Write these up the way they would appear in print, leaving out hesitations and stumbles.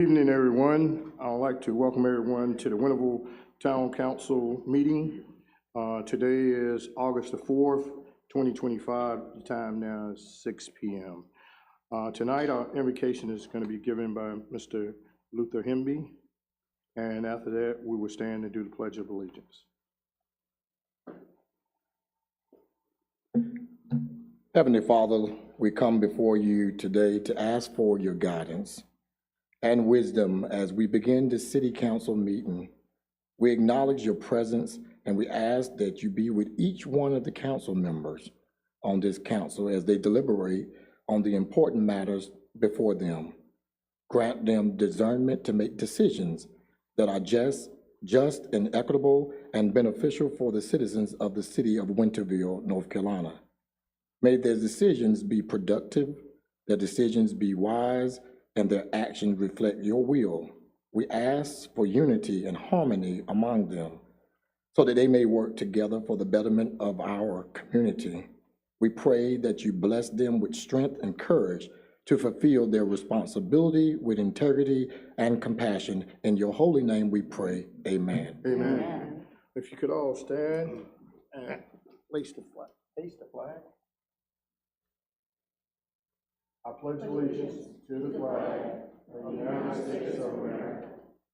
Evening, everyone. I'd like to welcome everyone to the Winterville Town Council meeting. Today is August the 4th, 2025. The time now is 6 p.m. Tonight, our invocation is going to be given by Mr. Luther Hemby, and after that, we will stand and do the Pledge of Allegiance. Heavenly Father, we come before you today to ask for your guidance and wisdom as we begin this city council meeting. We acknowledge your presence and we ask that you be with each one of the council members on this council as they deliberate on the important matters before them. Grant them discernment to make decisions that are just and equitable and beneficial for the citizens of the city of Winterville, North Carolina. May their decisions be productive, their decisions be wise, and their actions reflect your will. We ask for unity and harmony among them so that they may work together for the betterment of our community. We pray that you bless them with strength and courage to fulfill their responsibility with integrity and compassion. In your holy name we pray, amen. Amen. If you could all stand and place the flag. I pledge allegiance to the flag of the United States of America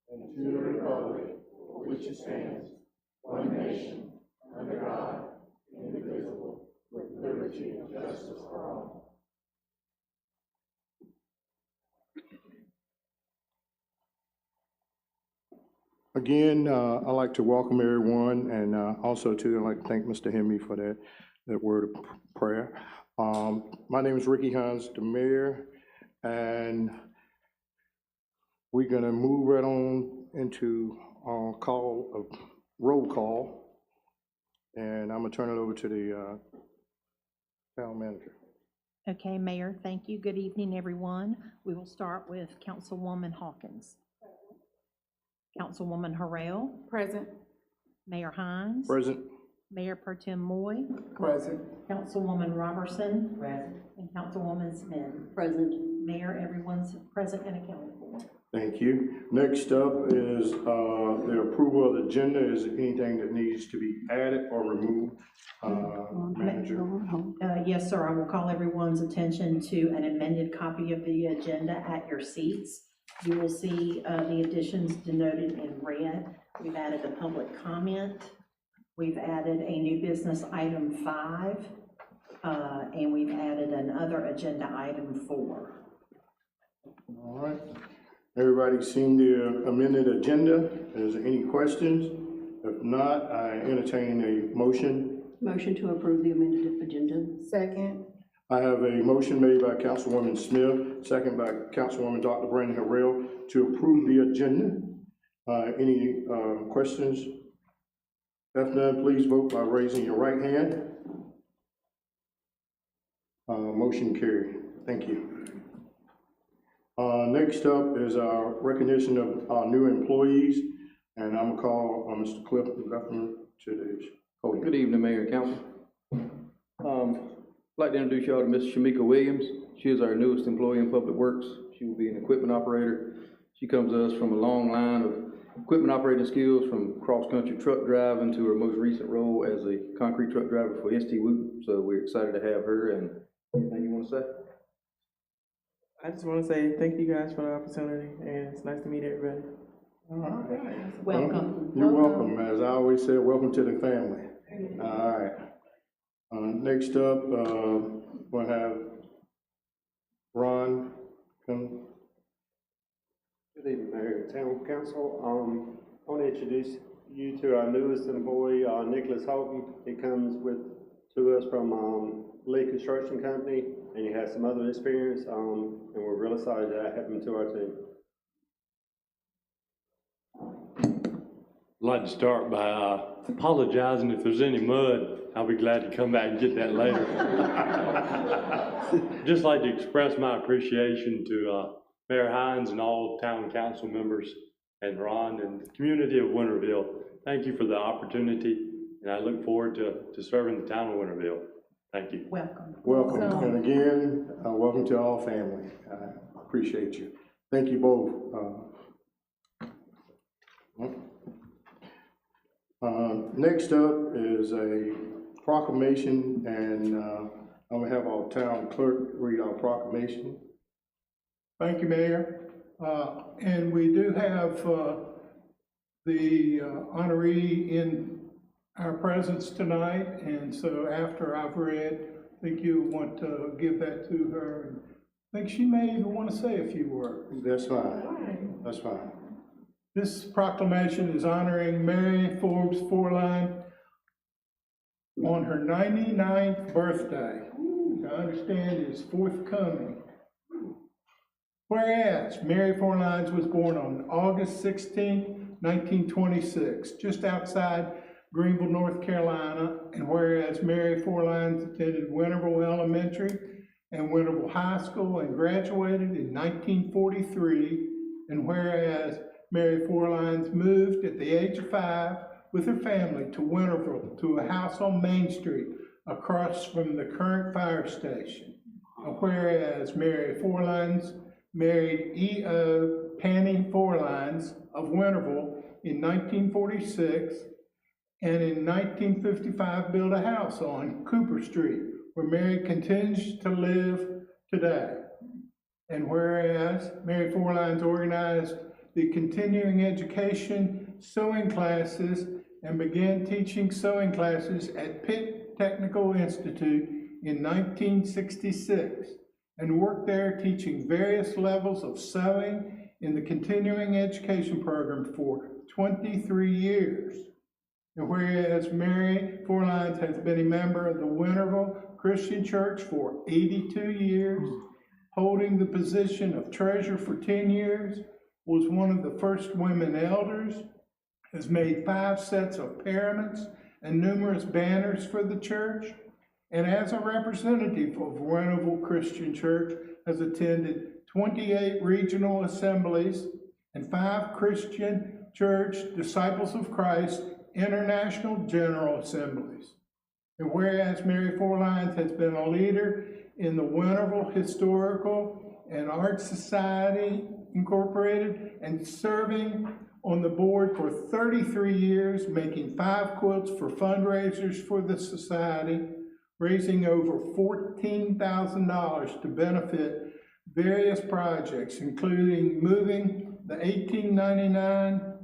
and to the republic for which it stands, one nation, under God, indivisible, with liberty and justice for all. Again, I'd like to welcome everyone, and also too, I'd like to thank Mr. Hemby for that word of prayer. My name is Ricky Hines, the mayor, and we're gonna move right on into our roll call, and I'm gonna turn it over to the town manager. Okay, Mayor, thank you. Good evening, everyone. We will start with Councilwoman Hawkins. Councilwoman Harrell. Present. Mayor Hines. Present. Mayor Pro Tem Moy. Present. Councilwoman Robertson. Present. And Councilwoman Smith. Present. Mayor, everyone's present and accounted for. Thank you. Next up is the approval of the agenda. Is there anything that needs to be added or removed? Manager? Yes, sir. I will call everyone's attention to an amended copy of the agenda at your seats. You will see the additions denoted in red. We've added a public comment. We've added a new business item 5, and we've added another agenda item 4. All right. Everybody seen the amended agenda? Is there any questions? If not, I entertain a motion. Motion to approve the amended agenda. Second. I have a motion made by Councilwoman Smith, second by Councilwoman Dr. Brandon Harrell to approve the agenda. Any questions? If none, please vote by raising your right hand. Motion carried. Thank you. Next up is our recognition of our new employees, and I'm gonna call Mr. Cliff Guthrie to the podium. Good evening, Mayor and Council. I'd like to introduce y'all to Ms. Shamika Williams. She is our newest employee in Public Works. She will be an equipment operator. She comes to us from a long line of equipment operating skills, from cross-country truck driving to her most recent role as a concrete truck driver for ST Wooten. So we're excited to have her. And anything you want to say? I just want to say thank you guys for the opportunity, and it's nice to meet everybody. All right. Welcome. You're welcome. As I always say, welcome to the family. All right. Next up, we'll have Ron come. Good evening, Mayor and Town Council. I want to introduce you to our newest employee, Nicholas Houghton. He comes to us from Lee Construction Company, and he has some other experience, and we're really excited to add him to our team. I'd like to start by apologizing if there's any mud. I'll be glad to come back and get that later. Just like to express my appreciation to Mayor Hines and all town council members and Ron and the community of Winterville. Thank you for the opportunity, and I look forward to serving the town of Winterville. Thank you. Welcome. Welcome. And again, welcome to all family. I appreciate you. thank you both. Next up is a proclamation, and I'm gonna have our town clerk read our proclamation. Thank you, Mayor. And we do have the honoree in our presence tonight, and so after I've read, I think you want to give that to her. I think she may even want to say a few words. That's fine. That's fine. This proclamation is honoring Mary Forbes Forline on her 99th birthday, which I understand is forthcoming. Whereas Mary Forlines was born on August 16, 1926, just outside Greenville, North Carolina, and whereas Mary Forlines attended Winterville Elementary and Winterville High School and graduated in 1943, and whereas Mary Forlines moved at the age of 5 with her family to Winterville to a house on Main Street across from the current fire station. Whereas Mary Forlines married E.O. Panny Forlines of Winterville in 1946, and in 1955 built a house on Cooper Street, where Mary continues to live today. And whereas Mary Forlines organized the continuing education sewing classes and began teaching sewing classes at Pitt Technical Institute in 1966, and worked there teaching various levels of sewing in the continuing education program for 23 years. And whereas Mary Forlines has been a member of the Winterville Christian Church for 82 years, holding the position of treasurer for 10 years, was one of the first women elders, has made 5 sets of paraments and numerous banners for the church, and as a representative of Winterville Christian Church, has attended 28 regional assemblies and 5 Christian Church Disciples of Christ International General Assemblies. And whereas Mary Forlines has been a leader in the Winterville Historical and Art Society Incorporated and serving on the board for 33 years, making 5 quilts for fundraisers for the society, raising over $14,000 to benefit various projects, including moving the 1899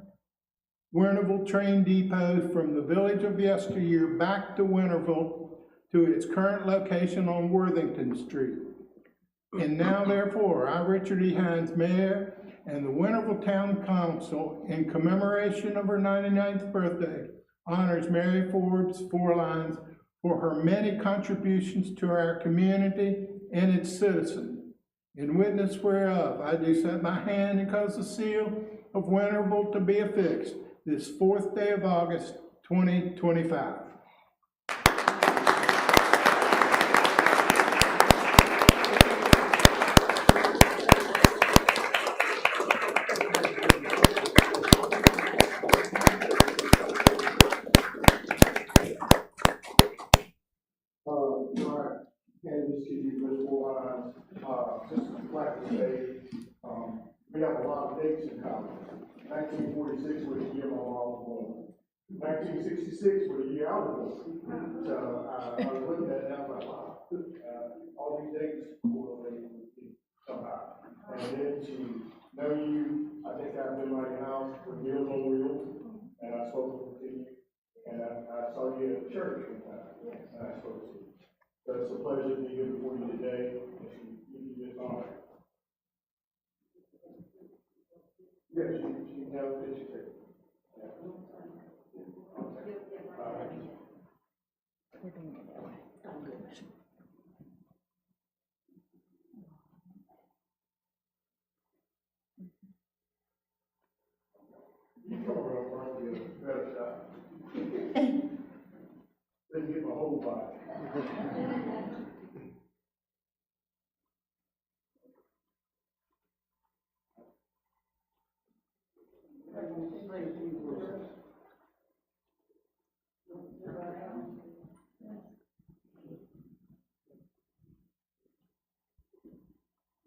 Winterville train depot from the village of yesteryear back to Winterville to its current location on Worthington Street. And now therefore, I, Richard E. Hines, Mayor, and the Winterville Town Council, in commemoration of her 99th birthday, honors Mary Forbes Forlines for her many contributions to our community and its citizens. In witness whereof, I do set my hand and cause the seal of Winterville to be affixed this 4th day of August, 2025. Just give you Ms. Forlines, just like to say, we have a lot of dates in common. 1946 was the year my mom was born. 1966 was the year I was born. So I was looking at that, I was like, wow, all these dates correlate somehow. And then to know you, I think I've been by your house for Meals on Wheels, and I spoke to you, and I saw you at church one time, and I spoke to you. So it's a pleasure to be here before you today, and to give you this honor. Yes, you can have a picture too. Yeah. All right. You come around where I'll get a better shot. Then get my whole body.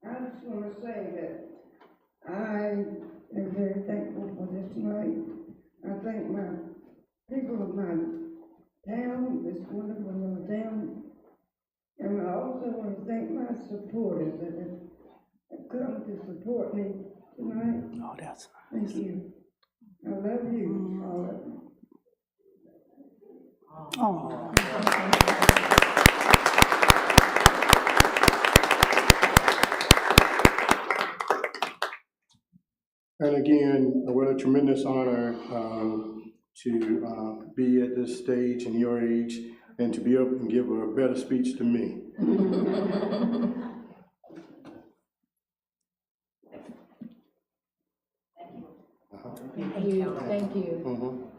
I just want to say that wonderful little town. And I also want to thank my supporters that have come to support me tonight. Oh, that's Thank you. I love you, all of you. And again, what a tremendous honor to be at this stage in your age and to be able to give a better speech to me. Thank you, thank you.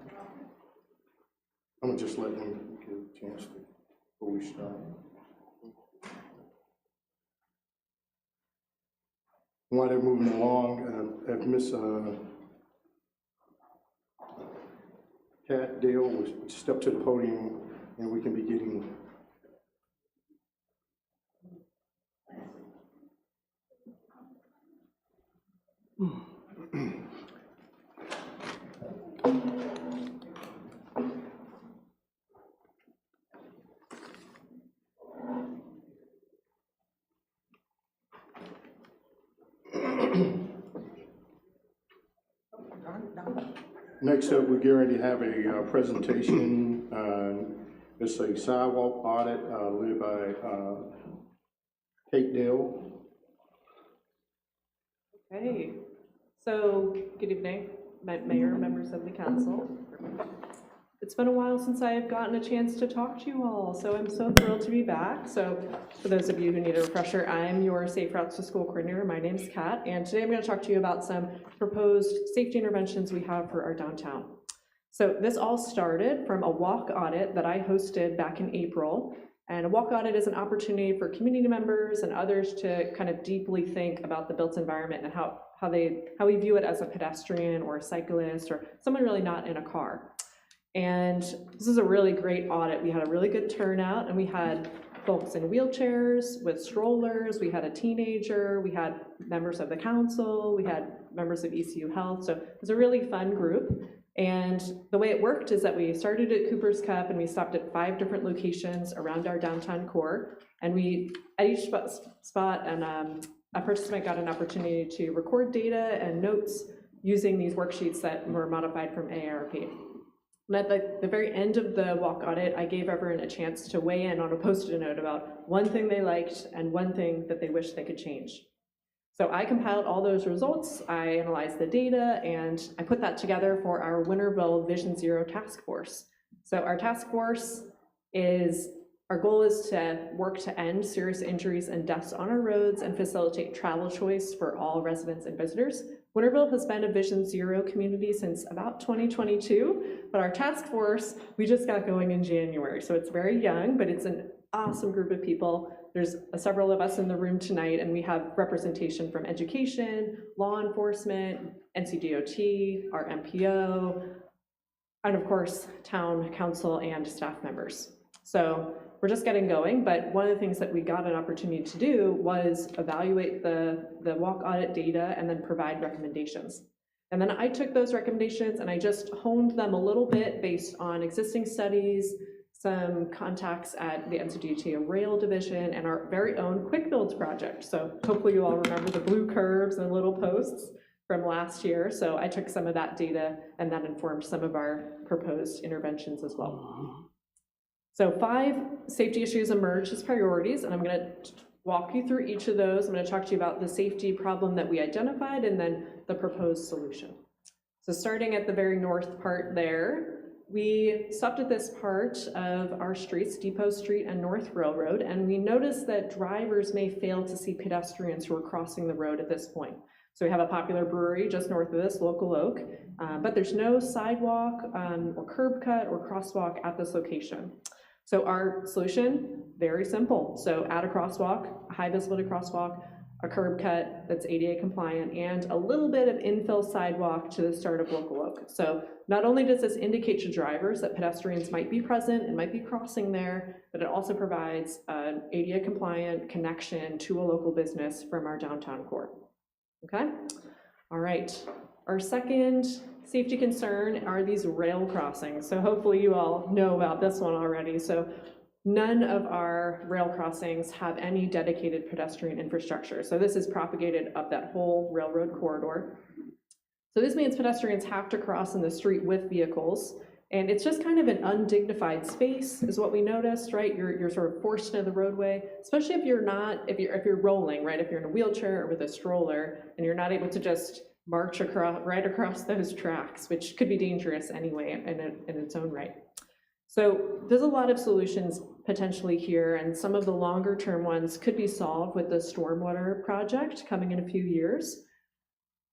I'm gonna just let them get a chance to, before we start. While they're moving along, if Miss Kat Dale would step to the podium and we can be getting. Next up, we're going to have a presentation. It's a sidewalk audit led by Kate Dale. Okay, so good evening, Mayor, members of the council. It's been a while since I have gotten a chance to talk to you all, so I'm so thrilled to be back. So for those of you who need a refresher, I'm your Safe Routes to School coordinator. My name's Kat, and today I'm going to talk to you about some proposed safety interventions we have for our downtown. So this all started from a walk audit that I hosted back in April. And a walk audit is an opportunity for community members and others to kind of deeply think about the built environment and how we view it as a pedestrian or a cyclist or someone really not in a car. And this is a really great audit. We had a really good turnout, and we had folks in wheelchairs with strollers, we had a teenager, we had members of the council, we had members of ECU Health. So it was a really fun group. And the way it worked is that we started at Cooper's Cup and we stopped at 5 different locations around our downtown core. And we, at each spot, and a participant got an opportunity to record data and notes using these worksheets that were modified from AARP. And at the very end of the walk audit, I gave everyone a chance to weigh in on a Post-it note about one thing they liked and one thing that they wish they could change. So I compiled all those results, I analyzed the data, and I put that together for our Winterville Vision Zero task force. So our task force our goal is to work to end serious injuries and deaths on our roads and facilitate travel choice for all residents and visitors. Winterville has been a Vision Zero community since about 2022, but our task force, we just got going in January. So it's very young, but it's an awesome group of people. There's several of us in the room tonight, and we have representation from education, law enforcement, NCDOT, our MPO, and of course, town council and staff members. So we're just getting going, but one of the things that we got an opportunity to do was evaluate the walk audit data and then provide recommendations. And then I took those recommendations and I just honed them a little bit based on existing studies, some contacts at the NCDOT Rail Division, and our very own Quick Builds project. So hopefully you all remember the blue curves and little posts from last year. So I took some of that data and that informed some of our proposed interventions as well. So 5 safety issues emerged as priorities, and I'm going to walk you through each of those. I'm going to talk to you about the safety problem that we identified and then the proposed solution. So starting at the very north part there, we stopped at this part of our streets, Depot Street and North Railroad, and we noticed that drivers may fail to see pedestrians who are crossing the road at this point. So we have a popular brewery just north of this, Local Oak, but there's no sidewalk or curb cut or crosswalk at this location. So our solution, very simple. So add a crosswalk, a high visibility crosswalk, a curb cut that's ADA compliant, and a little bit of infill sidewalk to the start of Local Oak. So not only does this indicate to drivers that pedestrians might be present and might be crossing there, but it also provides an ADA compliant connection to a local business from our downtown core. Okay? All right. Our second safety concern are these rail crossings. So hopefully you all know about this one already. So none of our rail crossings have any dedicated pedestrian infrastructure. So this is propagated up that whole railroad corridor. So this means pedestrians have to cross in the street with vehicles, and it's just kind of an undignified space is what we noticed, right? You're sort of forced into the roadway, especially if you're rolling, right? If you're in a wheelchair or with a stroller and you're not able to just march right across those tracks, which could be dangerous anyway in its own right. So there's a lot of solutions potentially here, and some of the longer term ones could be solved with the stormwater project coming in a few years.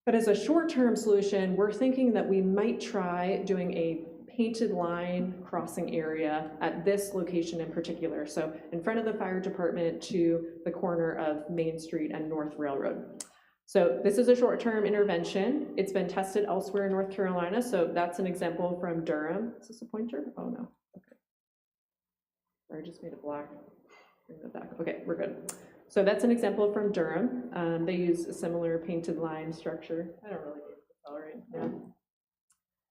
But as a short-term solution, we're thinking that we might try doing a painted line crossing area at this location in particular. So in front of the fire department to the corner of Main Street and North Railroad. So this is a short-term intervention. It's been tested elsewhere in North Carolina. So that's an example from Durham. Is this a pointer? Oh no. Okay. Sorry, I just made it black. Bring that back. Okay, we're good. So that's an example from Durham. They use a similar painted line structure. I don't really need to tell, right? Yeah.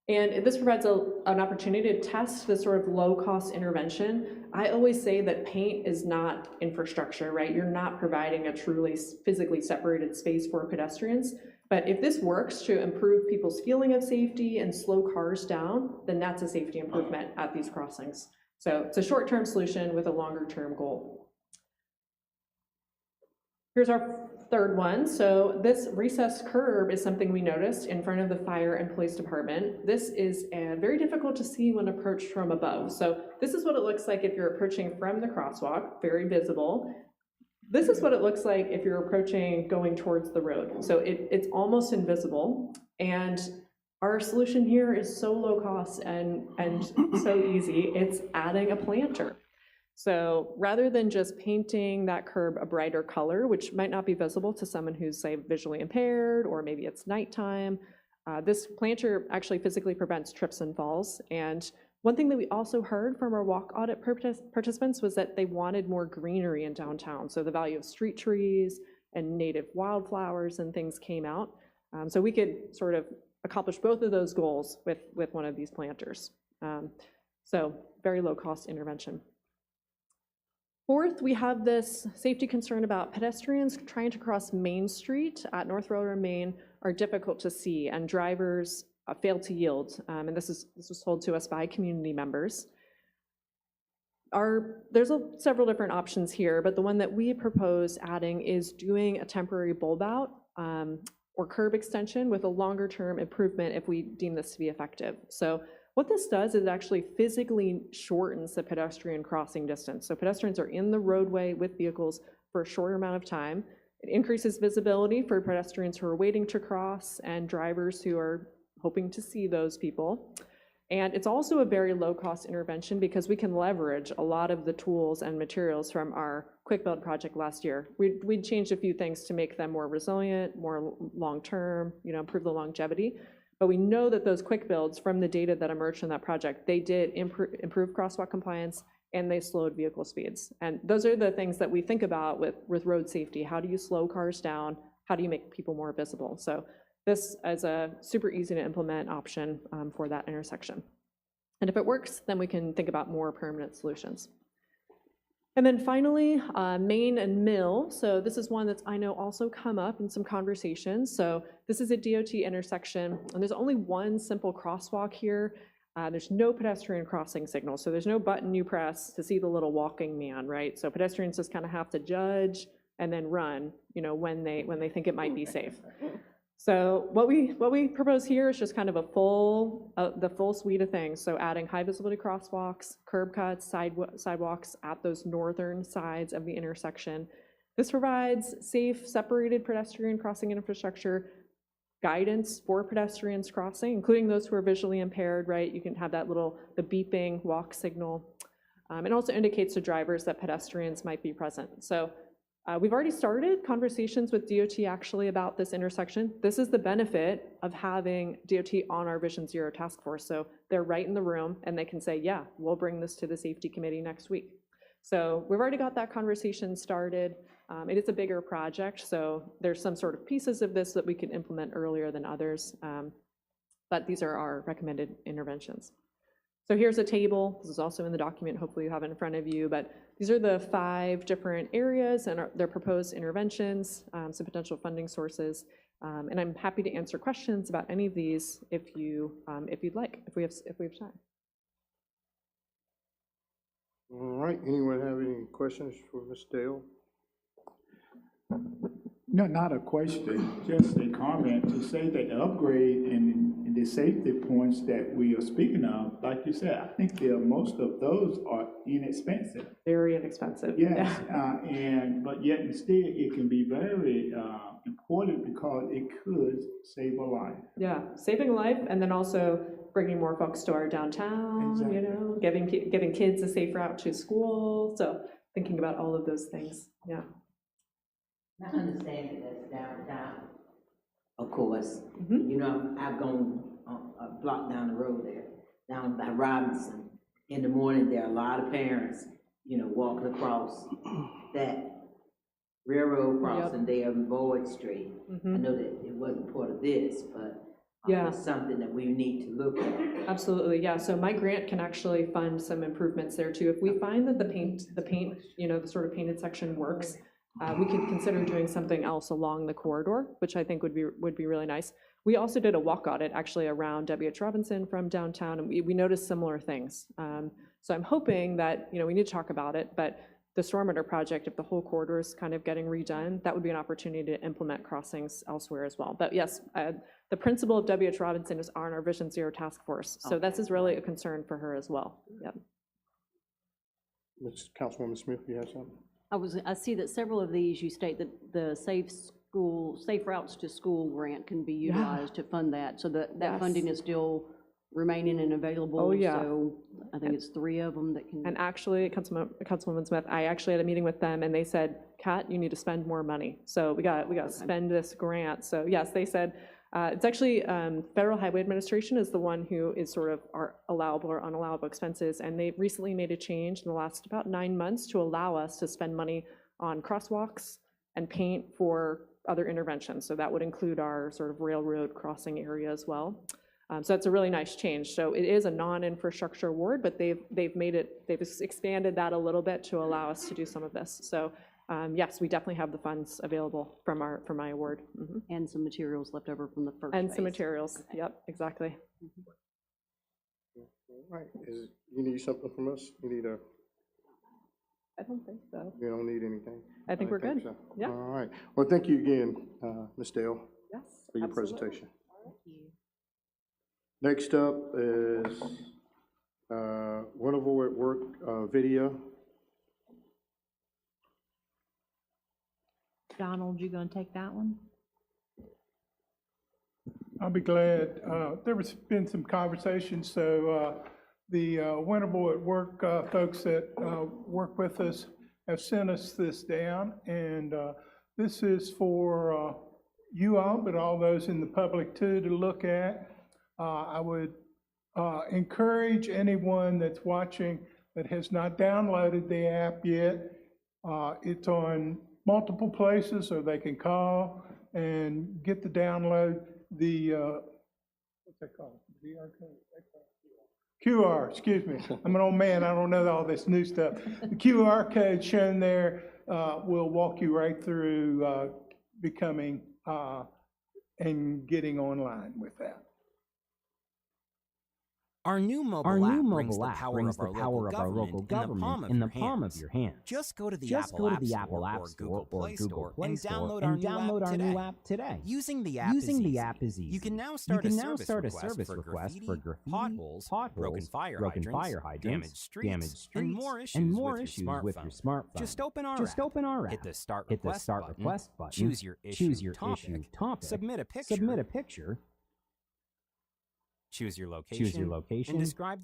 And this provides an opportunity to test this sort of low-cost intervention. I always say that paint is not infrastructure, right? You're not providing a truly physically separated space for pedestrians. But if this works to improve people's feeling of safety and slow cars down, then that's a safety improvement at these crossings. So it's a short-term solution with a longer-term goal. Here's our third one. So this recessed curb is something we noticed in front of the fire and police department. This is very difficult to see when approached from above. So this is what it looks like if you're approaching from the crosswalk, very visible. This is what it looks like if you're approaching going towards the road. So it's almost invisible. And our solution here is so low cost and so easy. It's adding a planter. So rather than just painting that curb a brighter color, which might not be visible to someone who's, say, visually impaired, or maybe it's nighttime, this planter actually physically prevents trips and falls. And one thing that we also heard from our walk audit participants was that they wanted more greenery in downtown. So the value of street trees and native wildflowers and things came out. So we could sort of accomplish both of those goals with one of these planters. So very low cost intervention. Fourth, we have this safety concern about pedestrians trying to cross Main Street at North Railroad, Maine are difficult to see, and drivers fail to yield. And this was told to us by community members. There's several different options here, but the one that we propose adding is doing a temporary bulb out or curb extension with a longer term improvement if we deem this to be effective. So what this does is it actually physically shortens the pedestrian crossing distance. So pedestrians are in the roadway with vehicles for a shorter amount of time. It increases visibility for pedestrians who are waiting to cross and drivers who are hoping to see those people. And it's also a very low-cost intervention because we can leverage a lot of the tools and materials from our Quick Build project last year. We'd changed a few things to make them more resilient, more long-term, improve the longevity. But we know that those quick builds from the data that emerged from that project, they did improve crosswalk compliance and they slowed vehicle speeds. And those are the things that we think about with road safety. How do you slow cars down? How do you make people more visible? So this is a super easy to implement option for that intersection. And if it works, then we can think about more permanent solutions. And then finally, Main and Mill. So this is one that's, I know, also come up in some conversations. So this is a DOT intersection, and there's only one simple crosswalk here. There's no pedestrian crossing signal, so there's no button you press to see the little walking man, right? So pedestrians just kind of have to judge and then run, when they think it might be safe. So what we propose here is just kind of the full suite of things. So adding high visibility crosswalks, curb cuts, sidewalks at those northern sides of the intersection. This provides safe, separated pedestrian crossing infrastructure, guidance for pedestrians crossing, including those who are visually impaired, right? You can have the beeping walk signal. It also indicates to drivers that pedestrians might be present. So we've already started conversations with DOT actually about this intersection. This is the benefit of having DOT on our Vision Zero task force. So they're right in the room and they can say, yeah, we'll bring this to the safety committee next week. So we've already got that conversation started. It is a bigger project, so there's some sort of pieces of this that we can implement earlier than others. but these are our recommended interventions. So here's a table. This is also in the document. Hopefully you have it in front of you, but these are the 5 different areas and their proposed interventions, some potential funding sources. And I'm happy to answer questions about any of these if you'd like, if we have time. All right, anyone have any questions for Ms. Dale? No, not a question, just a comment to say that the upgrade and the safety points that we are speaking of, like you said, I think most of those are inexpensive. Very inexpensive. Yes, but yet and still it can be very important because it could save a life. Yeah, saving a life, and then also bringing more folks to our downtown, Exactly. you know, giving kids a safe route to school. So thinking about all of those things, yeah. I understand that that's downtown, of course. Mhm. You know, I've gone a block down the road there, down by Robinson. In the morning, there are a lot of parents, you know, walking across that railroad crossing there on Boyd Street. I know that it wasn't part of this, but Yeah. it's something that we need to look at. Absolutely, yeah. So my grant can actually fund some improvements there too. If we find that the paint, you know, the sort of painted section works, we could consider doing something else along the corridor, which I think would be really nice. We also did a walk audit actually around W.H. Robinson from downtown, and we noticed similar things. So I'm hoping that, you know, we need to talk about it, but the stormwater project, if the whole corridor is kind of getting redone, that would be an opportunity to implement crossings elsewhere as well. But yes, the principal of W.H. Robinson is on our Vision Zero task force, so this is really a concern for her as well. Yep. Councilwoman Smith, you have something? I see that several of these, you state that the Safe Routes to School grant can be utilized to fund that, so that Yes. funding is still remaining and available. Oh, yeah. So I think it's 3 of them that can. And actually, Councilwoman Smith, I actually had a meeting with them, and they said, Kat, you need to spend more money. So we got to spend this grant. So yes, they said, it's actually, Federal Highway Administration is the one who is sort of our allowable or unallowable expenses, and they recently made a change in the last about 9 months to allow us to spend money on crosswalks and paint for other interventions. So that would include our sort of railroad crossing area as well. So that's a really nice change. So it is a non-infrastructure award, but they've expanded that a little bit to allow us to do some of this. So yes, we definitely have the funds available from my award. And some materials left over from the first And phase. some materials, Okay. yep, exactly. All right, you need something from us? You need I don't think so. you don't need anything? I think we're good. So. Yeah. All right, well, thank you again, Ms. Dale, Yes, for your absolutely. presentation. Next up is Winterville at Work video. Donald, you gonna take that one? I'll be glad. There's been some conversation, so the Winterville at Work folks that work with us have sent us this down, and this is for you all, but all those in the public too, to look at. I would encourage anyone that's watching that has not downloaded the app yet. It's on multiple places, or they can call and get the download. The, what's that called? VR code? QR, excuse me. I'm an old man, I don't know all this new stuff. The QR code shown there will walk you right through becoming and getting online with that. Our new mobile app brings the power of our local government in the palm of your hand. Just go to the Apple App Store or Google Play Store and download our new app today. Using the app is easy. You can now start a service request for graffiti, potholes, broken fire hydrants, damaged streets, and more issues with your smartphone. Just open our app, hit the Start Request button, choose your issue topic, submit a picture, choose your location,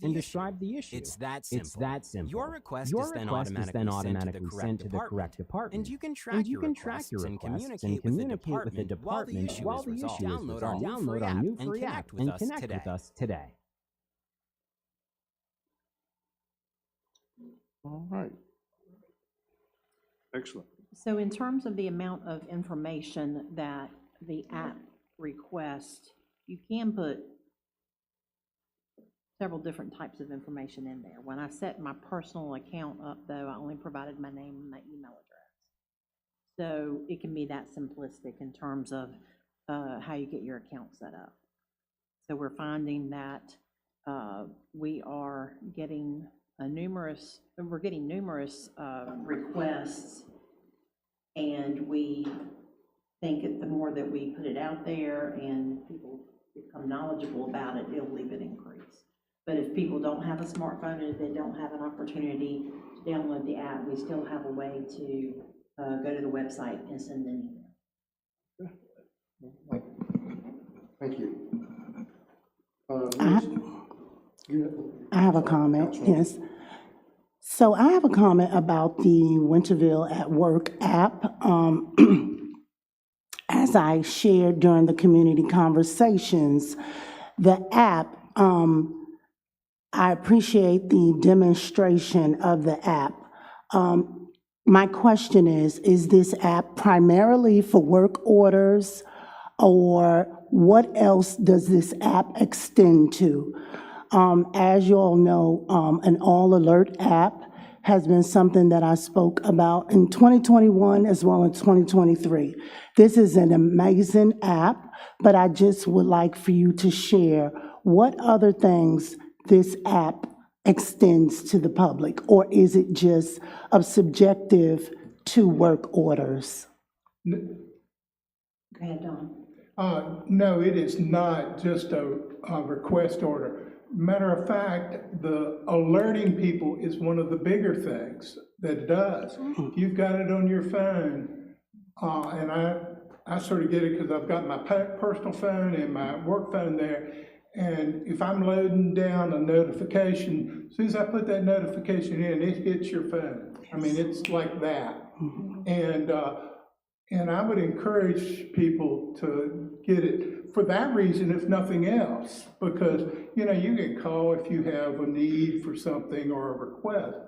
and describe the issue. It's that simple. Your request is then automatically sent to the correct department, and you can track your requests and communicate with the department while the issue is resolved. Download our new free app and connect with us today. All right. Excellent. So in terms of the amount of information that the app requests, you can put several different types of information in there. When I set my personal account up, though, I only provided my name and my email address. So it can be that simplistic in terms of how you get your account set up. So we're finding that we are getting numerous requests, and we think that the more that we put it out there and people become knowledgeable about it, it'll leave it increase. But if people don't have a smartphone and if they don't have an opportunity to download the app, we still have a way to go to the website and send an email. Thank you. I have a comment, yes. So I have a comment about the Winterville at Work app. As I shared during the community conversations, the app, I appreciate the demonstration of the app. My question is this app primarily for work orders, or what else does this app extend to? As you all know, an all alert app has been something that I spoke about in 2021 as well as 2023. This is an amazing app, but I just would like for you to share what other things this app extends to the public, or is it just subjective to work orders? Go ahead, Don. No, it is not just a request order. Matter of fact, the alerting people is one of the bigger things that it does. If you've got it on your phone, and I sort of get it because I've got my personal phone and my work phone there, and if I'm loading down a notification, as soon as I put that notification in, it hits your phone. I mean, it's like that. And I would encourage people to get it for that reason, if nothing else, because, you know, you can call if you have a need for something or a request,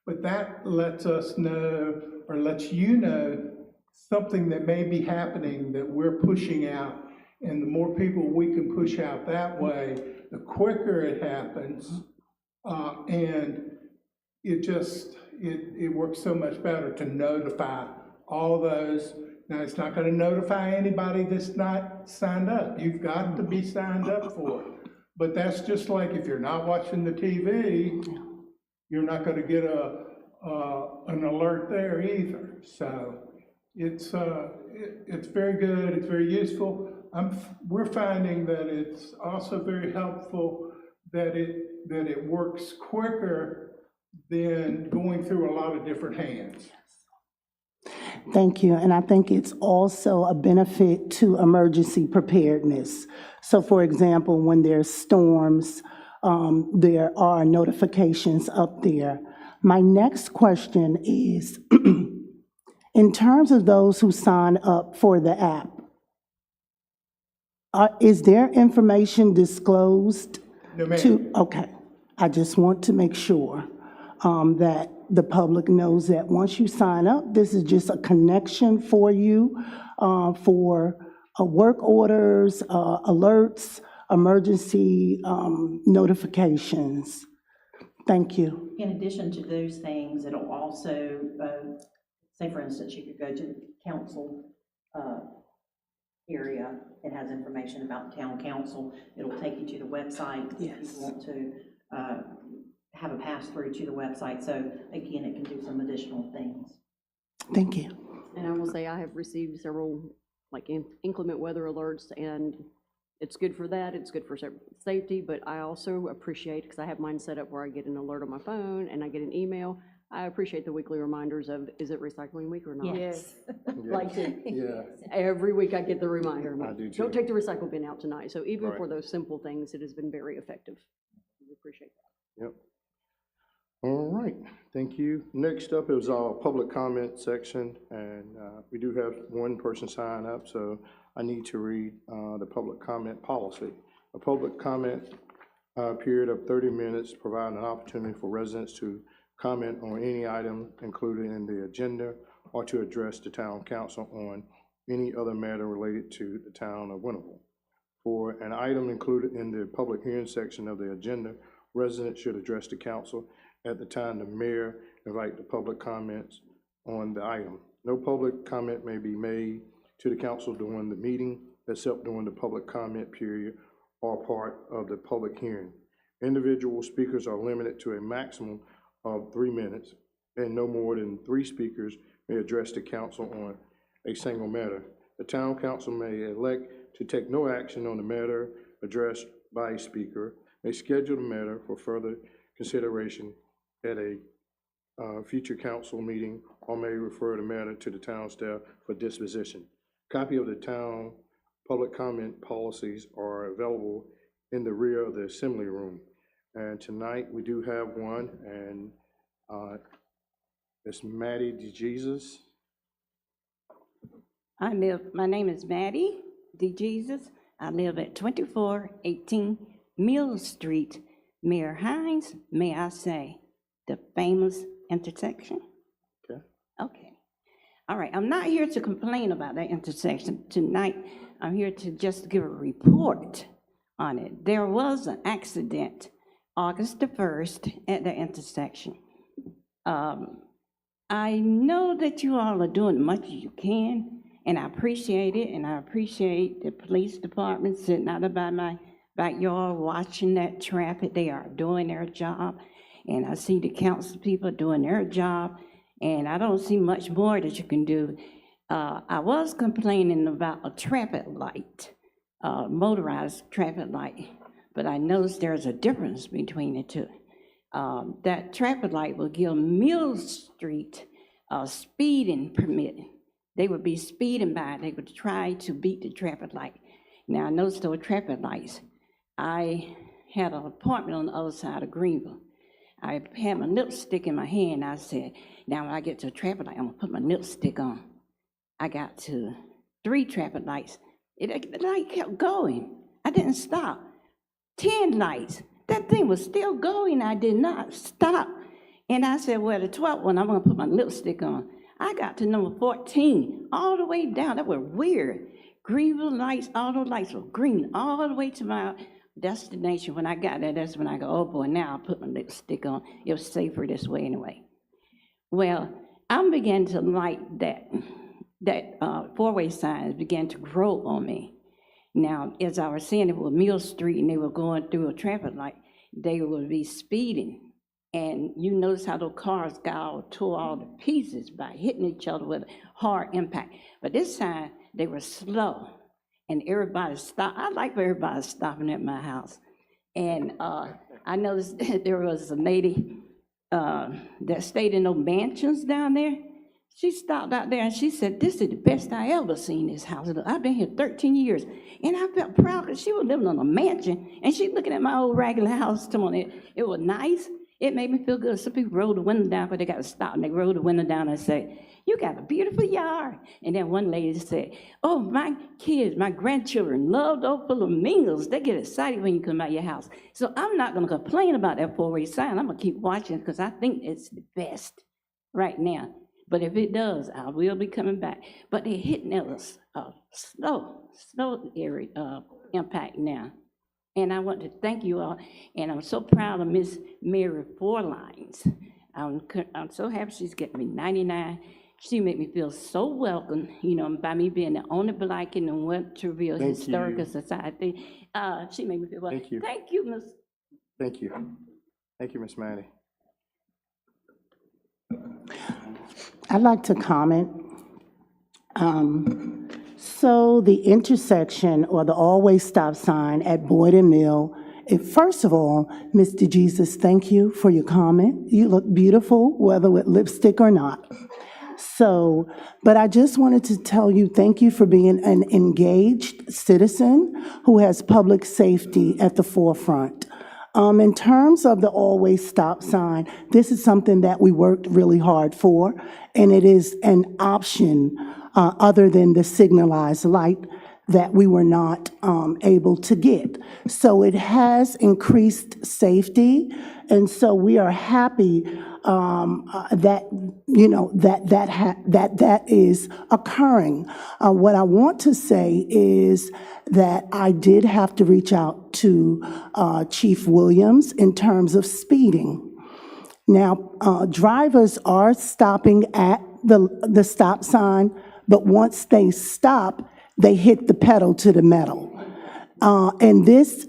but that lets us know, or lets you know, something that may be happening that we're pushing out. And the more people we can push out that way, the quicker it happens. And it works so much better to notify all those. Now, it's not going to notify anybody that's not signed up. You've got to be signed up for it. But that's just like if you're not watching the TV, you're not going to get an alert there either. So it's very good. It's very useful. We're finding that it's also very helpful that it works quicker than going through a lot of different hands. Thank you, and I think it's also a benefit to emergency preparedness. So for example, when there's storms, there are notifications up there. My next question is, in terms of those who sign up for the app, is their information disclosed? No, ma'am. Okay, I just want to make sure that the public knows that once you sign up, this is just a connection for you for work orders, alerts, emergency notifications. Thank you. In addition to those things, it'll also, say for instance, you could go to the council area. It has information about the town council. It'll take you to the website if you want to have a pass through to the website. So again, it can do some additional things. Thank you. And I will say I have received several like inclement weather alerts, and it's good for that. It's good for safety, but I also appreciate, because I have mine set up where I get an alert on my phone and I get an email. I appreciate the weekly reminders of, is it recycling week or not? Yes. Like Yeah. every week I get the reminder. I do too. Don't take the recycle bin out tonight. So even Right. for those simple things, it has been very effective. We appreciate that. Yep. All right, thank you. Next up is our public comment section, and we do have one person sign up, so I need to read the public comment policy. A public comment period of 30 minutes, providing an opportunity for residents to comment on any item included in the agenda or to address the town council on any other matter related to the town of Winterville. For an item included in the public hearing section of the agenda residents should address the council at the time the mayor invite the public comments on the item. No public comment may be made to the council during the meeting except during the public comment period or part of the public hearing. Individual speakers are limited to a maximum of 3 minutes, and no more than 3 speakers may address the council on a single matter. The town council may elect to take no action on the matter addressed by a speaker, may schedule the matter for further consideration at a future council meeting, or may refer the matter to the town staff for disposition. Copy of the town public comment policies are available in the rear of the assembly room. And tonight we do have one, and it's Maddie DeJesus. My name is Maddie DeJesus. I live at 2418 Mill Street. Mayor Hines, may I say, the famous intersection? Okay. Okay. All right, I'm not here to complain about that intersection tonight. I'm here to just give a report on it. There was an accident August the 1st at the intersection. I know that you all are doing much as you can, and I appreciate it, and I appreciate the police department sitting out by my backyard watching that traffic. They are doing their job, and I see the council people doing their job, and I don't see much more that you can do. I was complaining about a traffic light, motorized traffic light, but I noticed there's a difference between the two. That traffic light will give Mill Street a speeding permit. They would be speeding by, they would try to beat the traffic light. Now, I noticed those traffic lights. I had an apartment on the other side of Greenville. I had my lipstick in my hand. I said, now when I get to a traffic light, I'm gonna put my lipstick on. I got to 3 traffic lights. The light kept going. I didn't stop. 10 lights. That thing was still going. I did not stop. And I said, well, the 12th one, I'm gonna put my lipstick on. I got to number 14, all the way down. That was weird. Greenville lights, all those lights were green, all the way to my destination. When I got there, that's when I go, oh boy, now I'll put my lipstick on. It was safer this way anyway. Well, I'm beginning to like that 4-way signs began to grow on me. Now, as I was saying, it was Mill Street and they were going through a traffic light, they would be speeding. And you notice how those cars got all tore all to pieces by hitting each other with a hard impact. But this time, they were slow and everybody stopped. I like everybody stopping at my house. And I noticed there was a lady that stayed in those mansions down there. She stopped out there and she said, this is the best I ever seen this house. I've been here 13 years. And I felt proud because she was living in a mansion and she looking at my old regular house. It was nice. It made me feel good. Some people rolled the window down, but they got to stop and they rolled the window down and say, you got a beautiful yard. And then one lady said, oh, my kids, my grandchildren love those flamingos. They get excited when you come by your house. So I'm not going to complain about that 4-way sign. I'm going to keep watching because I think it's the best right now. But if it does, I will be coming back. But they're hitting us slow area impact now. And I want to thank you all. And I'm so proud of Miss Mary Forlines. I'm so happy she's getting me 99. She made me feel so welcome, you know, by me being the only Black in the Winterville Historical Society. She made me feel welcome. Thank you. Thank you, Miss. Thank you. Thank you, Miss Maddie. I'd like to comment. So the intersection or the always stop sign at Boyd and Mill, first of all, Ms. DeJesus, thank you for your comment. You look beautiful, whether with lipstick or not. So, but I just wanted to tell you, thank you for being an engaged citizen who has public safety at the forefront. In terms of the always stop sign, this is something that we worked really hard for, and it is an option other than the signalized light that we were not able to get. So it has increased safety, and so we are happy that is occurring. What I want to say is that I did have to reach out to Chief Williams in terms of speeding. Now, drivers are stopping at the stop sign, but once they stop, they hit the pedal to the metal. And this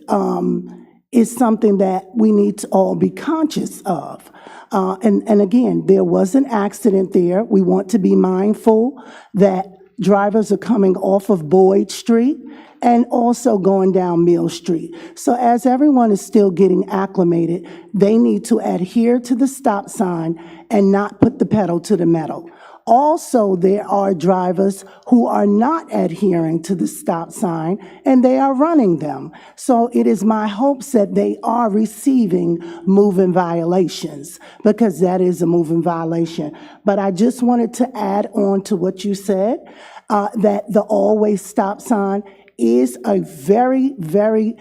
is something that we need to all be conscious of. And again, there was an accident there. We want to be mindful that drivers are coming off of Boyd Street and also going down Mill Street. So as everyone is still getting acclimated, they need to adhere to the stop sign and not put the pedal to the metal. Also, there are drivers who are not adhering to the stop sign and they are running them. So it is my hopes that they are receiving moving violations, because that is a moving violation. But I just wanted to add on to what you said, that the always stop sign is a very, very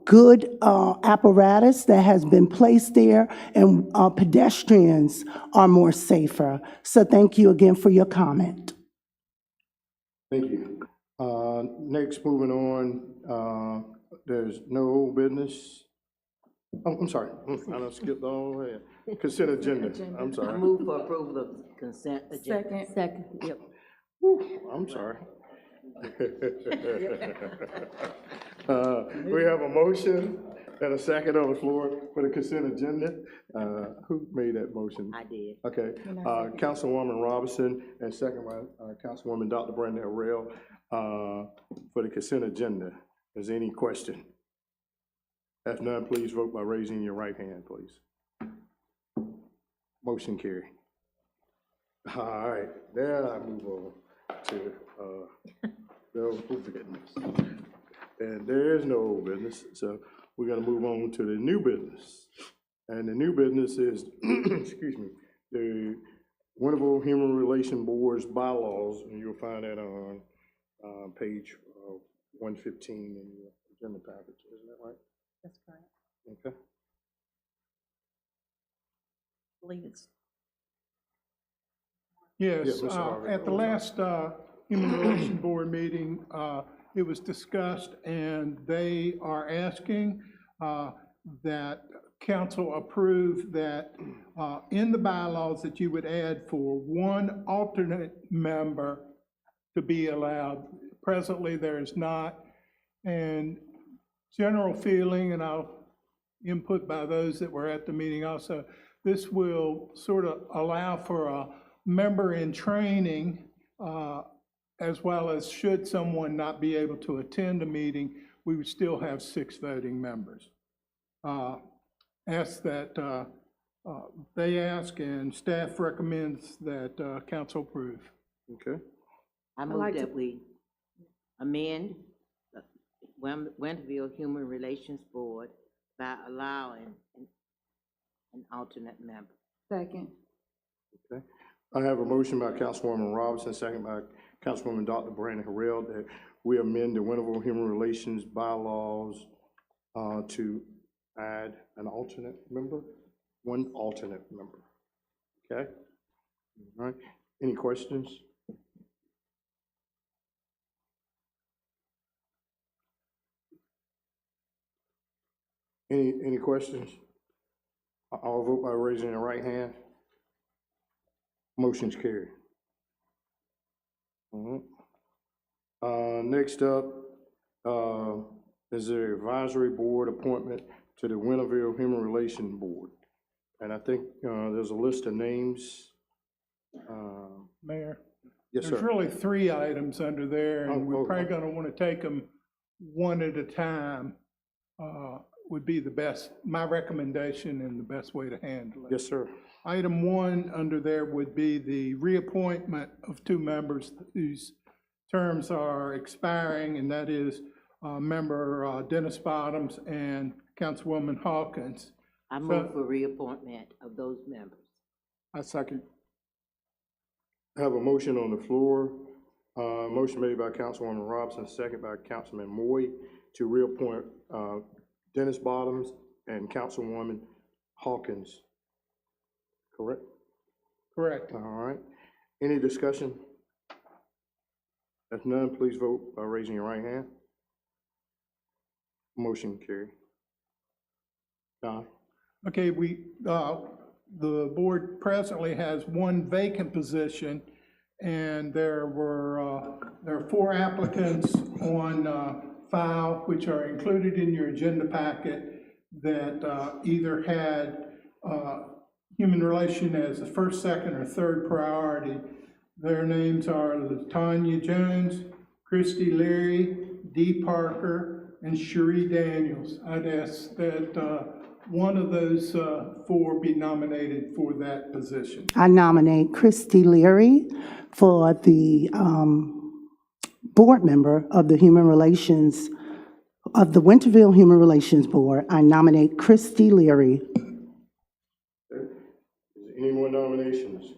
good apparatus that has been placed there, and pedestrians are more safer. So thank you again for your comment. Thank you. Next, moving on, there's no old business. Oh, I'm sorry, I done skipped all the way. Consent agenda, I'm I sorry. move for approval of consent agenda. Second. Yep. I'm sorry. We have a motion and a second on the floor for the consent agenda. Who made that motion? I did. Okay, Councilwoman Robinson, and second by Councilwoman Dr. Brenda Harrell, for the consent agenda. Is there any question? If none, please vote by raising your right hand, please. Motion carried. All right, then I move on to the old business. And there is no old business, so we're gonna move on to the new business. And the new business is, excuse me, the Winterville Human Relations Board's bylaws, and you'll find that on page 115 in your agenda package, isn't that right? That's correct. Okay. I believe it's. Yes, Yeah, Mr. Harvey. at the last Human Relations Board meeting, it was discussed, and they are asking that council approve that in the bylaws that you would add for one alternate member to be allowed. Presently, there is not. And general feeling, and I'll input by those that were at the meeting also, this will sort of allow for a member in training, as well as should someone not be able to attend a meeting, we would still have 6 voting members. Ask that they ask, and staff recommends that council approve. Okay. I move that we amend the Winterville Human Relations Board by allowing an alternate member. Second. Okay. I have a motion by Councilwoman Robinson, second by Councilwoman Dr. Brandon Harrell, that we amend the Winterville Human Relations bylaws to add an alternate member, one alternate member. Okay? All right. Any questions? Any questions? I'll vote by raising your right hand. Motion's carried. Next up is the advisory board appointment to the Winterville Human Relations Board. And I think there's a list of names. Mayor? Yes, There's sir. really 3 items under there, and we're probably okay. gonna wanna take them one at a time. Would be the best, my recommendation and the best way to handle it. Yes, sir. Item 1 under there would be the reappointment of 2 members whose terms are expiring, and that is member Dennis Bottoms and Councilwoman Hawkins. I move for reappointment of those members. I second. I have a motion on the floor. Motion made by Councilwoman Robinson, second by Councilman Moy, to reappoint Dennis Bottoms and Councilwoman Hawkins correct? Correct. All right. Any discussion? If none, please vote by raising your right hand. Motion carried. Don? Okay, the board presently has one vacant position, and there are 4 applicants on file, which are included in your agenda packet, that either had human relation as the first, second, or third priority. Their names are LaTanya Jones, Christy Leary, Dee Parker, and Cherie Daniels. I'd ask that one of those 4 be nominated for that position. I nominate Christy Leary for the board member of the Human Relations, of the Winterville Human Relations Board. I nominate Christy Leary. Okay. Is there any more nominations?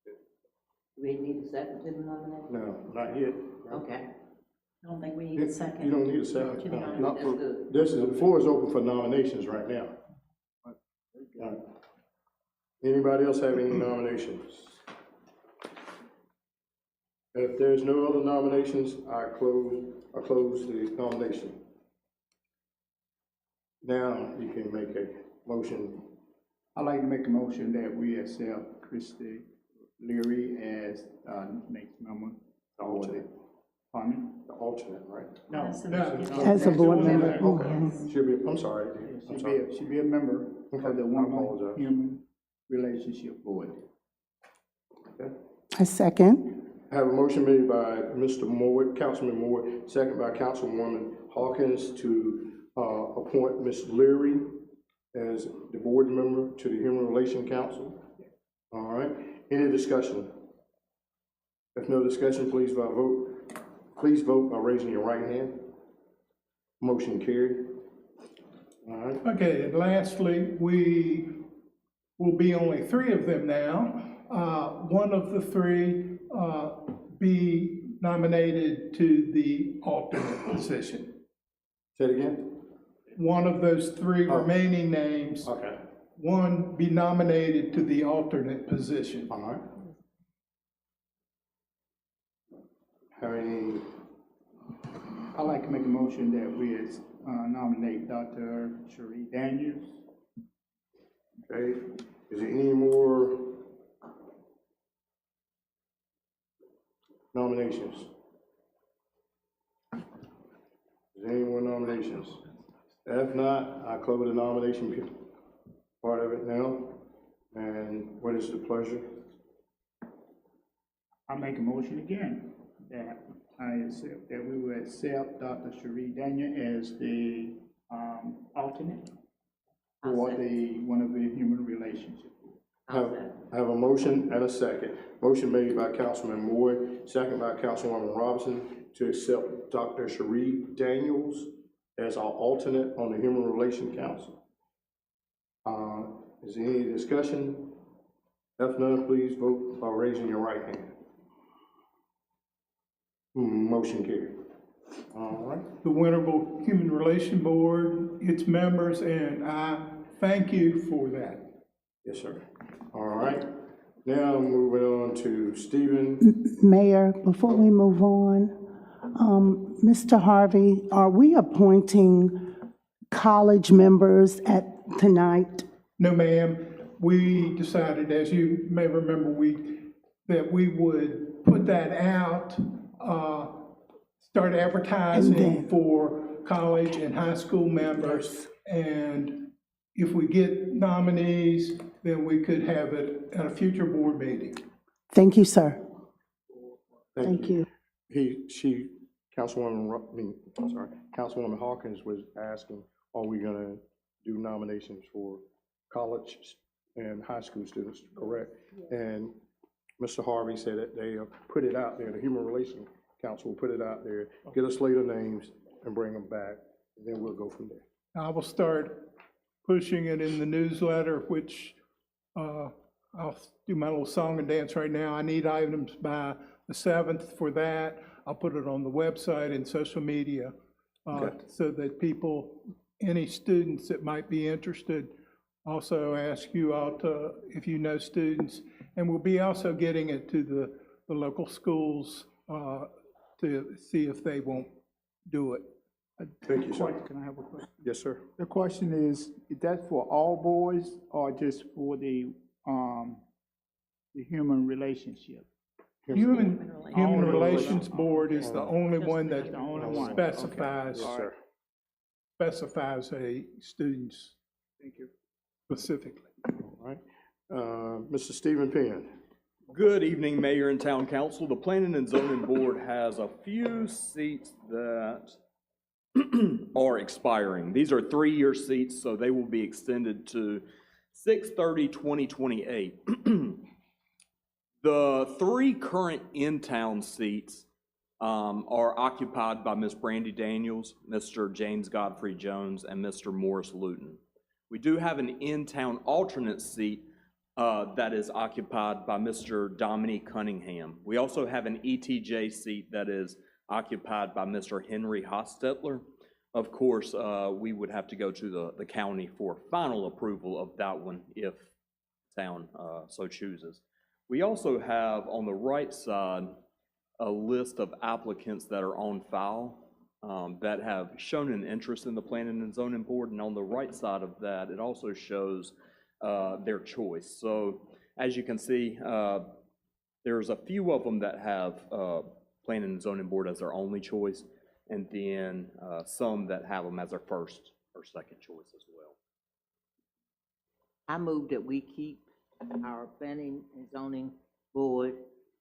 Do we need a second to the nomination? No, not yet. Okay. I don't think we need a second. You don't need a second. To the No, nomination. not for- That's good. the floor is open for nominations right now. All right. Anybody else have any nominations? If there's no other nominations, I close the nomination. Now you can make a motion. I'd like to make a motion that we accept Christy Leary as next member. The alternate, right? No. As a board member. Okay. Should be, I'm sorry. I'm sorry. She'll be a member Okay, of the I Women apologize. Human Relationship Board. Okay. I second. I have a motion made by Mr. Moore, Councilman Moore, second by Councilwoman Hawkins to appoint Ms. Leary as the board member to the Human Relations Council. All right, any discussion? If no discussion, please vote by raising your right hand. Motion carried. All right. Okay, and lastly, we will be only 3 of them now. One of the 3 be nominated to the alternate position. Say it again? One of those 3 remaining names, Okay. one be nominated to the alternate position. All right. I'd like to make a motion that we nominate Dr. Cherie Daniels. Okay, is there any more nominations? Is there any more nominations? If not, I close the nomination part of it now. And what is the pleasure? I make a motion again that we will accept Dr. Cherie Daniel as the alternate for one of the Human Relationship. I have a motion and a second. Motion made by Councilman Moore, second by Councilwoman Robinson to accept Dr. Cherie Daniels as our alternate on the Human Relations Council. Is there any discussion? If none, please vote by raising your right hand. Motion carried. All right. The Winterville Human Relation Board, its members, and I thank you for that. Yes, sir. All right. Now moving on to Stephen. Mayor, before we move on, Mr. Harvey, are we appointing college members tonight? No, ma'am. We decided, as you may remember, that we would put that out, start advertising for college and high school members. And if we get nominees, then we could have it at a future board meeting. Thank you, sir. Thank you. Councilwoman Hawkins was asking, are we gonna do nominations for college and high school students, correct? And Mr. Harvey said that they put it out there, the Human Relations Council will put it out there, get a slate of names and bring them back, and then we'll go from there. I will start pushing it in the newsletter, which I'll do my little song and dance right now. I need items by the 7th for that. I'll put it on the website and social media so that people, any students that might be interested, Also ask you all to, if you know students, and we'll be also getting it to the local schools to see if they won't do it. Thank you, sir. Can I have a question? Yes, sir. The question is that for all boys or just for the human relationship? Human Human Relations Board is the only one that the only one. specifies, Yes, sir. specifies a student's Thank you. specifically. All right. Mr. Stephen Penn. Good evening, Mayor and Town Council. The Planning and Zoning Board has a few seats that are expiring. These are 3-year seats, so they will be extended to 6/30/2028. The 3 current in-town seats are occupied by Ms. Brandy Daniels, Mr. James Godfrey Jones, and Mr. Morris Luton. We do have an in-town alternate seat that is occupied by Mr. Dominique Cunningham. We also have an ETJ seat that is occupied by Mr. Henry Hostetler. Of course, we would have to go to the county for final approval of that one if town so chooses. We also have on the right side a list of applicants that are on file that have shown an interest in the Planning and Zoning Board, and on the right side of that, it also shows their choice. So as you can see, there's a few of them that have Planning and Zoning Board as their only choice, and then some that have them as their first or second choice as well. I move that we keep our Planning and Zoning Board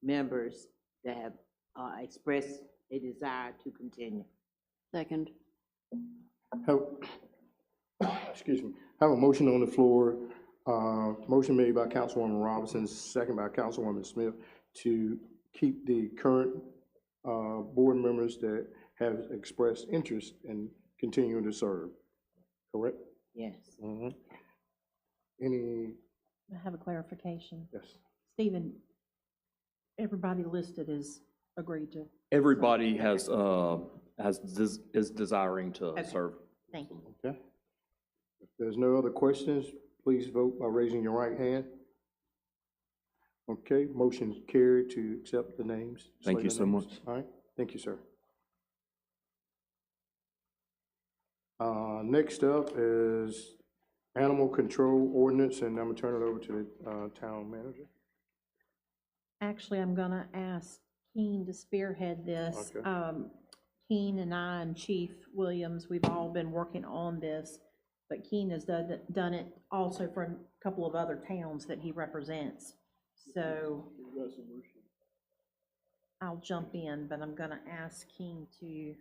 members that have expressed a desire to continue. Second. Excuse me. I have a motion on the floor. Motion made by Councilwoman Robinson, second by Councilwoman Smith, to keep the current board members that have expressed interest in continuing to serve. Correct? Yes. Any? I have a clarification. Yes. Stephen, everybody listed is agreed to. Everybody is desiring to serve. Thank you. Okay. If there's no other questions, please vote by raising your right hand. Okay, motion carried to accept the names. Thank you so much. All right, thank you, sir. Next up is Animal Control Ordinance, and I'm gonna turn it over to the town manager. Actually, I'm gonna ask Keen to spearhead this. Okay. Keen and I and Chief Williams, we've all been working on this, but Keen has done it also for a couple of other towns that he represents. So I'll jump in, but I'm gonna ask Keen to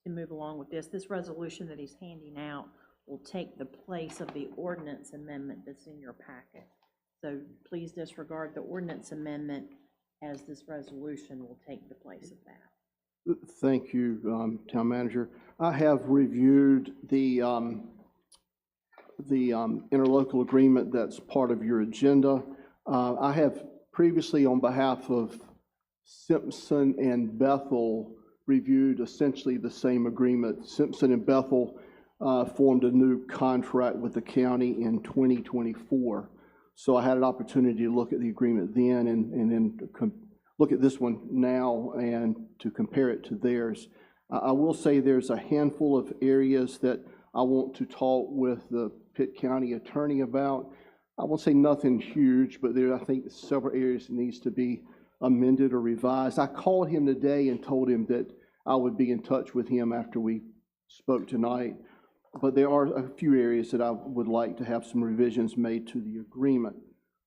move along with this. This resolution that he's handing out will take the place of the ordinance amendment that's in your packet. So please disregard the ordinance amendment, as this resolution will take the place of that. Thank you, Town Manager. I have reviewed the interlocal agreement that's part of your agenda. I have previously, on behalf of Simpson and Bethel, reviewed essentially the same agreement. Simpson and Bethel formed a new contract with the county in 2024. So I had an opportunity to look at the agreement then and then look at this one now and to compare it to theirs. I will say there's a handful of areas that I want to talk with the Pitt County attorney about. I won't say nothing huge, but there I think several areas that needs to be amended or revised. I called him today and told him that I would be in touch with him after we spoke tonight. But there are a few areas that I would like to have some revisions made to the agreement.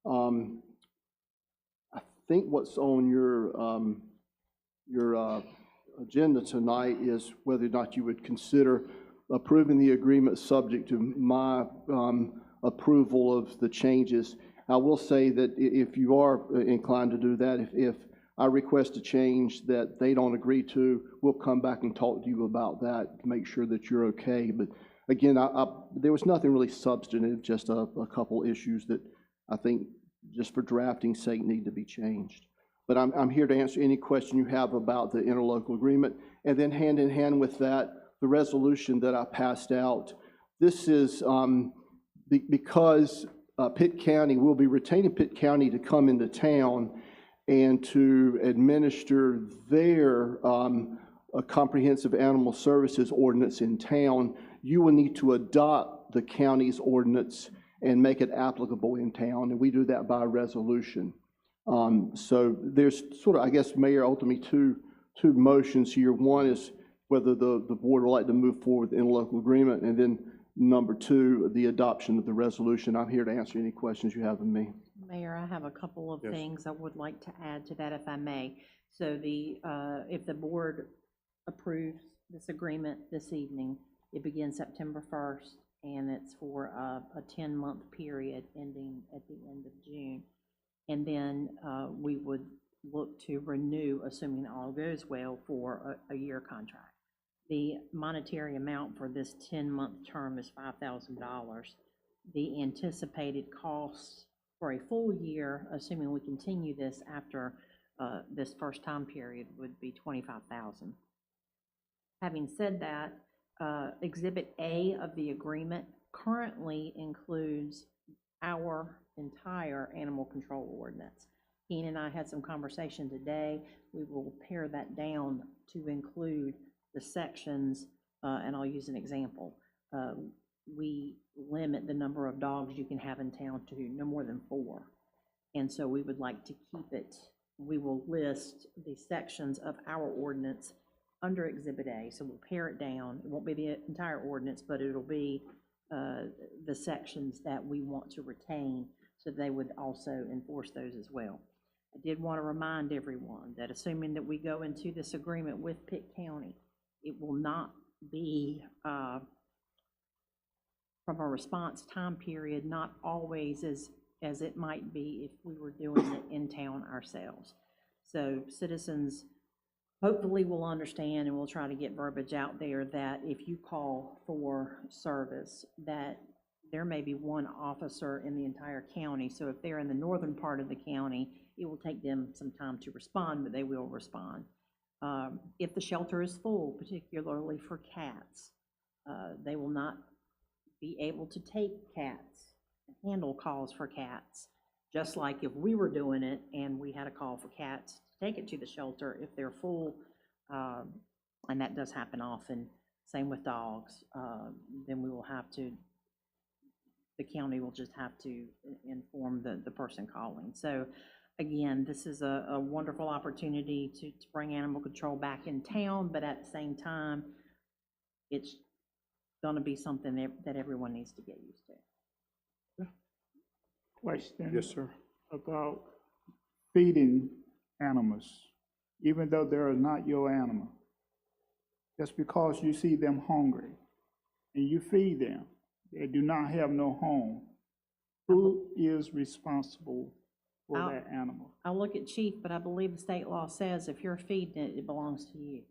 I think what's on your agenda tonight is whether or not you would consider approving the agreement subject to my approval of the changes. I will say that if you are inclined to do that, if I request a change that they don't agree to, we'll come back and talk to you about that to make sure that you're okay. But again, there was nothing really substantive, just a couple issues that I think just for drafting sake need to be changed. But I'm here to answer any question you have about the interlocal agreement. And then hand in hand with that, the resolution that I passed out This is because Pitt County, we'll be retaining Pitt County to come into town and to administer their a comprehensive animal services ordinance in town. You will need to adopt the county's ordinance and make it applicable in town, and we do that by resolution. So there's sort of, I guess, Mayor, ultimately two motions here. One is whether the board would like to move forward with the interlocal agreement, and then number two, the adoption of the resolution. I'm here to answer any questions you have of me. Mayor, I have a couple of Yes. things I would like to add to that, if I may. So if the board approves this agreement this evening, it begins September 1st, and it's for a 10-month period ending at the end of June. And then we would look to renew, assuming all goes well, for a year contract. The monetary amount for this 10-month term is $5,000. The anticipated cost for a full year, assuming we continue this after this first time period, would be $25,000. Having said that, Exhibit A of the agreement currently includes our entire animal control ordinance. Ian and I had some conversation today. We will pare that down to include the sections, and I'll use an example. We limit the number of dogs you can have in town to no more than 4. And so we would like to keep it, we will list the sections of our ordinance under Exhibit A, so we'll pare it down. It won't be the entire ordinance, but it'll be the sections that we want to retain, so they would also enforce those as well. I did want to remind everyone that assuming that we go into this agreement with Pitt County, it will not be from a response time period, not always as it might be if we were doing it in town ourselves. So citizens hopefully will understand, and we'll try to get verbiage out there that if you call for service, that there may be one officer in the entire county. So if they're in the northern part of the county, it will take them some time to respond, but they will respond. If the shelter is full, particularly for cats, they will not be able to take cats and handle calls for cats, just like if we were doing it and we had a call for cats to take it to the shelter if they're full, and that does happen often. Same with dogs. Then we will have to, the county will just have to inform the person calling. So again, this is a wonderful opportunity to bring animal control back in town, but at the same time, it's going to be something that everyone needs to get used to. Question. Yes, sir. About feeding animals, even though they are not your animal. Just because you see them hungry and you feed them, they do not have no home. Who is responsible for that animal? I'll look at Chief, but I believe the state law says if you're feeding it, it belongs to you.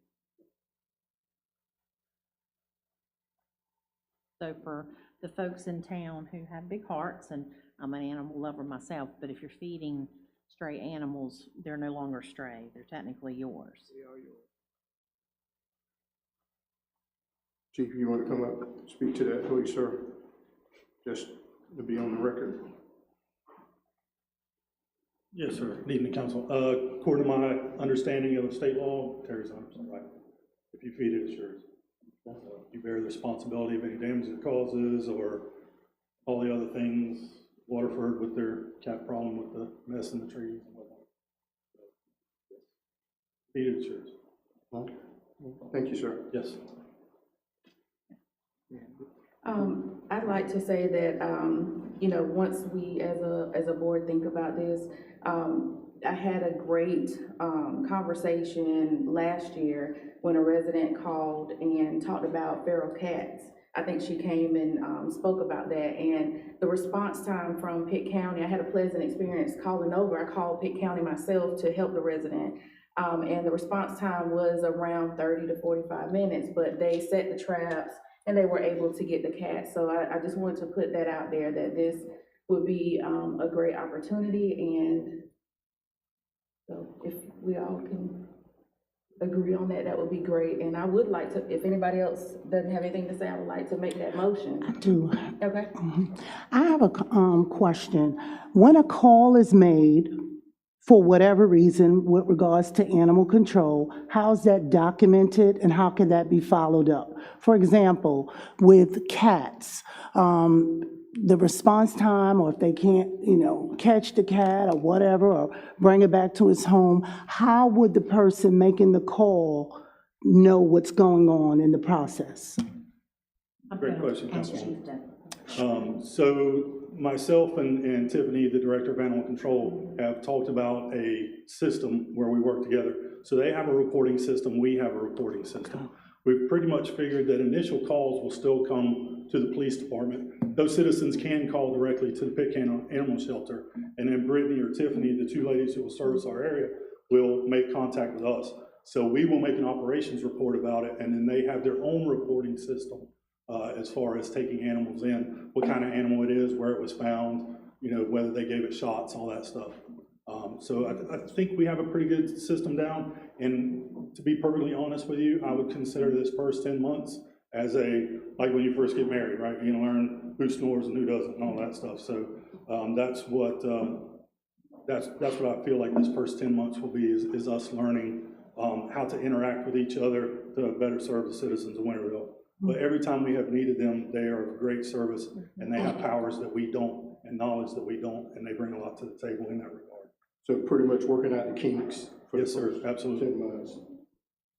So for the folks in town who have big hearts, and I'm an animal lover myself, but if you're feeding stray animals, they're no longer stray. They're technically yours. They are yours. Chief, you want to come up and speak to that, please, sir? Just to be on the record. Yes, sir. Good evening, council. According to my understanding of state law, Terry's 100% right. If you feed it, it's yours. You bear the responsibility of any damage it causes or all the other things. Waterford with their cat problem with the mess in the trees and whatnot. Feed it, it's yours. Thank you, sir. Yes. I'd like to say that, you know, once we as a board think about this, I had a great conversation last year when a resident called and talked about feral cats. I think she came and spoke about that, and the response time from Pitt County, I had a pleasant experience calling over. I called Pitt County myself to help the resident, and the response time was around 30 to 45 minutes, but they set the traps and they were able to get the cat. So I just wanted to put that out there, that this would be a great opportunity, and so if we all can agree on that, that would be great. And I would like to, if anybody else doesn't have anything to say, I would like to make that motion. I do. Okay. I have a question. When a call is made, for whatever reason, with regards to animal control, how's that documented and how can that be followed up? For example, with cats, the response time, or if they can't, catch the cat or whatever, or bring it back to its home, how would the person making the call know what's going on in the process? Great question, Councilwoman. So myself and Tiffany, the Director of Animal Control, have talked about a system where we work together. So they have a reporting system, we have a reporting system. We've pretty much figured that initial calls will still come to the police department. Those citizens can call directly to the Pitcairn Animal Shelter, and then Brittany or Tiffany, the two ladies who will service our area, will make contact with us. So we will make an operations report about it, and then they have their own reporting system as far as taking animals in, what kind of animal it is, where it was found, whether they gave it shots, all that stuff. So I think we have a pretty good system down, and to be perfectly honest with you, I would consider this first 10 months as like when you first get married, right? You're gonna learn who snores and who doesn't and all that stuff. So that's what I feel like this first 10 months will be, is us learning how to interact with each other to better serve the citizens of Winterville. But every time we have needed them, they are of great service, and they have powers that we don't and knowledge that we don't, and they bring a lot to the table in that regard. So pretty much working out the kinks for Yes, the sir, first absolutely. 10 months.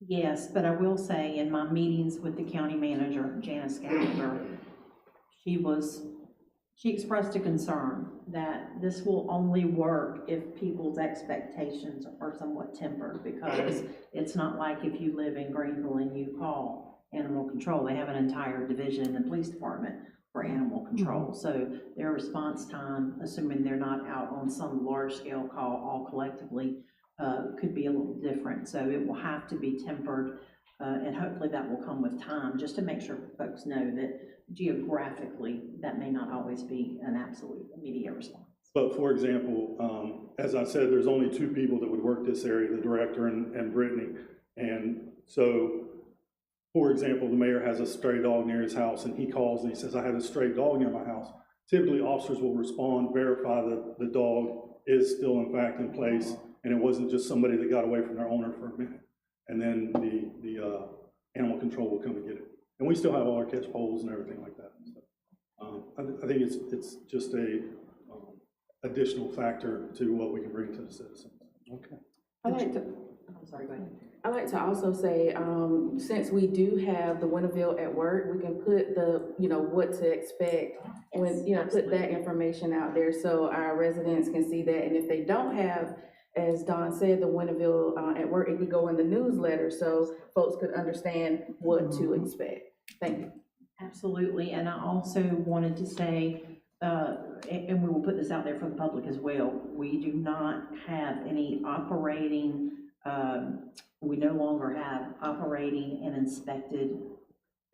Yes, but I will say in my meetings with the county manager, Janice Gallagher, she expressed a concern that this will only work if people's expectations are somewhat tempered, because it's not like if you live in Greenville and you call animal control, they have an entire division in the police department for animal control. So their response time, assuming they're not out on some large-scale call all collectively, could be a little different. So it will have to be tempered, and hopefully that will come with time, just to make sure folks know that geographically, that may not always be an absolute immediate response. But for example, as I said, there's only two people that would work this area, the director and Brittany. And so, for example, the mayor has a stray dog near his house, and he calls and he says, I have a stray dog near my house. Typically, officers will respond, verify that the dog is still in fact in place, and it wasn't just somebody that got away from their owner for a minute. And then the animal control will come and get it. And we still have all our catch poles and everything like that. So, I think it's just a additional factor to what we can bring to the citizens. Okay. I'm sorry, go ahead. I like to also say, since we do have the Winterville at Work, we can put the, what to expect when, put that information out there so our residents can see that. And if they don't have, as Don said, the Winterville at Work, it could go in the newsletter so folks could understand what to expect. Thank you. Absolutely, and I also wanted to say, and we will put this out there for the public as well, we do not have any operating, we no longer have operating and inspected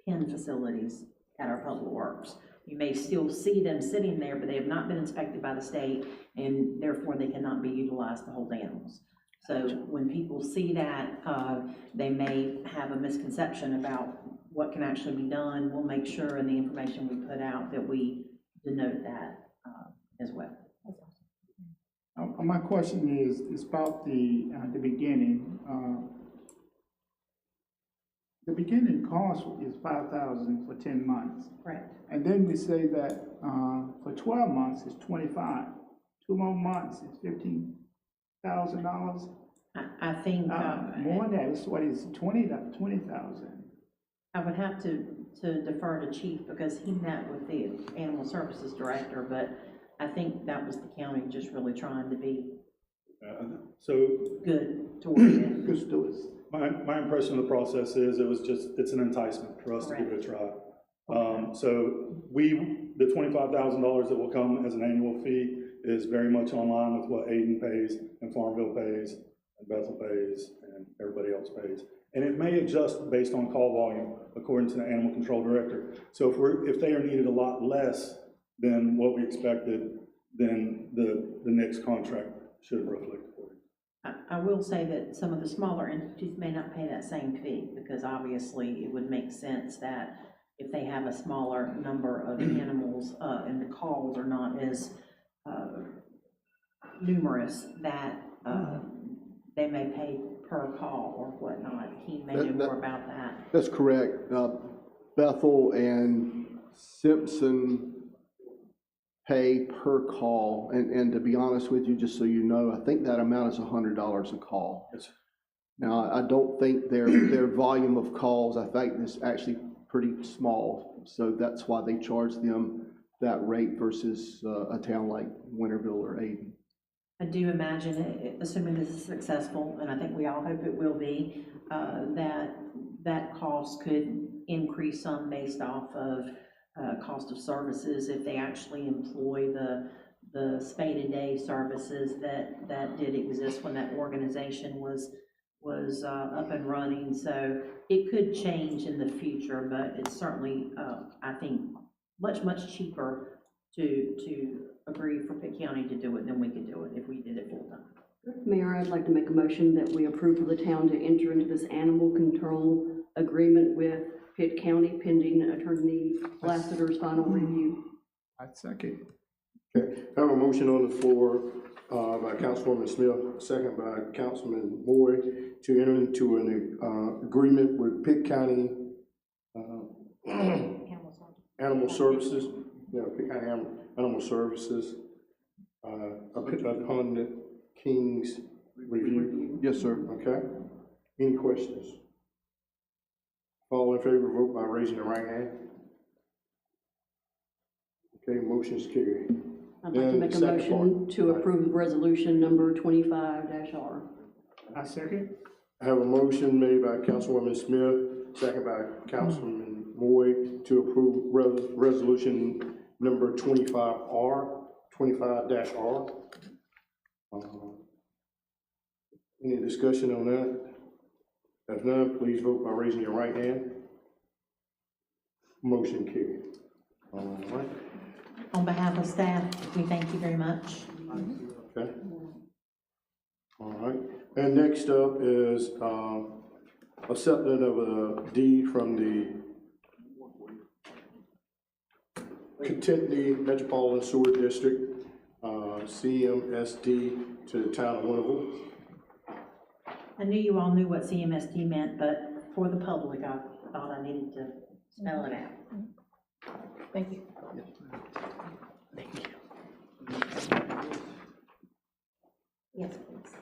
pen facilities at our public works. You may still see them sitting there, but they have not been inspected by the state, and therefore they cannot be utilized to hold animals. So when people see that, they may have a misconception about what can actually be done. We'll make sure in the information we put out that we denote that as well. My question is about the beginning. The beginning cost is $5,000 for 10 months. Right. And then we say that for 12 months it's $25,000. 2 more months is $15,000. I think more than that. It's what is $20,000. I would have to defer to Chief because he met with the Animal Services Director, but I think that was the county just really trying to be good toward it. Good stewards. My impression of the process is it's an enticement for us to give it a try. So the $25,000 that will come as an annual fee is very much in line with what Aden pays and Farmville pays and Bethel pays and everybody else pays. And it may adjust based on call volume according to the animal control director. So if they are needed a lot less than what we expected, then the next contract should reflect accordingly. I will say that some of the smaller entities may not pay that same fee, because obviously it would make sense that if they have a smaller number of animals, and the calls are not as, numerous, that, they may pay per call or whatnot. He may know more about that. That's correct. Bethel and Simpson pay per call, and to be honest with you, just so you know, I think that amount is $100 a call. Yes. Now, I don't think their volume of calls, I think, is actually pretty small, so that's why they charge them that rate versus a town like Winterville or Ayden. I do imagine, assuming this is successful, and I think we all hope it will be, that cost could increase some based off of cost of services if they actually employ the spade and day services that did exist when that organization was up and running. So it could change in the future, but it's certainly, I think, much cheaper to agree for Pitt County to do it than we could do it if we did it full time. Mayor, I'd like to make a motion that we approve for the town to enter into this animal control agreement with Pitt County pending Attorney Lassiter's final review. I second. Okay, I have a motion on the floor by Councilwoman Smith, second by Councilman Moore, to enter into an agreement with Pitt County Animal Services. Yeah, Pitt County Animal Services upon the King's review. Yes, sir. Okay. Any questions? All in favor, vote by raising the right hand. Okay, motion's carried. I'd like to make a motion to approve resolution number 25-R. I second. I have a motion made by Councilwoman Smith, second by Councilman Moy, to approve resolution number 25-R. Any discussion on that? If none, please vote by raising your right hand. Motion carried. All right. On behalf of staff, we thank you very much. Okay. All right. And next up is acceptance of a deed from the Contently Metropolitan Sewer District, CMSD, to the town of Winterville. I knew you all knew what CMSD meant, but for the public, I thought I needed to spell it out. Thank you. Thank you. Yes, please.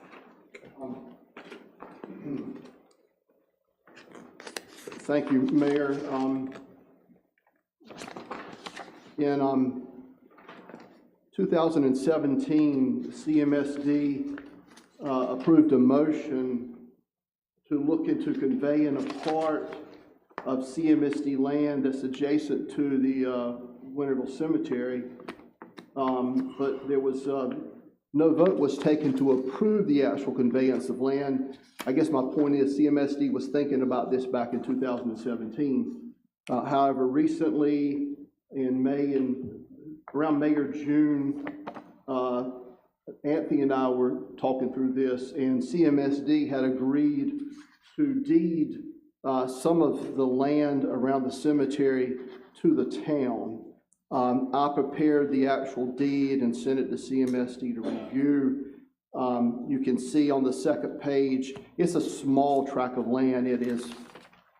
Thank you, Mayor. In 2017, CMSD approved a motion to look into conveying a part of CMSD land that's adjacent to the Winterville Cemetery, but there was no vote was taken to approve the actual conveyance of land. I guess my point is CMSD was thinking about this back in 2017. However, recently in May and around May or June, Anthony and I were talking through this, and CMSD had agreed to deed some of the land around the cemetery to the town. I prepared the actual deed and sent it to CMSD to review. You can see on the second page, it's a small tract of land. It is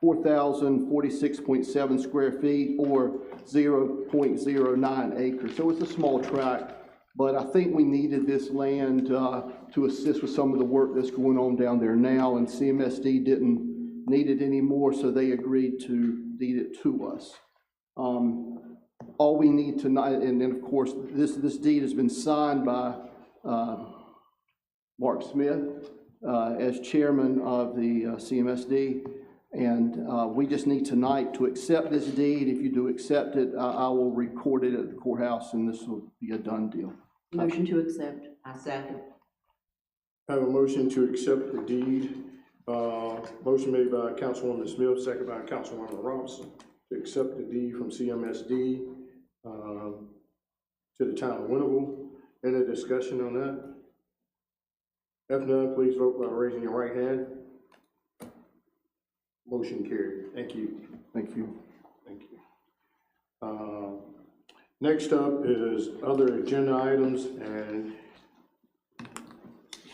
4,046.7 square feet or 0.09 acres. So it's a small tract, but I think we needed this land to assist with some of the work that's going on down there now, and CMSD didn't need it anymore, so they agreed to deed it to us. All we need tonight, and then of course, this deed has been signed by Mark Smith as chairman of the CMSD, and we just need tonight to accept this deed. If you do accept it, I will record it at the courthouse, and this will be a done deal. Motion to accept. I second. I have a motion to accept the deed. Motion made by Councilwoman Smith, second by Councilwoman Robinson, to accept the deed from CMSD to the town of Winterville. Any discussion on that? If none, please vote by raising your right hand. Motion carried. Thank you. Thank you. Thank you. Next up is other agenda items, and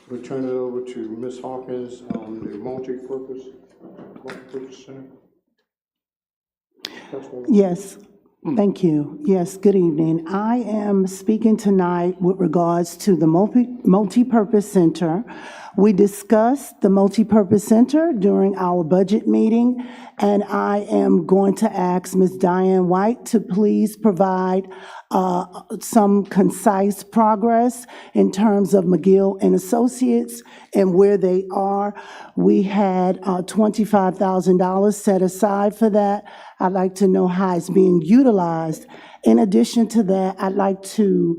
we'll turn it over to Ms. Hawkins on the multi-purpose center. Yes, thank you. Yes, good evening. I am speaking tonight with regards to the multi-purpose center. We discussed the multi-purpose center during our budget meeting, and I am going to ask Ms. Diane White to please provide some concise progress in terms of McGill and Associates and where they are. We had $25,000 set aside for that. I'd like to know how it's being utilized. In addition to that, I'd like to,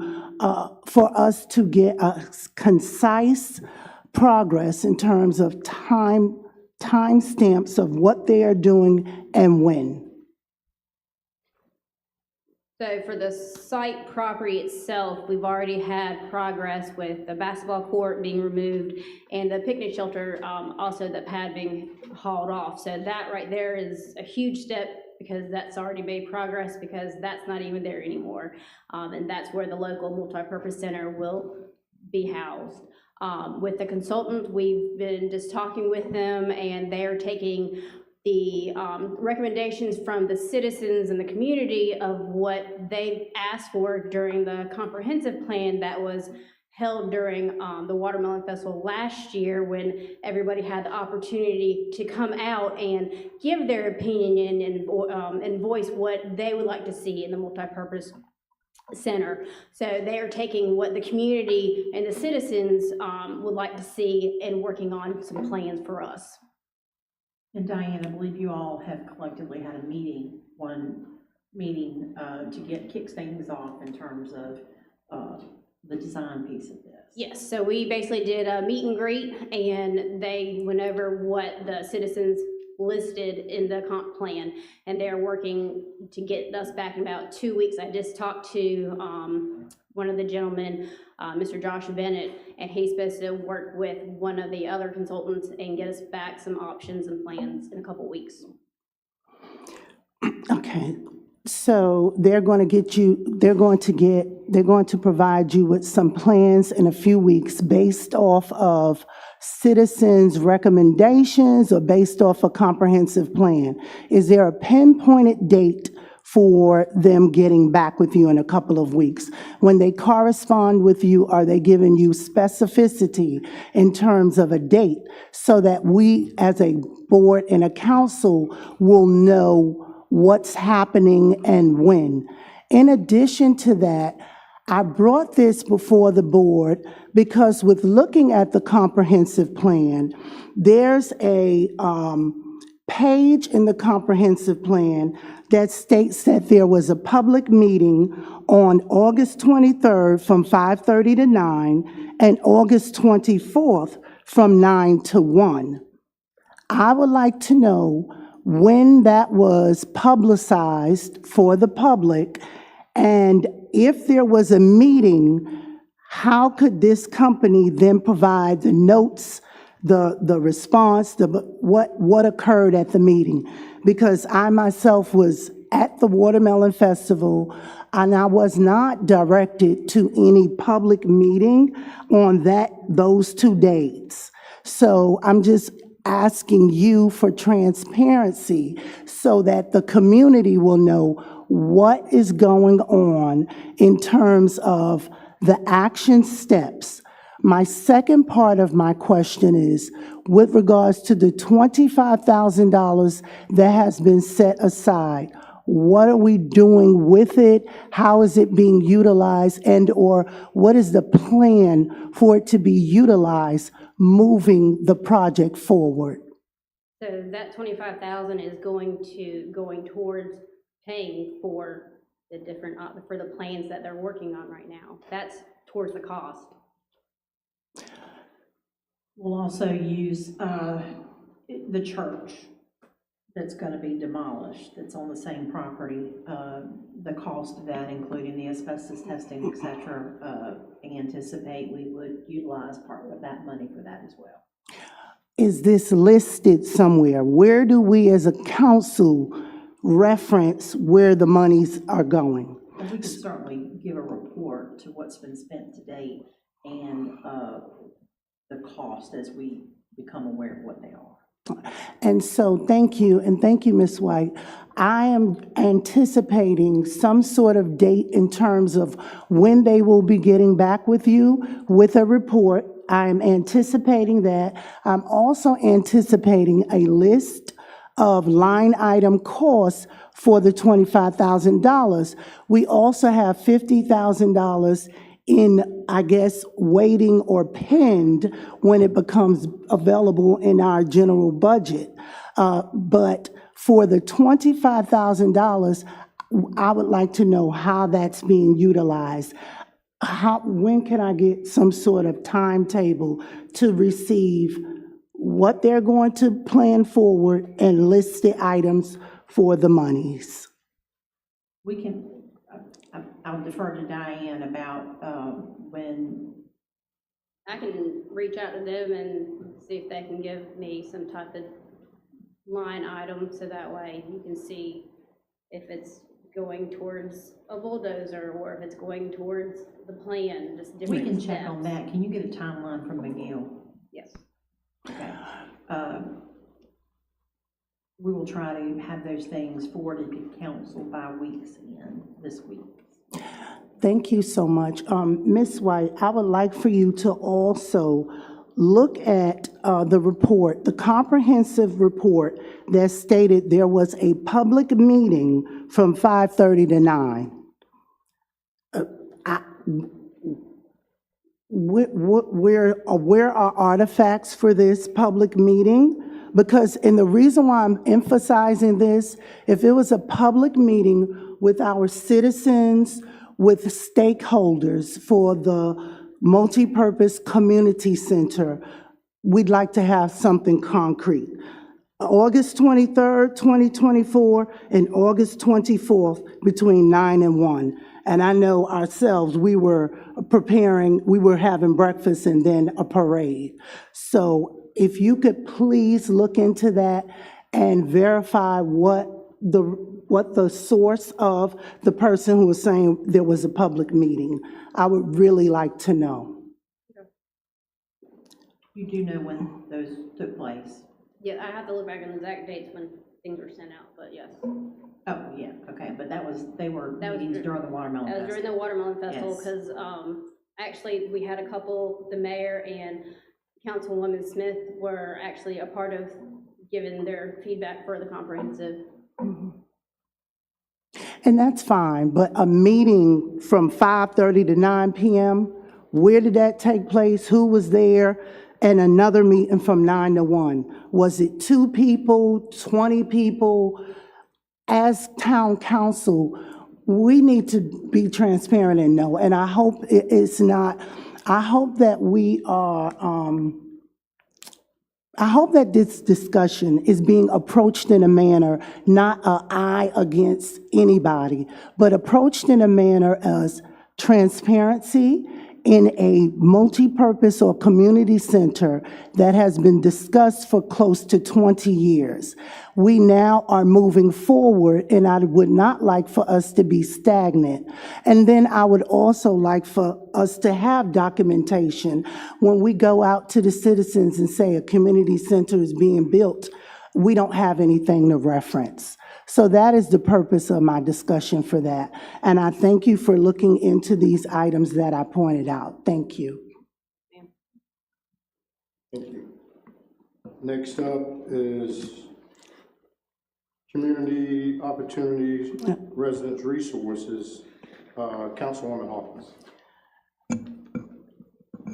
for us to get a concise progress in terms of time stamps of what they are doing and when. So for the site property itself, we've already had progress with the basketball court being removed and the picnic shelter, also the pad being hauled off. So that right there is a huge step because that's already made progress because that's not even there anymore. And that's where the local multipurpose center will be housed. With the consultant, we've been just talking with them and they're taking the recommendations from the citizens and the community of what they asked for during the comprehensive plan that was held during the Watermelon Festival last year when everybody had the opportunity to come out and give their opinion and voice what they would like to see in the multipurpose center. So they are taking what the community and the citizens would like to see and working on some plans for us. And Diane, I believe you all have collectively had a meeting, one meeting to kick things off in terms of the design piece of this. Yes, so we basically did a meet and greet and they went over what the citizens listed in the comp plan and they're working to get us back in about 2 weeks. I just talked to one of the gentlemen, Mr. Josh Bennett, and he's supposed to work with one of the other consultants and get us back some options and plans in a couple weeks. Okay, so they're going to provide you with some plans in a few weeks based off of citizens' recommendations or based off a comprehensive plan. Is there a pinpointed date for them getting back with you in a couple of weeks? When they correspond with you, are they giving you specificity in terms of a date so that we as a board and a council will know what's happening and when? In addition to that, I brought this before the board because with looking at the comprehensive plan, there's a page in the comprehensive plan that states that there was a public meeting on August 23rd from 5:30 to 9 and August 24th from 9 to 1. I would like to know when that was publicized for the public, and if there was a meeting, how could this company then provide the notes, the response, what occurred at the meeting? Because I myself was at the Watermelon Festival, and I was not directed to any public meeting on those 2 dates. So I'm just asking you for transparency so that the community will know what is going on in terms of the action steps. My second part of my question is, with regards to the $25,000 that has been set aside, what are we doing with it? How is it being utilized? And or what is the plan for it to be utilized moving the project forward? So that $25,000 is going towards paying for the different, for the plans that they're working on right now. That's towards the cost. We'll also use the church. that's gonna be demolished, that's on the same property. The cost of that, including the asbestos testing, et cetera, I anticipate we would utilize part of that money for that as well. Is this listed somewhere? Where do we as a council reference where the monies are going? And we could certainly give a report to what's been spent to date and the cost as we become aware of what they are. And so, thank you, and thank you, Ms. White. I am anticipating some sort of date in terms of when they will be getting back with you with a report. I'm anticipating that. I'm also anticipating a list of line item costs for the $25,000. We also have $50,000 in, I guess, waiting or pinned when it becomes available in our general budget. But for the $25,000, I would like to know how that's being utilized. When can I get some sort of timetable to receive what they're going to plan forward and list the items for the monies? We can, I'll defer to Diane about when. I can reach out to them and see if they can give me some type of line item, so that way you can see if it's going towards a bulldozer or if it's going towards the plan, just different We can steps. check on that. Can you get a timeline from McGill? Yes. Okay. We will try to have those things forwarded to council by week's end this week. Thank you so much. Ms. White, I would like for you to also look at the report, the comprehensive report that stated there was a public meeting from 5:30 to 9. Where are artifacts for this public meeting? Because, and the reason why I'm emphasizing this, if it was a public meeting with our citizens, with stakeholders for the multipurpose community center, we'd like to have something concrete. August 23rd, 2024, and August 24th, between 9 and 1. And I know ourselves, we were preparing, we were having breakfast and then a parade. So if you could please look into that and verify what the source of the person who was saying there was a public meeting. I would really like to know. You do know when those took place? Yeah, I have to look back on the exact dates when things were sent out, but yes. Oh, yeah, okay, but they were meetings during the Watermelon Festival. That was during the Watermelon Festival, Yes. because actually, we had a couple, the mayor and Councilwoman Smith were actually a part of giving their feedback for the comprehensive. And that's fine, but a meeting from 5:30 to 9 p.m., where did that take place? Who was there? And another meeting from 9 to 1. Was it 2 people, 20 people? As town council, we need to be transparent and know, and I hope it's not, I hope that we are, I hope that this discussion is being approached in a manner, not an eye against anybody, but approached in a manner as transparency in a multi-purpose or community center that has been discussed for close to 20 years. We now are moving forward, and I would not like for us to be stagnant. And then I would also like for us to have documentation when we go out to the citizens and say a community center is being built, we don't have anything to reference. So that is the purpose of my discussion for that. And I thank you for looking into these items that I pointed out. Thank you. Thank you. Next up is Community Opportunities, Residents Resources, Councilwoman Hawkins.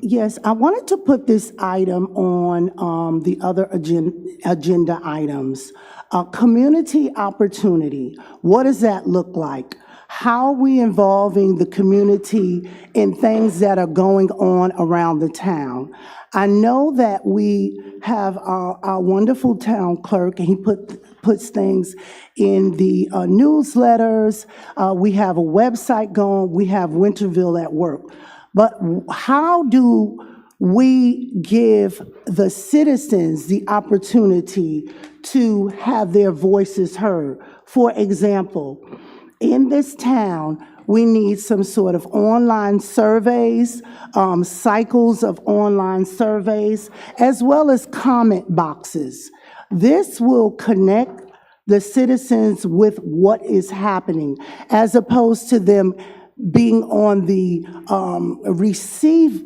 Yes, I wanted to put this item on the other agenda items. Community opportunity, what does that look like? How are we involving the community in things that are going on around the town? I know that we have our wonderful town clerk, and he puts things in the newsletters. We have a website going. We have Winterville at Work. But how do we give the citizens the opportunity to have their voices heard? For example, in this town, we need some sort of online surveys, cycles of online surveys, as well as comment boxes. This will connect the citizens with what is happening, as opposed to them being on the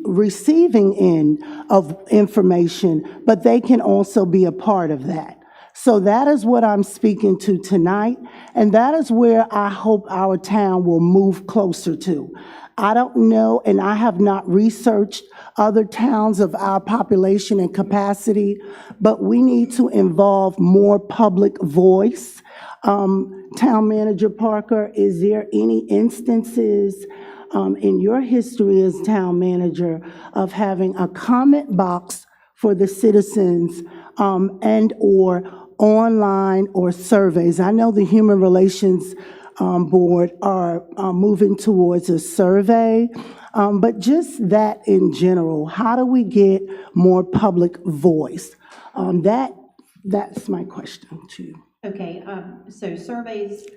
receiving end of information, but they can also be a part of that. So that is what I'm speaking to tonight, and that is where I hope our town will move closer to. I don't know, and I have not researched other towns of our population and capacity, but we need to involve more public voice. Town Manager Parker, is there any instances in your history as town manager of having a comment box for the citizens and/or online or surveys? I know the Human Relations Board are moving towards a survey, but just that in general, how do we get more public voice? That's my question too. Okay, so surveys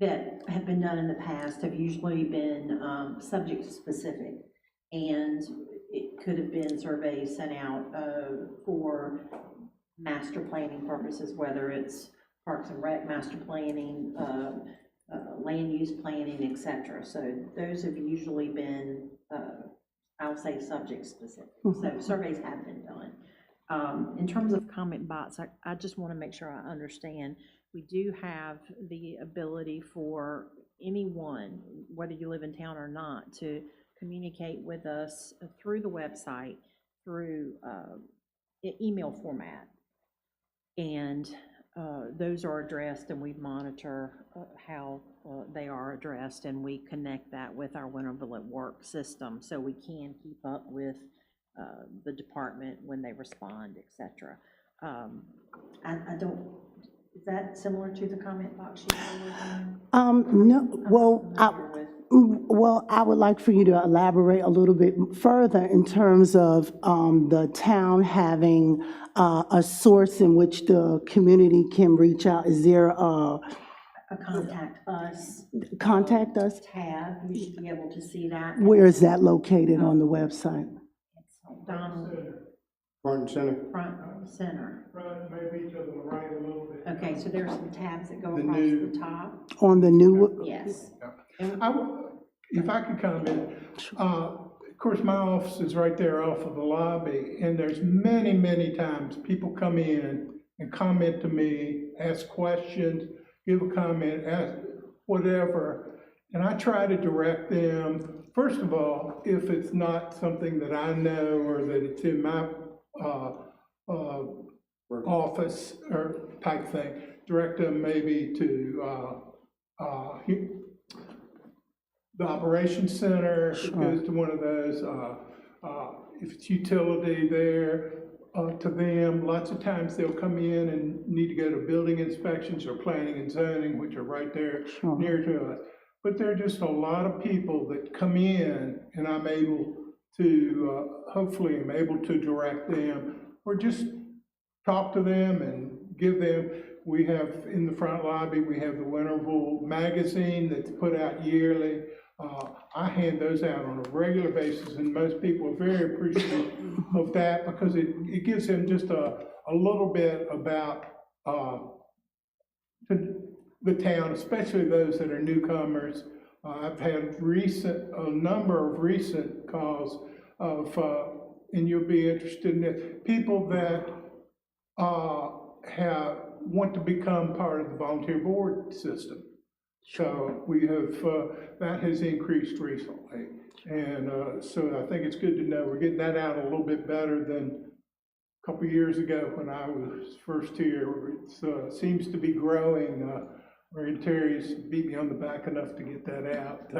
that have been done in the past have usually been subject-specific, and it could have been surveys sent out for master planning purposes, whether it's Parks and Rec master planning, land use planning, etc. So those have usually been, I'll say, subject-specific. So surveys have been done. In terms of comment box, I just want to make sure I understand. We do have the ability for anyone, whether you live in town or not, to communicate with us through the website, through email format. And those are addressed, and we monitor how they are addressed, and we connect that with our Winterville at Work system so we can keep up with the department when they respond, etc. I don't, is that similar to the comment box you were working on? No, I would like for you to elaborate a little bit further in terms of the town having a source in which the community can reach out. Is there a contact us? Contact us? Tab, you should be able to see that. Where is that located on the website? Donald. Front and center. Front center. Front, maybe to the right a little bit. Okay, so there's some tabs that go across the top. On the new? Yes. If I could comment, of course, my office is right there off of the lobby, and there's many, many times people come in and comment to me, ask questions, give a comment, ask whatever, and I try to direct them. First of all, if it's not something that I know or that it's in my office or type thing, direct them maybe to the operations center, if it goes to one of those, if it's utility there, to them. Lots of times they'll come in and need to go to building inspections or planning and zoning, which are right there near to us. But there are just a lot of people that come in, and I'm able to, hopefully I'm able to direct them or just talk to them and give them. We have in the front lobby, we have the Winterville magazine that's put out yearly. I hand those out on a regular basis, and most people are very appreciative of that because it gives them just a little bit about the town, especially those that are newcomers. I've had a number of recent calls of, and you'll be interested in this, people that want to become part of the volunteer board system. So we have, that has increased recently. And so I think it's good to know we're getting that out a little bit better than a couple of years ago when I was first here. It seems to be growing And Terry's beat me on the back enough to get that out.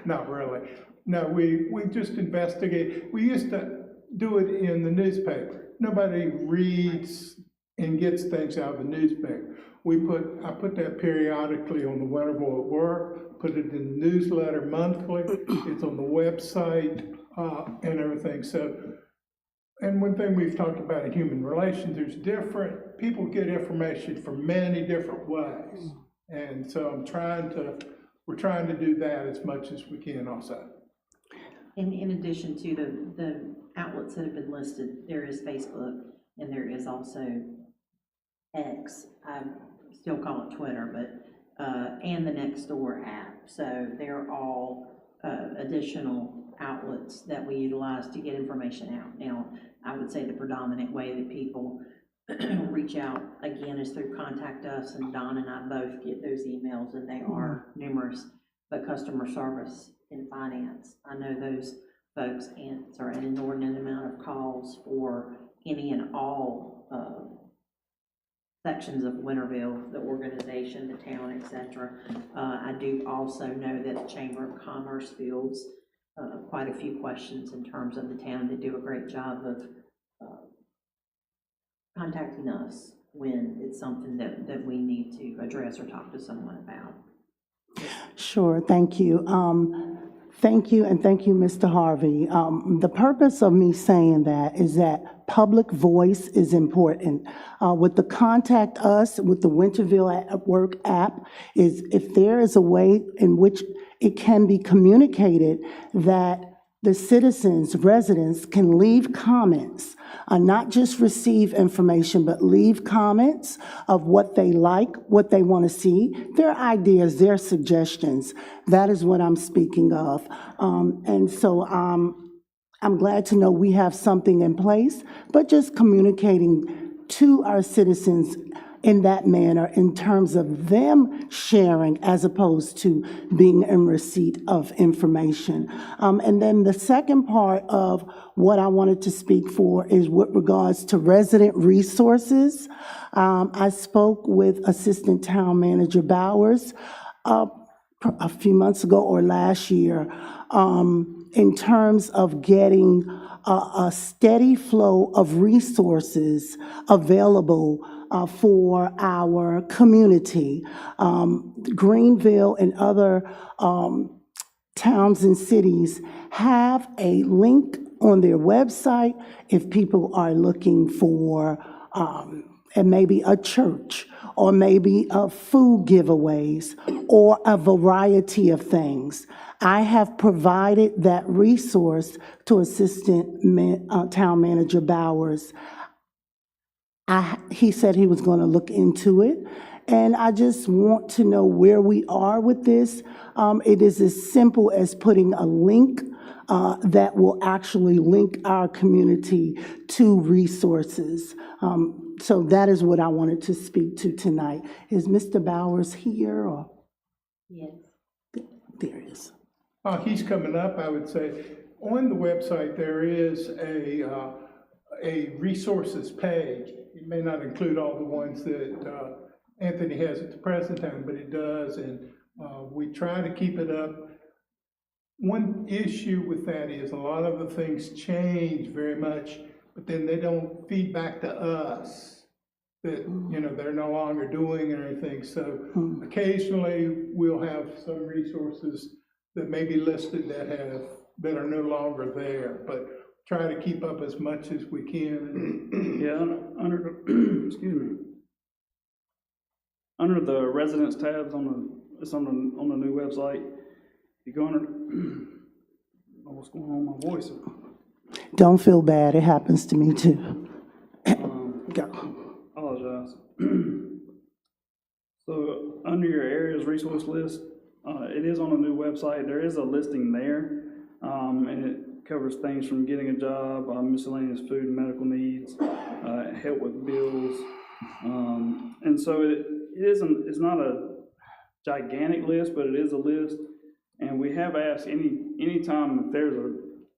Not really. No, we just investigate. We used to do it in the newspaper. Nobody reads and gets things out of the newspaper. I put that periodically on the Winterville at Work, put it in the newsletter monthly. It's on the website and everything. So, and one thing we've talked about in human relations, people get information from many different ways. And so we're trying to do that as much as we can also. In addition to the outlets that have been listed, there is Facebook and there is also X, I still call it Twitter, but, and the Nextdoor app. So they're all additional outlets that we utilize to get information out. Now, I would say the predominant way that people reach out, again, is through Contact Us, and Don and I both get those emails, and they are numerous, but customer service and finance, I know those folks answer an inordinate amount of calls for any and all sections of Winterville, the organization, the town, etc. I do also know that the Chamber of Commerce fields quite a few questions in terms of the town. They do a great job of contacting us when it's something that we need to address or talk to someone about. Sure, thank you. Thank you, and thank you, Mr. Harvey. The purpose of me saying that is that public voice is important. With the Contact Us, with the Winterville at Work app, is if there is a way in which it can be communicated that the citizens, residents can leave comments, not just receive information, but leave comments of what they like, what they want to see, their ideas, their suggestions. That is what I'm speaking of. And so I'm glad to know we have something in place, but just communicating to our citizens in that manner in terms of them sharing as opposed to being in receipt of information. And then the second part of what I wanted to speak for is with regards to resident resources. I spoke with Assistant Town Manager Bowers a few months ago or last year in terms of getting a steady flow of resources available for our community. Greenville and other towns and cities have a link on their website if people are looking for and maybe a church or maybe food giveaways or a variety of things. I have provided that resource to Assistant Town Manager Bowers. He said he was going to look into it, and I just want to know where we are with this. It is as simple as putting a link that will actually link our community to resources. So that is what I wanted to speak to tonight. Is Mr. Bowers here? Or? Yes. There he is. He's coming up, I would say. On the website, there is a resources page. It may not include all the ones that Anthony has at the present time, but it does, and we try to keep it up. One issue with that is a lot of the things change very much, but then they don't feed back to us that, you know, they're no longer doing or anything. So occasionally we'll have some resources that may be listed that are no longer there, but try to keep up as much as we can. Yeah, under the, excuse me, under the residence tabs on the new website, you go under, oh, what's going on with my voice? Don't feel bad. It happens to me too. Go. Apologize. So under your areas resource list, it is on a new website. There is a listing there, and it covers things from getting a job, miscellaneous food and medical needs, help with bills, and so it's not a gigantic list, but it is a list. And we have asked anytime if there's a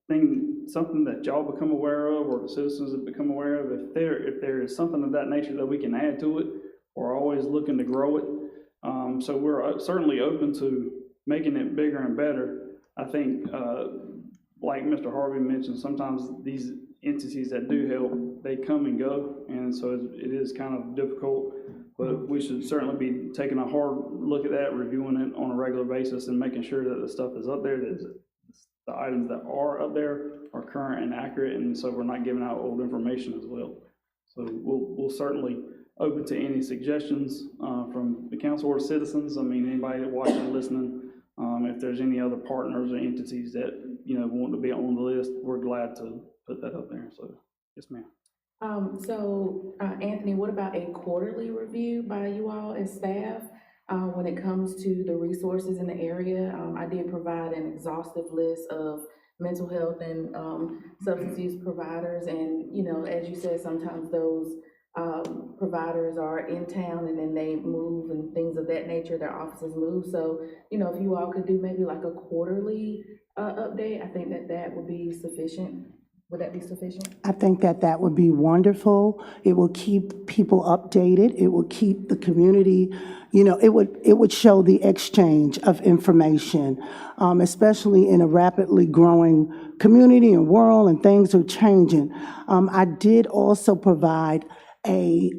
thing, something that y'all become aware of, or the citizens have become aware of, if there is something of that nature that we can add to it, we're always looking to grow it. So we're certainly open to making it bigger and better. I think, like Mr. Harvey mentioned, sometimes these entities that do help, they come and go, and so it is kind of difficult, but we should certainly be taking a hard look at that, reviewing it on a regular basis, and making sure that the stuff is up there, that the items that are up there are current and accurate, and so we're not giving out old information as well. So we'll certainly open to any suggestions from the council or citizens. I mean, anybody watching, listening, if there's any other partners or entities that, want to be on the list, we're glad to put that up there. So, yes, ma'am. Anthony, what about a quarterly review by you all as staff when it comes to the resources in the area? I did provide an exhaustive list of mental health and substance use providers, and as you said, sometimes those providers are in town and then they move and things of that nature, their offices move. So, if you all could do maybe like a quarterly update, I think that would be sufficient. Would that be sufficient? I think that would be wonderful. It will keep people updated. It will keep the community, it would show the exchange of information, especially in a rapidly growing community and world, and things are changing. I did also provide a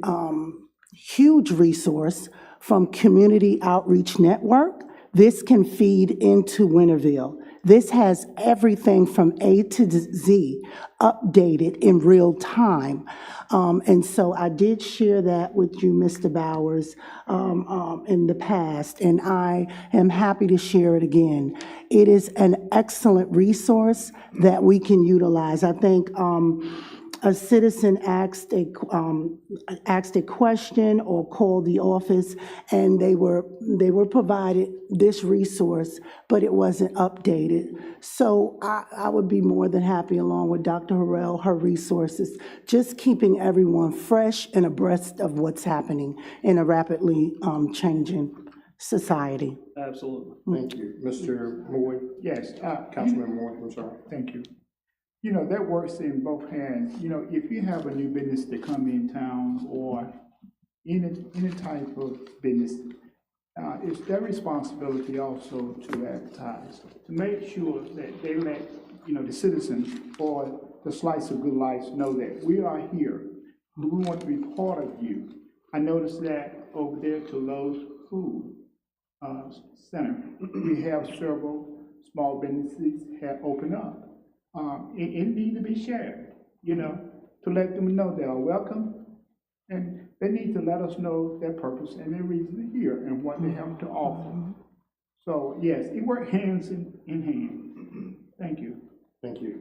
huge resource from Community Outreach Network. This can feed into Winterville. This has everything from A to Z updated in real time. And so I did share that with you, Mr. Bowers, in the past, and I am happy to share it again. It is an excellent resource that we can utilize. I think a citizen asked a question or called the office, and they were provided this resource, but it wasn't updated. So I would be more than happy, along with Dr. Harrell, her resources, just keeping everyone fresh and abreast of what's happening in a rapidly changing society. Absolutely. Thank you. Mr. Moore? Yes. Councilman Moore, I'm sorry. Thank you. That works in both hands. If you have a new business to come in town or any type of business, it's their responsibility also to advertise, to make sure that they let, the citizens or the Slice of Good Life know that we are here. We want to be part of you. I noticed that over there to Lowe's Food Center, we have several small businesses have opened up. It needs to be shared, to let them know they are welcome, and they need to let us know their purpose and their reason here and what they have to offer. So yes, it works hands in hand. Thank you. Thank you.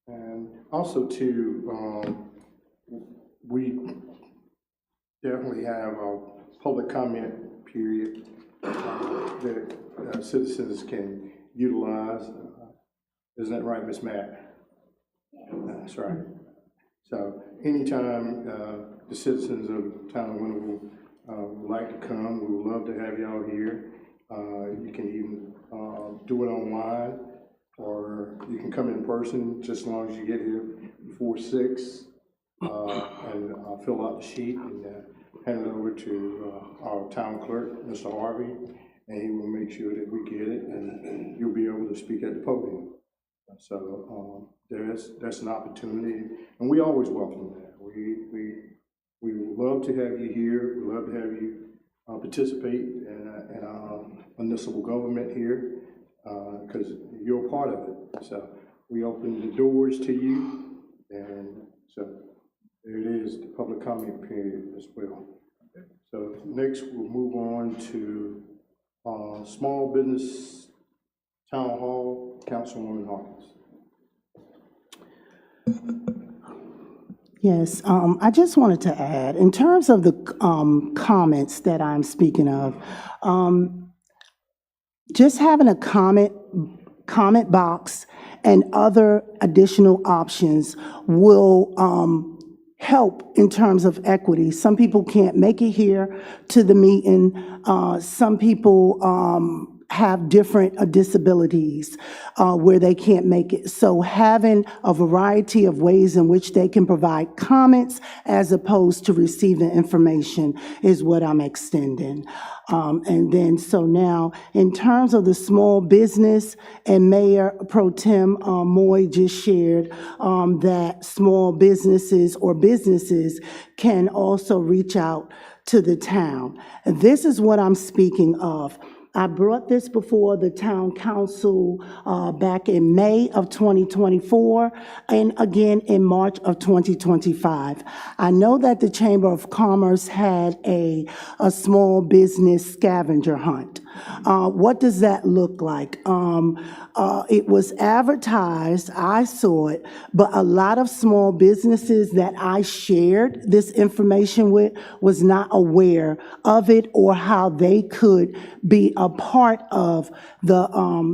And also too, we definitely have a public comment period that citizens can utilize. Isn't that right, Ms. Matt? That's right. So anytime the citizens of town of Winterville would like to come, we would love to have y'all here. You can even do it online, or you can come in person, just as long as you get here before 6, and fill out the sheet and hand it over to our town clerk, Mr. Harvey, and he will make sure that we get it, and you'll be able to speak at the podium. So that's an opportunity, and we always welcome that. We would love to have you here. We love to have you participate in our municipal government here, because you're a part of it. So we open the doors to you, and so there it is, the public comment period as well. So next we'll move on to small business town hall, Councilwoman Hawkins. Yes, I just wanted to add, in terms of the comments that I'm speaking of, just having a comment box and other additional options will help in terms of equity. Some people can't make it here to the meeting. Some people have different disabilities where they can't make it. So having a variety of ways in which they can provide comments as opposed to receiving information is what I'm extending. And then, so now, in terms of the small business, and Mayor Pro Tem Moy just shared that small businesses or businesses can also reach out to the town. And this is what I'm speaking of. I brought this before the town council back in May of 2024 and again in March of 2025. I know that the Chamber of Commerce had a small business scavenger hunt. What does that look like? It was advertised, I saw it, but a lot of small businesses that I shared this information with was not aware of it or how they could be a part of the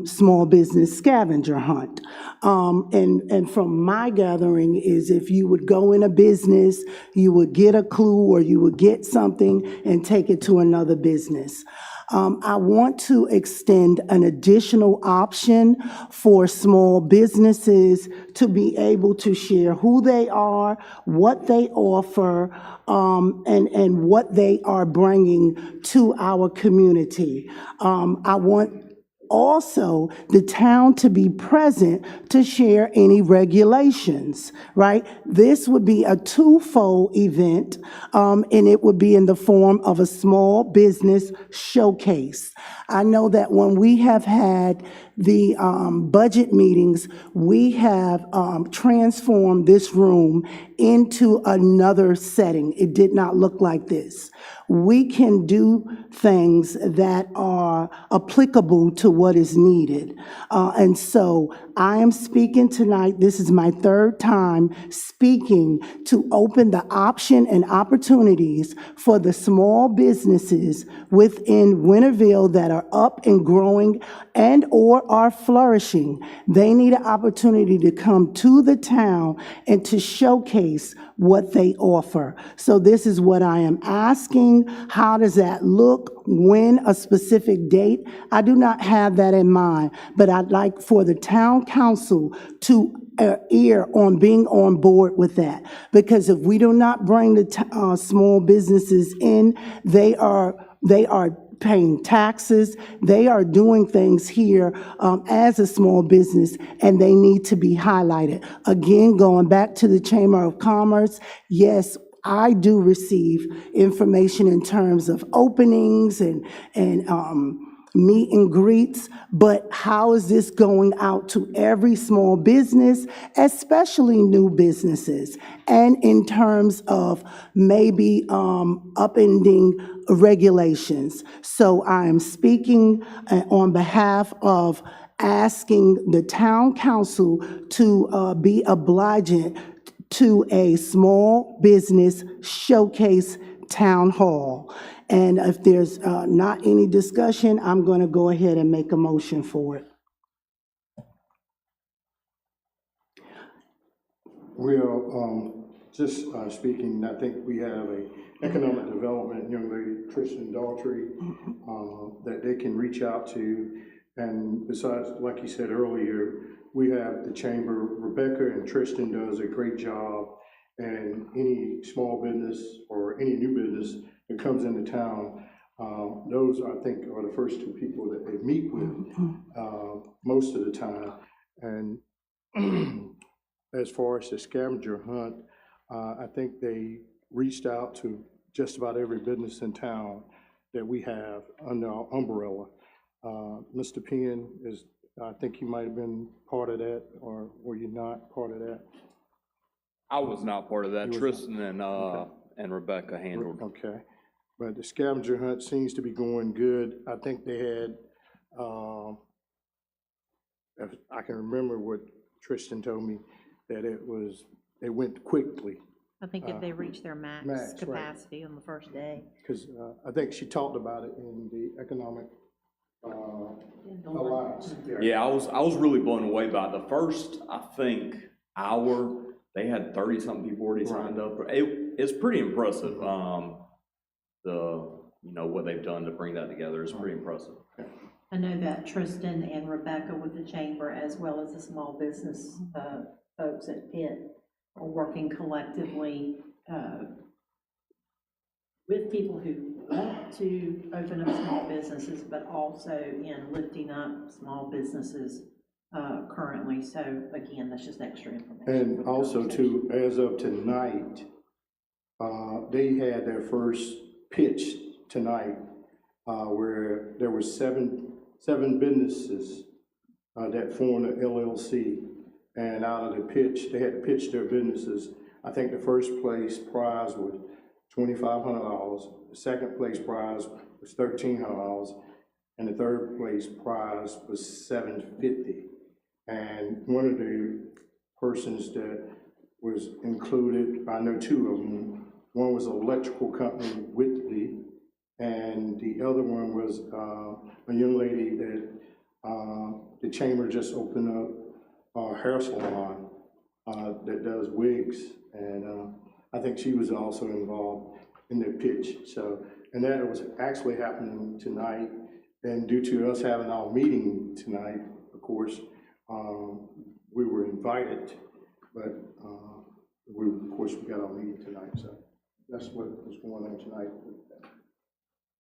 small business scavenger hunt. And from my gathering is if you would go in a business, you would get a clue or you would get something and take it to another business. I want to extend an additional option for small businesses to be able to share who they are, what they offer, and what they are bringing to our community. I want also the town to be present to share any regulations, right? This would be a twofold event, and it would be in the form of a small business showcase. I know that when we have had the budget meetings, we have transformed this room into another setting. It did not look like this. We can do things that are applicable to what is needed. And so I am speaking tonight, this is my third time speaking to open the option and opportunities for the small businesses within Winterville that are up and growing and or are flourishing. They need an opportunity to come to the town and to showcase what they offer. So this is what I am asking. How does that look? When? A specific date? I do not have that in mind, but I'd like for the town council to ear on being on board with that. Because if we do not bring the small businesses in, they are paying taxes, they are doing things here as a small business, and they need to be highlighted. Again, going back to the Chamber of Commerce, yes, I do receive information in terms of openings and meet and greets, but how is this going out to every small business, especially new businesses, and in terms of maybe upending regulations? So I am speaking on behalf of asking the town council to be obliging to a small business showcase town hall. And if there's not any discussion, I'm going to go ahead and make a motion for it. Well, just speaking, I think we have a economic development young lady, Tristan Daughtry, that they can reach out to. And besides, like you said earlier, we have the chamber. Rebecca and Tristan does a great job, and any small business or any new business that comes into town, those I think are the first two people that they meet with most of the time. And as far as the scavenger hunt, I think they reached out to just about every business in town that we have under our umbrella. Mr. Penn is, I think you might have been part of that, or were you not part of that? I was not part of that. Tristan and Rebecca handled. Okay, but the scavenger hunt seems to be going good. I think they had, if I can remember what Tristan told me, that it went quickly. I think if they reach their max capacity on the first day. Because I think she talked about it in the economic alliance. Yeah, I was really blown away by it. The first, I think, hour, they had 30-something people already signed up. It's pretty impressive. What they've done to bring that together is pretty impressive. I know that Tristan and Rebecca with the chamber, as well as the small business folks at Pitt, are working collectively with people who want to open up small businesses, but also in lifting up small businesses currently. So again, that's just extra information. And also too, as of tonight, they had their first pitch tonight, where there were seven businesses that formed an LLC. And out of the pitch, they had to pitch their businesses. I think the first place prize was $2,500. The second place prize was $1,300, and the third place prize was $750. And one of the persons that was included, I know two of them. One was an electrical company, Whitley, and the other one was a young lady that the chamber just opened up a hair salon that does wigs, and I think she was also involved in the pitch. So, and that was actually happening tonight, and due to us having our meeting tonight, of course, we were invited, but of course we got our meeting tonight, so that's what was going on tonight.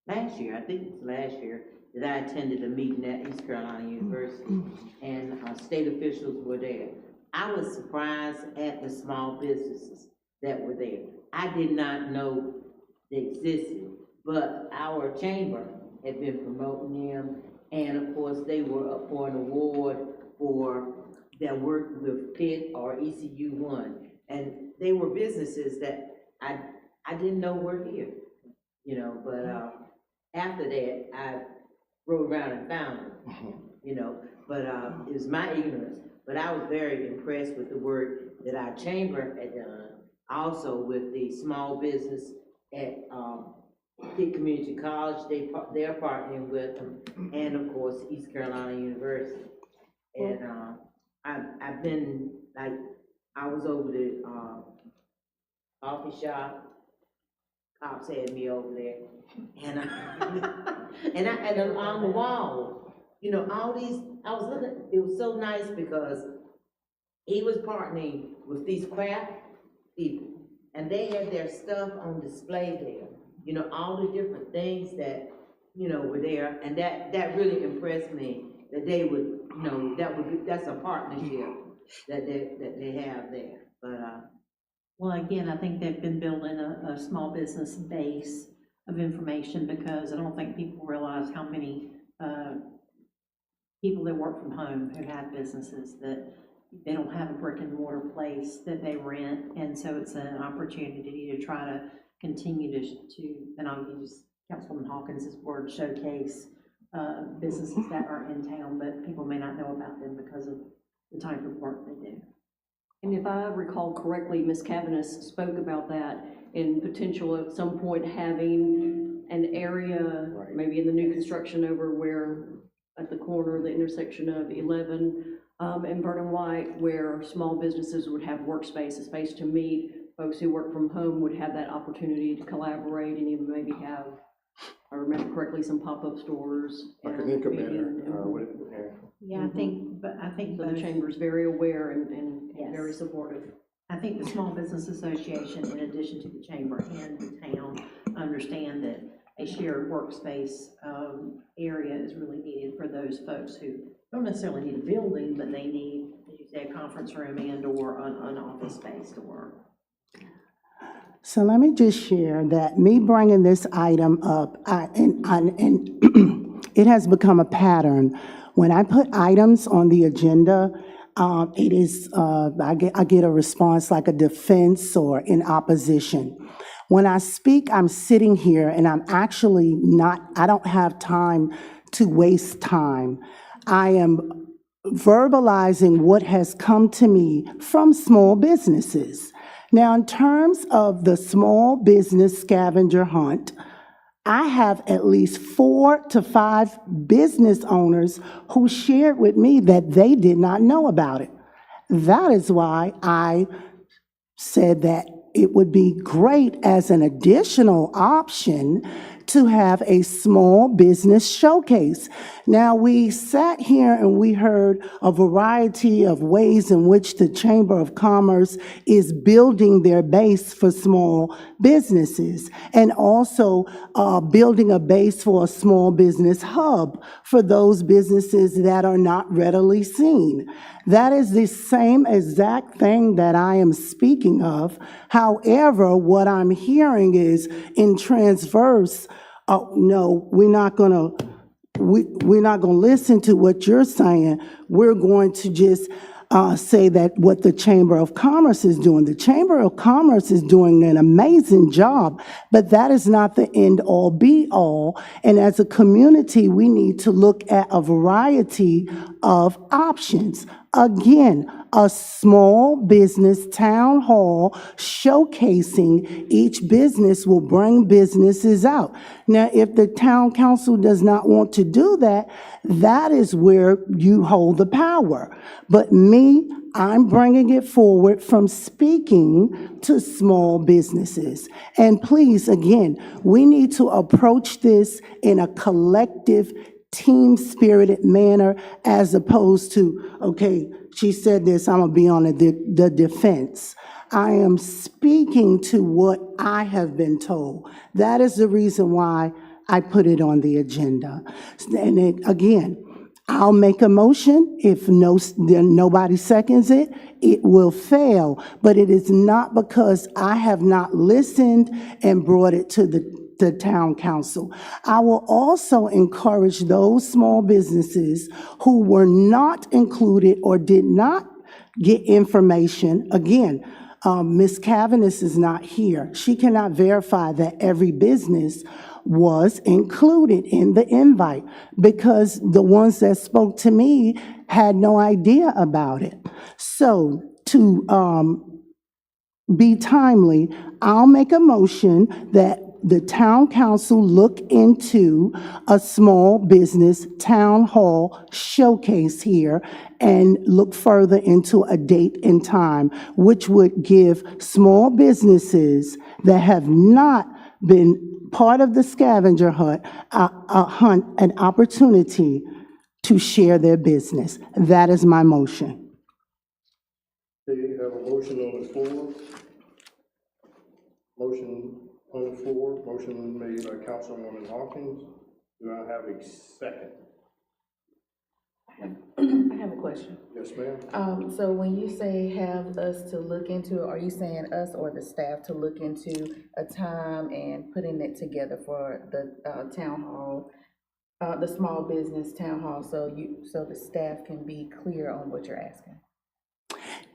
Last year, I think it was last year, that I attended a meeting at East Carolina University, and state officials were there. I was surprised at the small businesses that were there. I did not know they existed, but our chamber had been promoting them, and of course, they were up for an award for their work with Pitt or ECU One, and they were businesses that I didn't know were here, you know, but after that, I rode around and found them, you know, but it was my ignorance. But I was very impressed with the work that our chamber had done, also with the small business at Pitt Community College. They're partnering with them, and of course, East Carolina University. And I've been, like, I was over the coffee shop. Cops had me over there, and and on the wall, you know, all these, I was looking, it was so nice because he was partnering with these craft people, and they had their stuff on display there, you know, all the different things that, you know, were there, and that really impressed me, that they would, you know, that's a partnership that they have there, but well, again, I think they've been building a small business base of information, because I don't think people realize how many people that work from home who have businesses that they don't have a brick and mortar place that they rent, and so it's an opportunity to try to continue to and I'll use Councilwoman Hawkins's word, showcase businesses that are in town, but people may not know about them because of the type of work they do. And if I recall correctly, Ms. Cavanis spoke about that in potential at some point having an area, maybe in the new construction over where, at the corner of the intersection of 11 and Vernon White, where small businesses would have workspace, a space to meet. Folks who work from home would have that opportunity to collaborate and even maybe have, if I remember correctly, some pop-up stores. Like an incubator, Yeah, I think so the chamber's very aware and very supportive. I think the Small Business Association, in addition to the chamber and the town, understand that a shared workspace area is really needed for those folks who don't necessarily need a building, but they need, as you say, a conference room and or an office space to work. So let me just share that me bringing this item up, and it has become a pattern. When I put items on the agenda, it is, I get a response like a defense or in opposition. When I speak, I'm sitting here and I'm actually not, I don't have time to waste time. I am verbalizing what has come to me from small businesses. Now, in terms of the small business scavenger hunt, I have at least 4 to 5 business owners who shared with me that they did not know about it. That is why I said that it would be great as an additional option to have a small business showcase. Now, we sat here and we heard a variety of ways in which the Chamber of Commerce is building their base for small businesses, and also building a base for a small business hub for those businesses that are not readily seen. That is the same exact thing that I am speaking of. However, what I'm hearing is in transverse, no, we're not gonna listen to what you're saying. We're going to just say that what the Chamber of Commerce is doing. The Chamber of Commerce is doing an amazing job, but that is not the end-all, be-all. And as a community, we need to look at a variety of options. Again, a small business town hall showcasing each business will bring businesses out. Now, if the town council does not want to do that, that is where you hold the power. But me, I'm bringing it forward from speaking to small businesses. And please, again, we need to approach this in a collective, team-spirited manner, as opposed to, okay, she said this, I'm gonna be on the defense. I am speaking to what I have been told. That is the reason why I put it on the agenda. And again, I'll make a motion. If nobody seconds it, it will fail. But it is not because I have not listened and brought it to the town council. I will also encourage those small businesses who were not included or did not get information. Again, Ms. Cavanis is not here. She cannot verify that every business was included in the invite, because the ones that spoke to me had no idea about it. So to be timely, I'll make a motion that the town council look into a small business town hall showcase here and look further into a date and time, which would give small businesses that have not been part of the scavenger hunt an opportunity to share their business. That is my motion. Do you have a motion on the floor? Motion on the floor, motion made by Councilwoman Hawkins. Do I have a second? I have a question. Yes, ma'am. So when you say have us to look into, are you saying us or the staff to look into a time and putting it together for the town hall, the small business town hall, so the staff can be clear on what you're asking?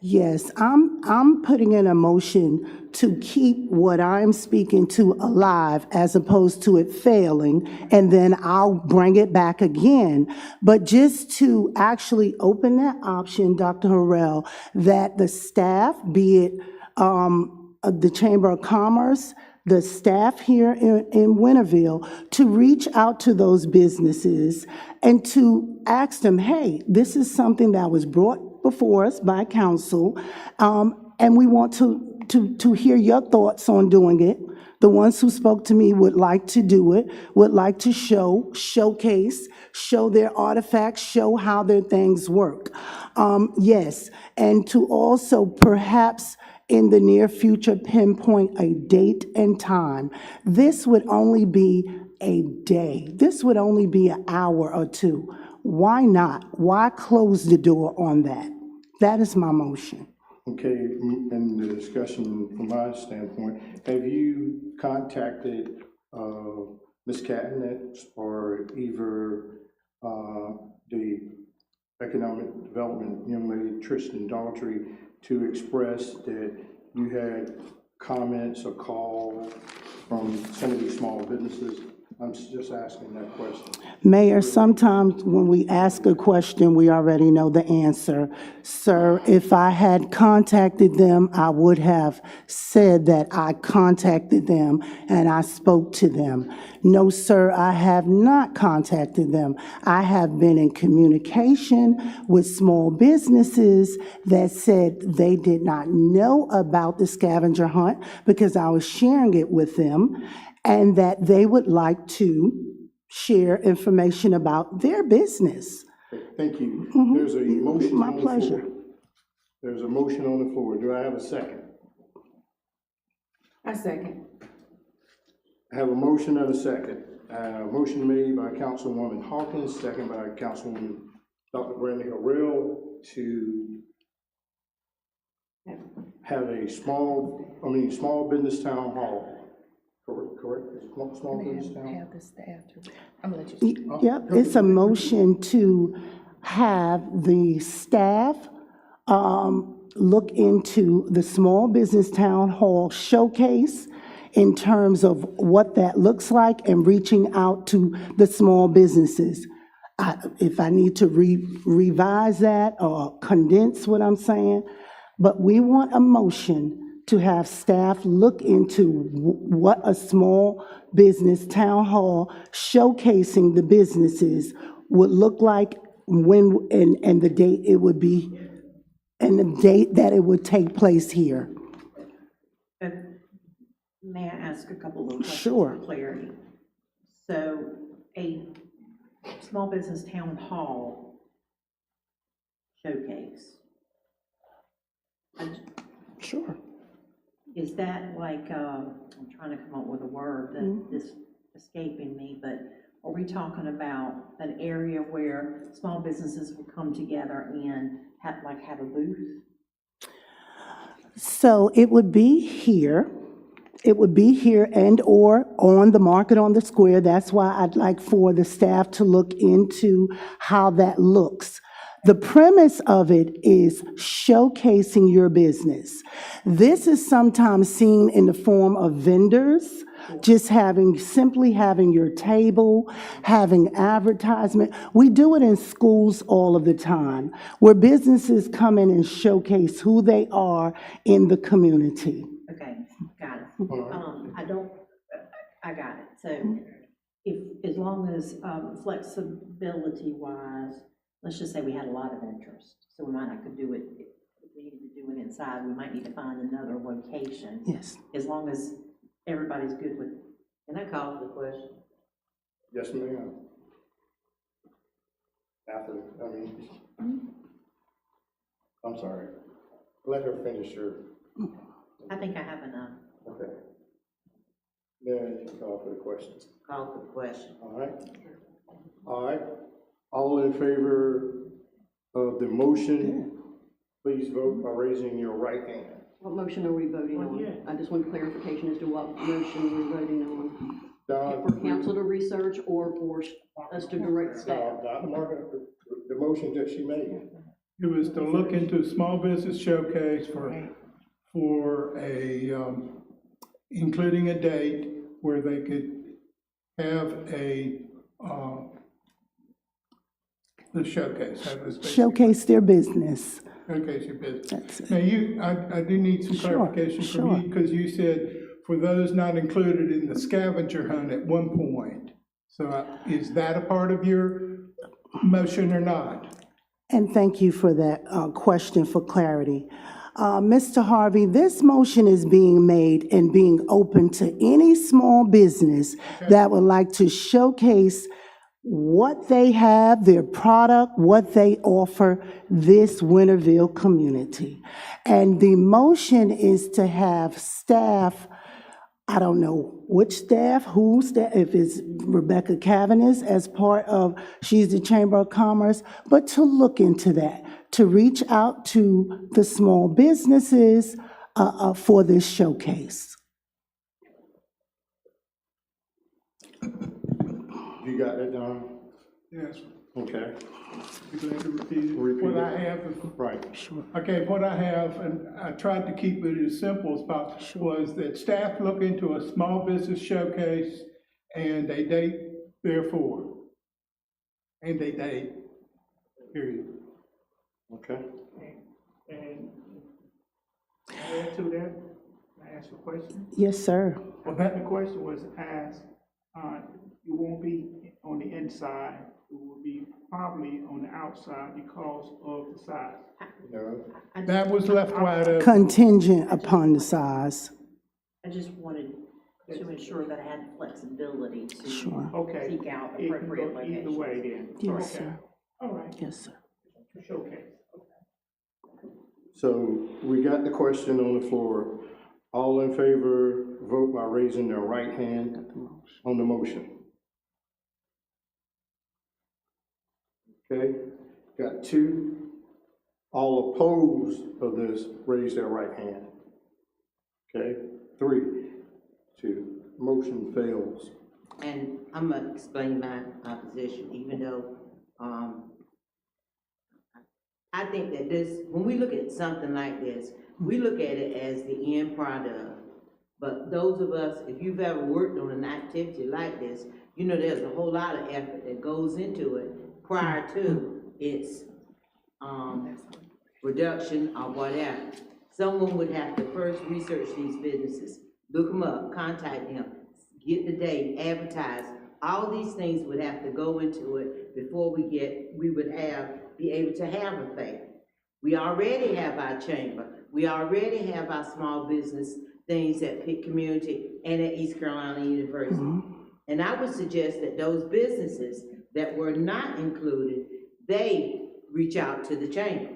Yes, I'm putting in a motion to keep what I'm speaking to alive as opposed to it failing, and then I'll bring it back again. But just to actually open that option, Dr. Harrell, that the staff, be it the Chamber of Commerce, the staff here in Winterville, to reach out to those businesses and to ask them, hey, this is something that was brought before us by council, and we want to hear your thoughts on doing it. The ones who spoke to me would like to do it, would like to showcase, show their artifacts, show how their things work. Yes, and to also perhaps in the near future pinpoint a date and time. This would only be a day. This would only be an hour or two. Why not? Why close the door on that? That is my motion. Okay, in the discussion from my standpoint, have you contacted Ms. Catnett or either the Economic Development young lady, Tristan Daughtry, to express that you had comments or calls from some of these small businesses? I'm just asking that question. Mayor, sometimes when we ask a question, we already know the answer. Sir, if I had contacted them, I would have said that I contacted them and I spoke to them. No, sir, I have not contacted them. I have been in communication with small businesses that said they did not know about the scavenger hunt because I was sharing it with them. and that they would like to share information about their business. Thank you. Mhm. There's a motion My on the pleasure. floor. There's a motion on the floor. Do I have a second? I second. I have a motion and a second. Motion made by Councilwoman Hawkins, second by Councilwoman Dr. Brandy Harrell to have a small business town hall. Correct? Is it small business town? Have the staff to, I'm gonna let you. Yep, it's a motion to have the staff look into the small business town hall showcase in terms of what that looks like and reaching out to the small businesses. If I need to revise that or condense what I'm saying, but we want a motion to have staff look into what a small business town hall showcasing the businesses would look like when, and the date it would be, and the date that it would take place here. May I ask a couple of questions Sure. for clarity? So a small business town hall showcase. Sure. Is that like, I'm trying to come up with a word that is escaping me, but are we talking about an area where small businesses will come together and have a booth? So it would be here. It would be here and/or on the market on the square. That's why I'd like for the staff to look into how that looks. The premise of it is showcasing your business. This is sometimes seen in the form of vendors, just simply having your table, having advertisement. We do it in schools all of the time, where businesses come in and showcase who they are in the community. Okay, got it. I got it. So as long as flexibility wise, let's just say we had a lot of interest, so we might not could do it, if we needed to do it inside, we might need to find another location. Yes. As long as everybody's good with. Can I call for the question? Yes, ma'am. I'm sorry. Let her finish her. I think I have enough. Okay. Then you can call for the question. Call for the question. All right. All right. All in favor of the motion, please vote by raising your right hand. What motion are we voting on? I just want clarification as to what motion we're voting on. For council to research or for us to direct staff? The motion that she made. It was to look into small business showcase for a, including a date where they could have the showcase. Showcase their business. Showcase your business. That's it. Now I do need some clarification from you, because you said for those not included in the scavenger hunt at one point. So is that a part of your motion or not? And thank you for that question for clarity. Mr. Harvey, this motion is being made and being open to any small business that would like to showcase what they have, their product, what they offer this Winterville community. And the motion is to have staff, I don't know which staff, who staff, if it's Rebecca Cavanis as part of, she's the Chamber of Commerce, but to look into that, to reach out to the small businesses for this showcase. You got that, Don? Yes. Okay. You'd like to repeat what I have? Right. Sure. Okay, what I have, and I tried to keep it as simple as possible, was that staff look into a small business showcase and a date therefore. And a date, period. Okay. And add to that, can I ask a question? Yes, sir. Well, the question was asked, it won't be on the inside, it will be probably on the outside because of the size. No. That was left wide open. Contingent upon the size. I just wanted to ensure that I had the flexibility to Sure. Okay. seek out It can appropriate go either locations. way then. Yes, Okay. sir. All right. Yes, sir. Showcase. So we got the question on the floor. All in favor, vote by raising their right hand on the motion. Okay, got two. All opposed of this, raise their right hand. Okay, 3, 2, motion fails. And I'm gonna explain my position, even though, I think that this, when we look at something like this, we look at it as the end product. But those of us, if you've ever worked on an activity like this, you know there's a whole lot of effort that goes into it prior to its, production or whatever. Someone would have to first research these businesses, look them up, contact them, get the date, advertise. All these things would have to go into it before we would be able to have a fair. We already have our chamber. We already have our small business things at Pitt Community and at East Carolina University. And I would suggest that those businesses that were not included, they reach out to the chamber.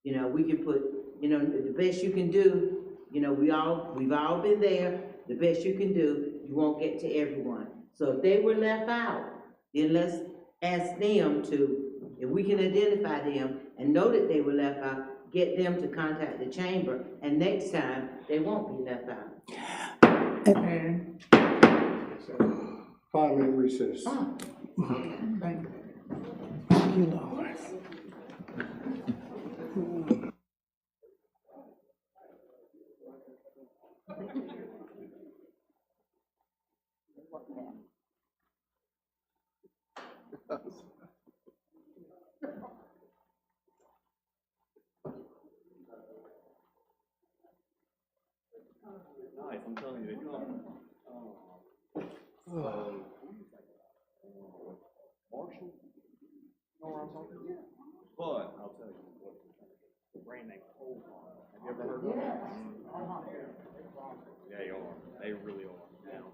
You know, we can put, you know, the best you can do, you know, we've all been there, the best you can do, you won't get to everyone. So if they were left out, then let's ask them to, if we can identify them and know that they were left out, get them to contact the chamber, and next time, they won't be left out. And 5-minute recess. thank you. Thank you, Lord. Nice, I'm telling you, they come. Marshall? Know where I'm talking about? But, I'll tell you, what the brand name Cold Farm. Have you ever heard of it? They are. They really are. Now,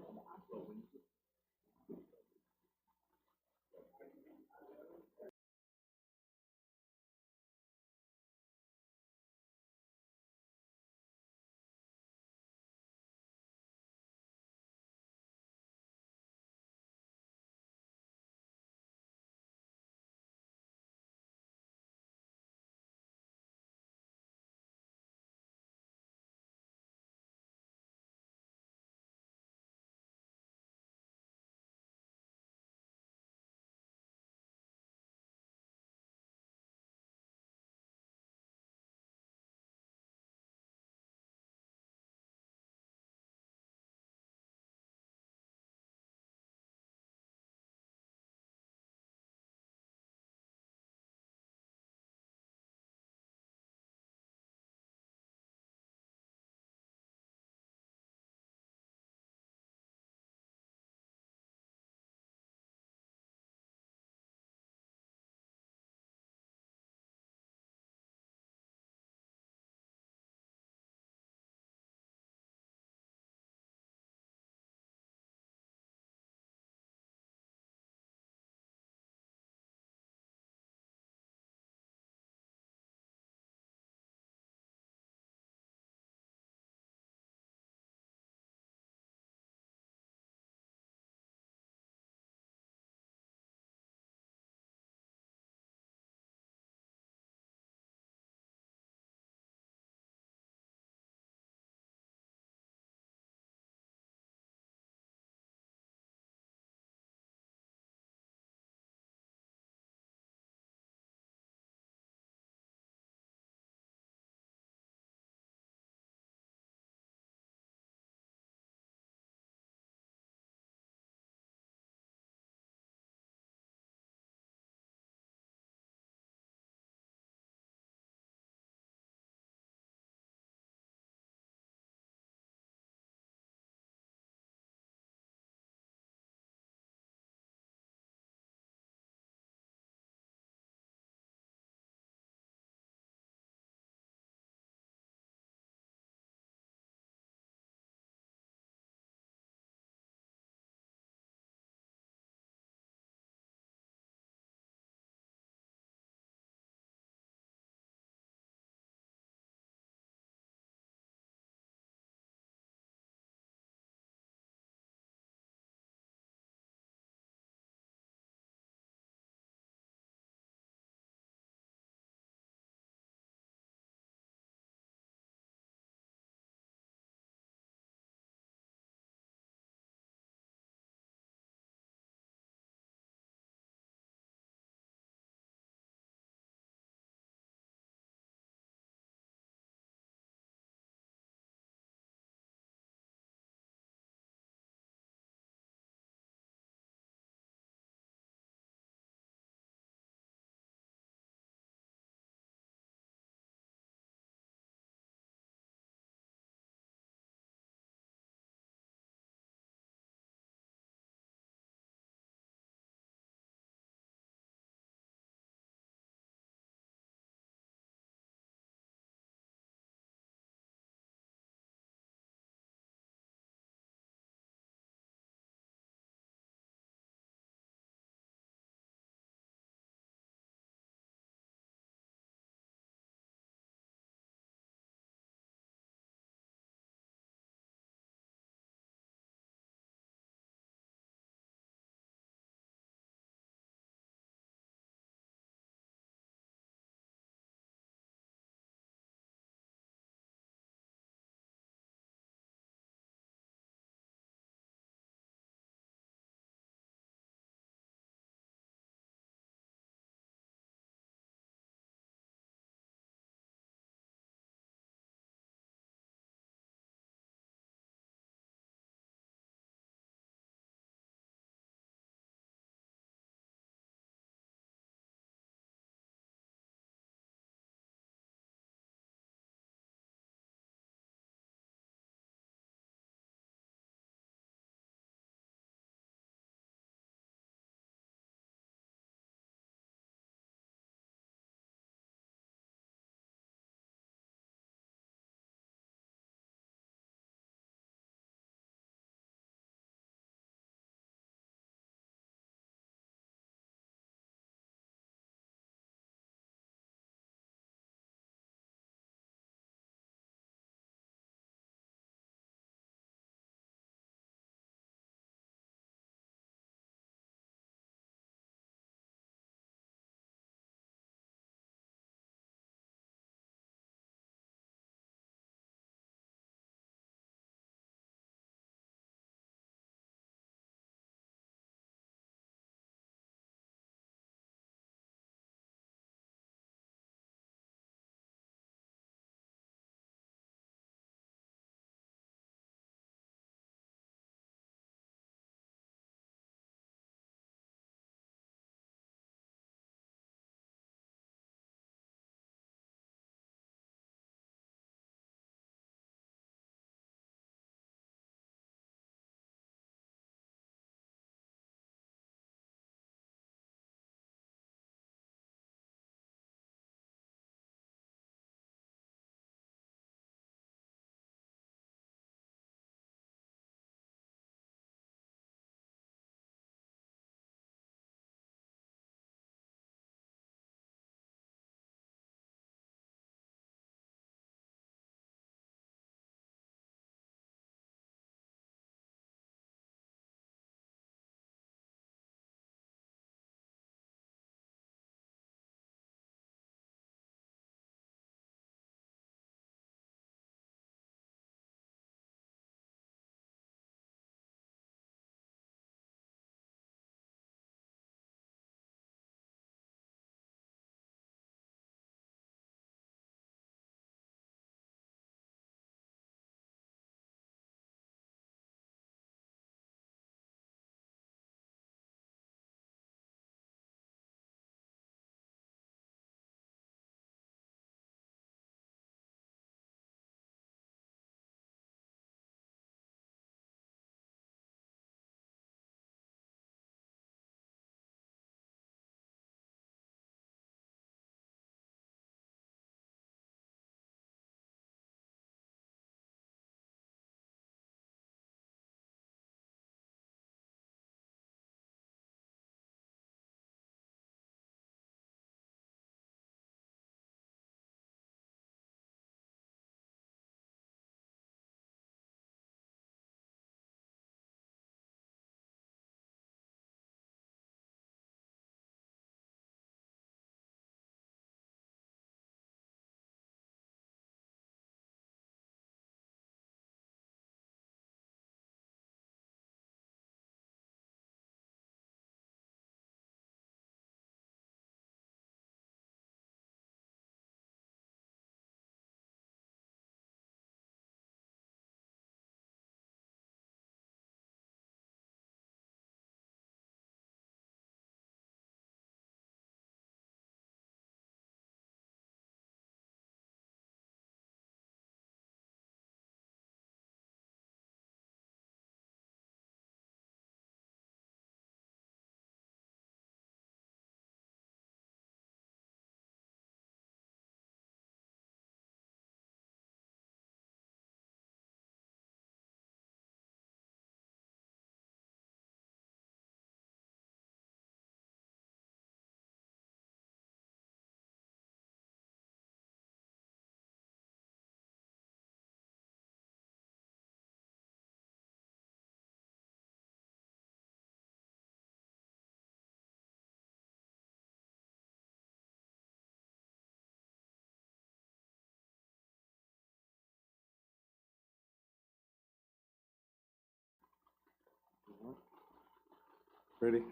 Ready?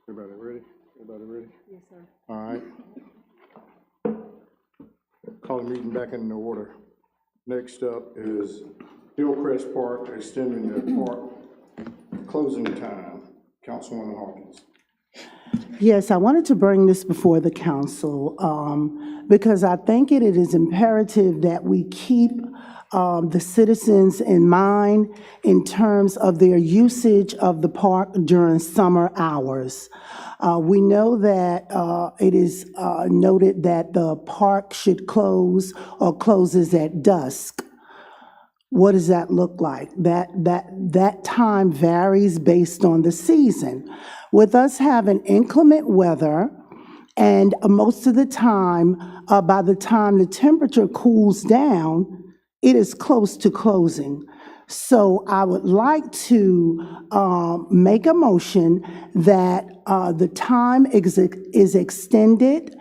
Everybody ready? Everybody ready? Yes, sir. All right. Call the meeting back into order. Next up is Hillcrest Park extending the park closing time. Councilwoman Hawkins. Yes, I wanted to bring this before the council because I think it is imperative that we keep the citizens in mind in terms of their usage of the park during summer hours. We know that it is noted that the park should close or closes at dusk. What does that look like? That time varies based on the season. With us having inclement weather, and most of the time, by the time the temperature cools down, it is close to closing. So I would like to make a motion that the time is extended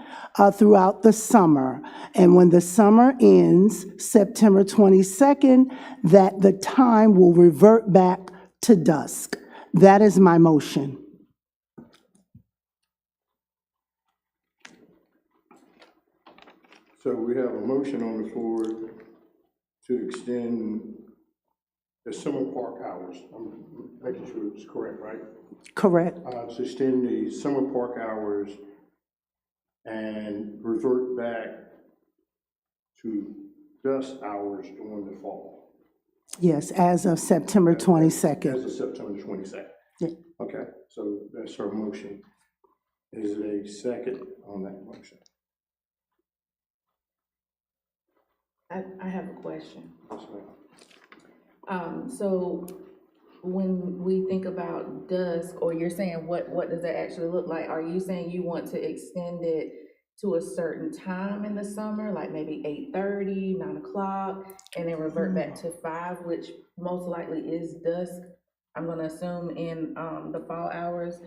throughout the summer. And when the summer ends, September 22nd, that the time will revert back to dusk. That is my motion. So we have a motion on the floor to extend the summer park hours. I'm making sure it's correct, right? Correct. To extend the summer park hours and revert back to dusk hours during the fall. Yes, as of September 22nd. As of September 22nd. Yeah. Okay, so that's her motion. Is there a second on that motion? I have a question. Yes, ma'am. So when we think about dusk, or you're saying what does that actually look like? Are you saying you want to extend it to a certain time in the summer, like maybe 8:30, 9 o'clock, and then revert back to 5, which most likely is dusk, I'm gonna assume in the fall hours?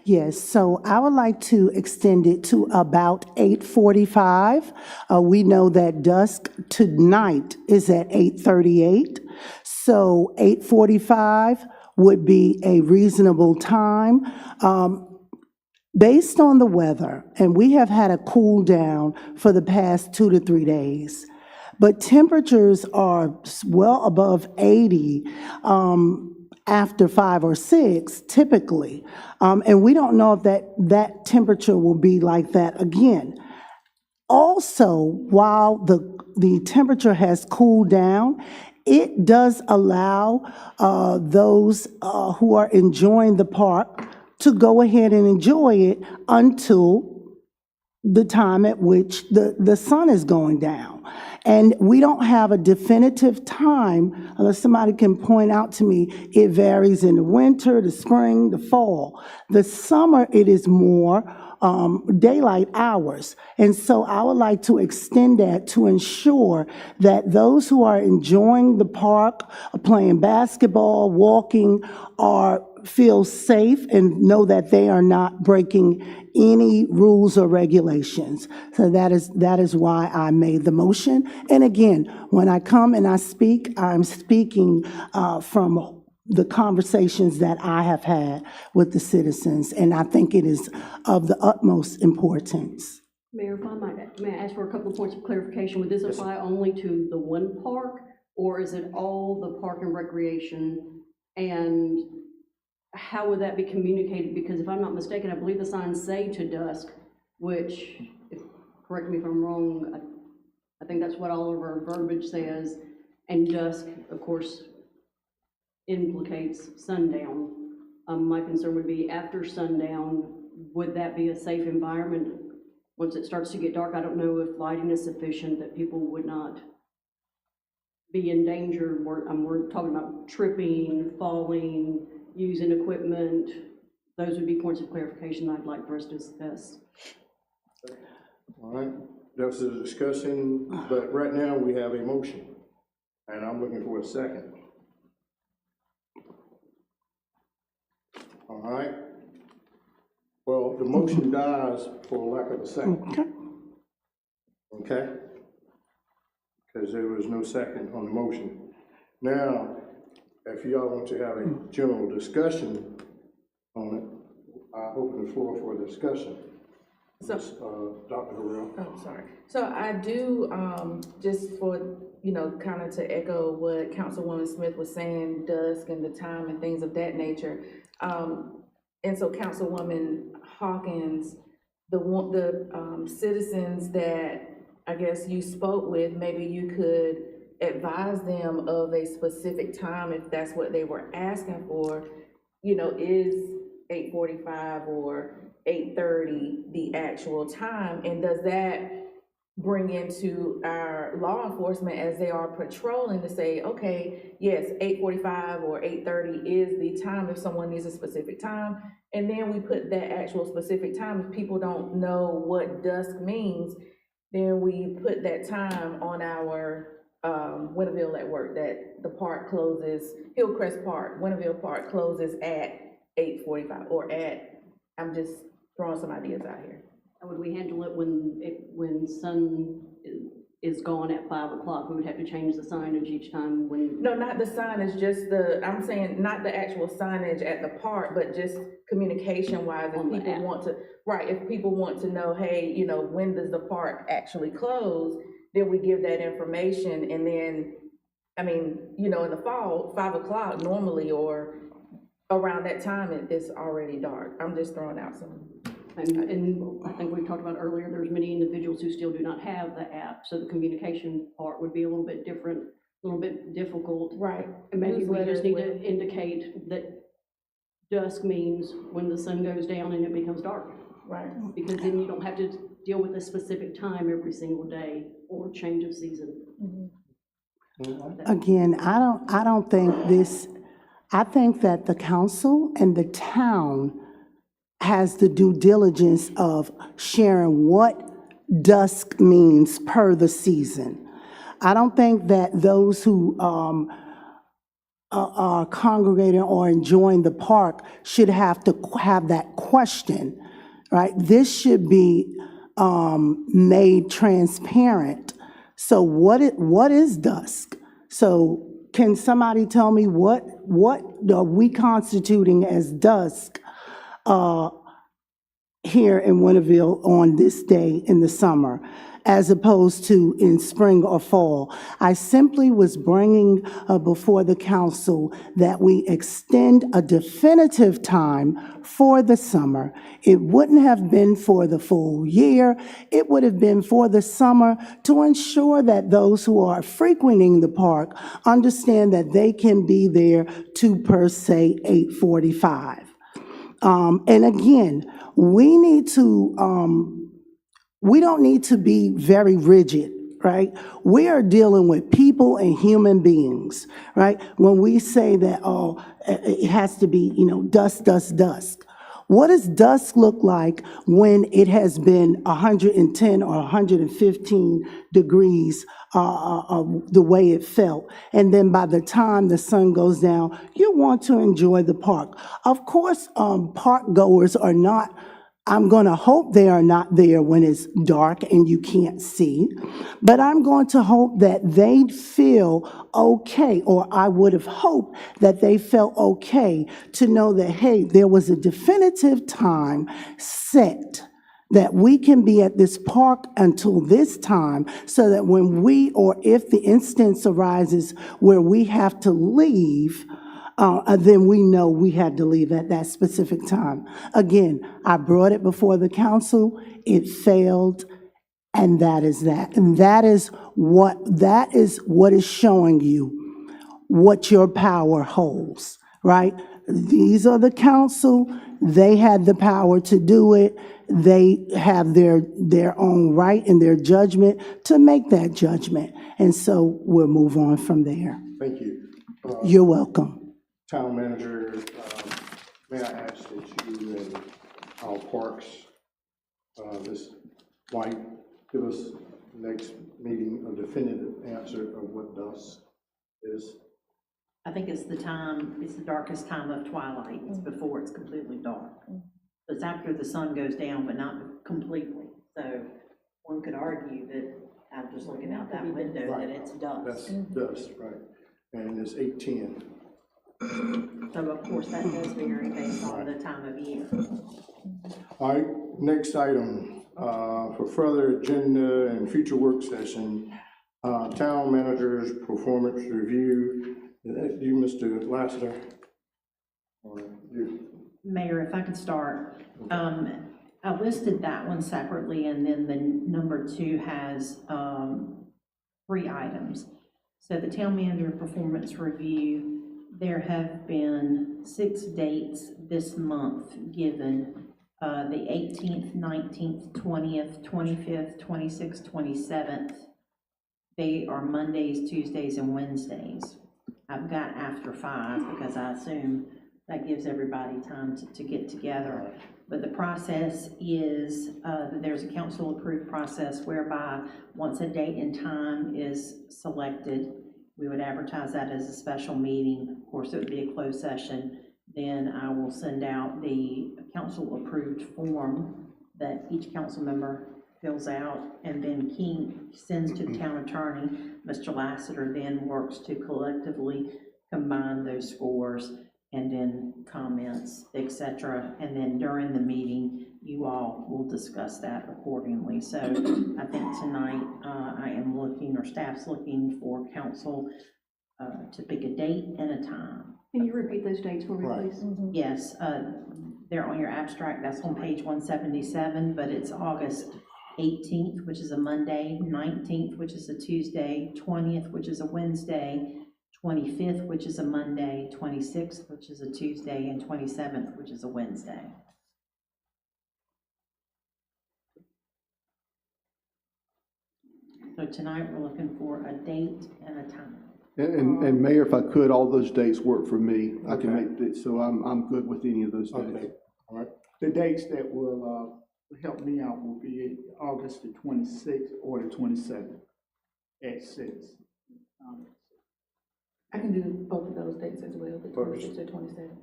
Yes, so I would like to extend it to about 8:45. We know that dusk tonight is at 8:38, so 8:45 would be a reasonable time. Based on the weather, and we have had a cool down for the past 2 to 3 days, but temperatures are well above 80 after 5 or 6 typically. And we don't know if that temperature will be like that again. Also, while the temperature has cooled down, it does allow those who are enjoying the park to go ahead and enjoy it until the time at which the sun is going down. And we don't have a definitive time, unless somebody can point out to me, it varies in the winter, the spring, the fall. The summer, it is more daylight hours. And so I would like to extend that to ensure that those who are enjoying the park, playing basketball, walking, feel safe and know that they are not breaking any rules or regulations. So that is why I made the motion. And again, when I come and I speak, I'm speaking from the conversations that I have had with the citizens, and I think it is of the utmost importance. Mayor, if I might, may I ask for a couple of points of clarification? Would this apply only to the one park, or is it all the park and recreation? And how would that be communicated? Because if I'm not mistaken, I believe the signs say to dusk, which, correct me if I'm wrong, I think that's what all of our verbiage says. And dusk, of course, implicates sundown. My concern would be after sundown, would that be a safe environment? Once it starts to get dark, I don't know if lighting is sufficient that people would not be in danger. We're talking about tripping, falling, using equipment. Those would be points of clarification I'd like for us to discuss. All right, that's a discussion, but right now we have a motion, and I'm looking for a second. All right. Well, the motion dies for lack of a second. Okay? Because there was no second on the motion. Now, if y'all want to have a general discussion the floor for discussion. So, Dr. Harrell. oh, sorry. So I do, just for, you know, kind of to echo what Councilwoman Smith was saying, dusk and the time and things of that nature. And so Councilwoman Hawkins, the citizens that I guess you spoke with, maybe you could advise them of a specific time if that's what they were asking for. You know, is 8:45 or 8:30 the actual time? And does that bring into our law enforcement as they are patrolling to say, okay, yes, 8:45 or 8:30 is the time if someone needs a specific time. And then we put that actual specific time. If people don't know what dusk means, then we put that time on our Winterville at work, that the park closes, Hillcrest Park, Winterville Park closes at 8:45 or at, I'm just throwing some ideas out here. How would we handle it when sun is gone at 5 o'clock? We would have to change the signage each time when. No, not the signage, just I'm saying not the actual signage at the park, but just communication wise, if people want to, right, if people want to know, hey, you know, when does the park actually close, then we give that information. And then, I mean, you know, in the fall, 5 o'clock normally, or around that time, it's already dark. I'm just throwing out some. And I think we've talked about earlier, there's many individuals who still do not have the app, so the communication part would be a little bit different, a little bit difficult. Right. And maybe we just need to indicate that dusk means when the sun goes down and it becomes dark. Right. Because then you don't have to deal with a specific time every single day or change of season. Again, I don't think this, I think that the council and the town has the due diligence of sharing what dusk means per the season. I don't think that those who are congregating or enjoying the park should have to have that question, right? This should be made transparent. So what is dusk? So can somebody tell me what are we constituting as dusk here in Winterville on this day in the summer, as opposed to in spring or fall? I simply was bringing before the council that we extend a definitive time for the summer. It wouldn't have been for the full year. It would have been for the summer to ensure that those who are frequenting the park understand that they can be there to per se 8:45. And again, we need to, we don't need to be very rigid, right? We are dealing with people and human beings, right? When we say that, oh, it has to be, you know, dusk, dusk, dusk. What does dusk look like when it has been 110 or 115 degrees the way it felt? And then by the time the sun goes down, you want to enjoy the park. Of course, park goers are not, I'm going to hope they are not there when it's dark and you can't see, but I'm going to hope that they feel okay, or I would have hoped that they felt okay to know that, hey, there was a definitive time set that we can be at this park until this time, so that when we, or if the instance arises where we have to leave, then we know we had to leave at that specific time. Again, I brought it before the council, it failed, and that is that. And that is what is showing you what your power holds, right? These are the council, they had the power to do it, they have their own right and their judgment to make that judgment. And so we'll move on from there. Thank you. You're welcome. Town manager, may I ask that you and our parks, Ms. White, give us next meeting a definitive answer of what dusk is? I think it's the darkest time of twilight. It's before it's completely dark. It's after the sun goes down, but not completely. So one could argue that, I'm just looking out that window, that it's dusk. That's dusk, right. And it's 8:10. So of course, that does vary based on the time of year. All right, next item, for further agenda and future work session, town manager's performance review. Is that you, Mr. Lassiter? Or you? Mayor, if I could start, I listed that one separately, and then the number 2 has 3 items. So the town manager performance review, there have been 6 dates this month given, the 18th, 19th, 20th, 25th, 26th, 27th. They are Mondays, Tuesdays, and Wednesdays. I've got after 5 because I assume that gives everybody time to get together. But the process is that there's a council-approved process whereby once a date and time is selected, we would advertise that as a special meeting. Of course, it would be a closed session. Then I will send out the council-approved form that each council member fills out, and then King sends to the town attorney. Mr. Lassiter then works to collectively combine those scores and then comments, etc. And then during the meeting, you all will discuss that accordingly. So I think tonight I am looking, or staff's looking for council to pick a date and a time. Can you repeat those dates for me, please? Yes, they're on your abstract, that's on page 177, but it's August 18th, which is a Monday, 19th, which is a Tuesday, 20th, which is a Wednesday, 25th, which is a Monday, 26th, which is a Tuesday, and 27th, which is a Wednesday. So tonight, we're looking for a date and a time. And Mayor, if I could, all those dates work for me. I can make it, so I'm good with any of those dates. Okay, all right. The dates that will help me out will be August the 26th or the 27th at 6. I can do both of those dates as well, the 26th or 27th.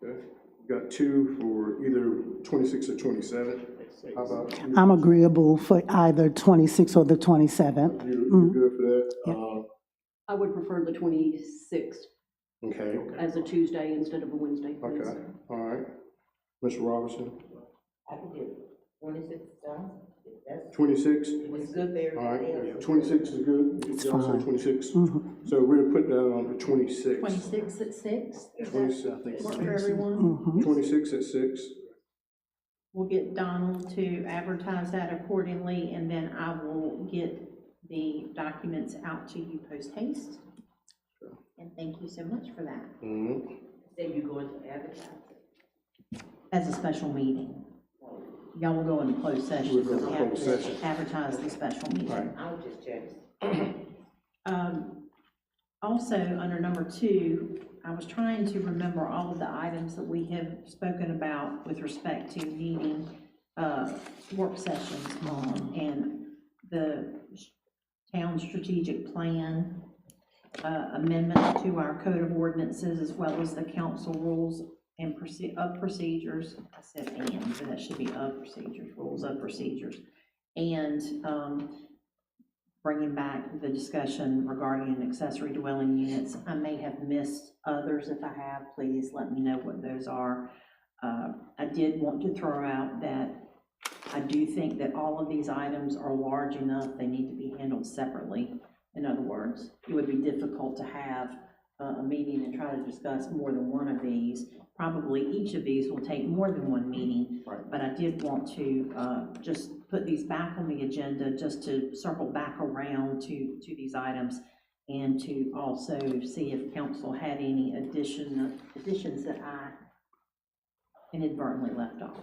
Okay. We got 2 for either 26 or 27. How about you? I'm agreeable for either 26 or the 27th. You good for that? I would prefer the 26th Okay. as a Tuesday instead of a Wednesday, please. Okay, all right. Mr. Robertson? I can do 26 times. 26? It's good for All everybody right, else. 26 is good? It's Y'all say fine. 26? So we're gonna put that on the 26th. 26 at 6? Is 26, I that think work so. for everyone? 26 at 6. We'll get Donald to advertise that accordingly, and then I will get the documents out to you post haste. And thank you so much for that. Say you're going to advertise it. As a special meeting. Y'all will go into closed session. We'll go because we into have closed to session. advertise the special meeting. Right. I'll just check. Also, under number 2, I was trying to remember all of the items that we have spoken about with respect to needing work sessions on, and the town strategic plan, amendments to our code of ordinances, as well as the council rules and procedures. I said and, but that should be of procedures, rules of procedures. And bringing back the discussion regarding accessory dwelling units. I may have missed others. If I have, please let me know what those are. I did want to throw out that I do think that all of these items are large enough, they need to be handled separately. In other words, it would be difficult to have a meeting and try to discuss more than one of these. Probably each of these will take more than one meeting, but I did want to just put these back on the agenda, just to circle back around to these items, and to also see if council had any additions that I inadvertently left off.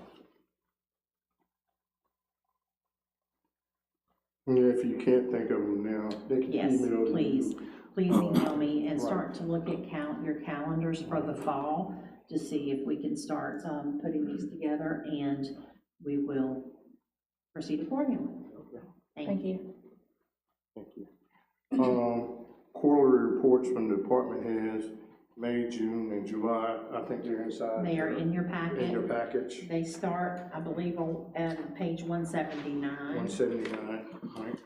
Yeah, if you can't think of them now, they can Yes, email you. please email me and start to look at your calendars for the fall to see if we can start putting these together, and we will proceed accordingly. Thank you. Thank you. Quarterly reports from the department heads, May, June, and July. I think they're inside. They are in your packet. In your package. They start, I believe, on page 179. 179, right?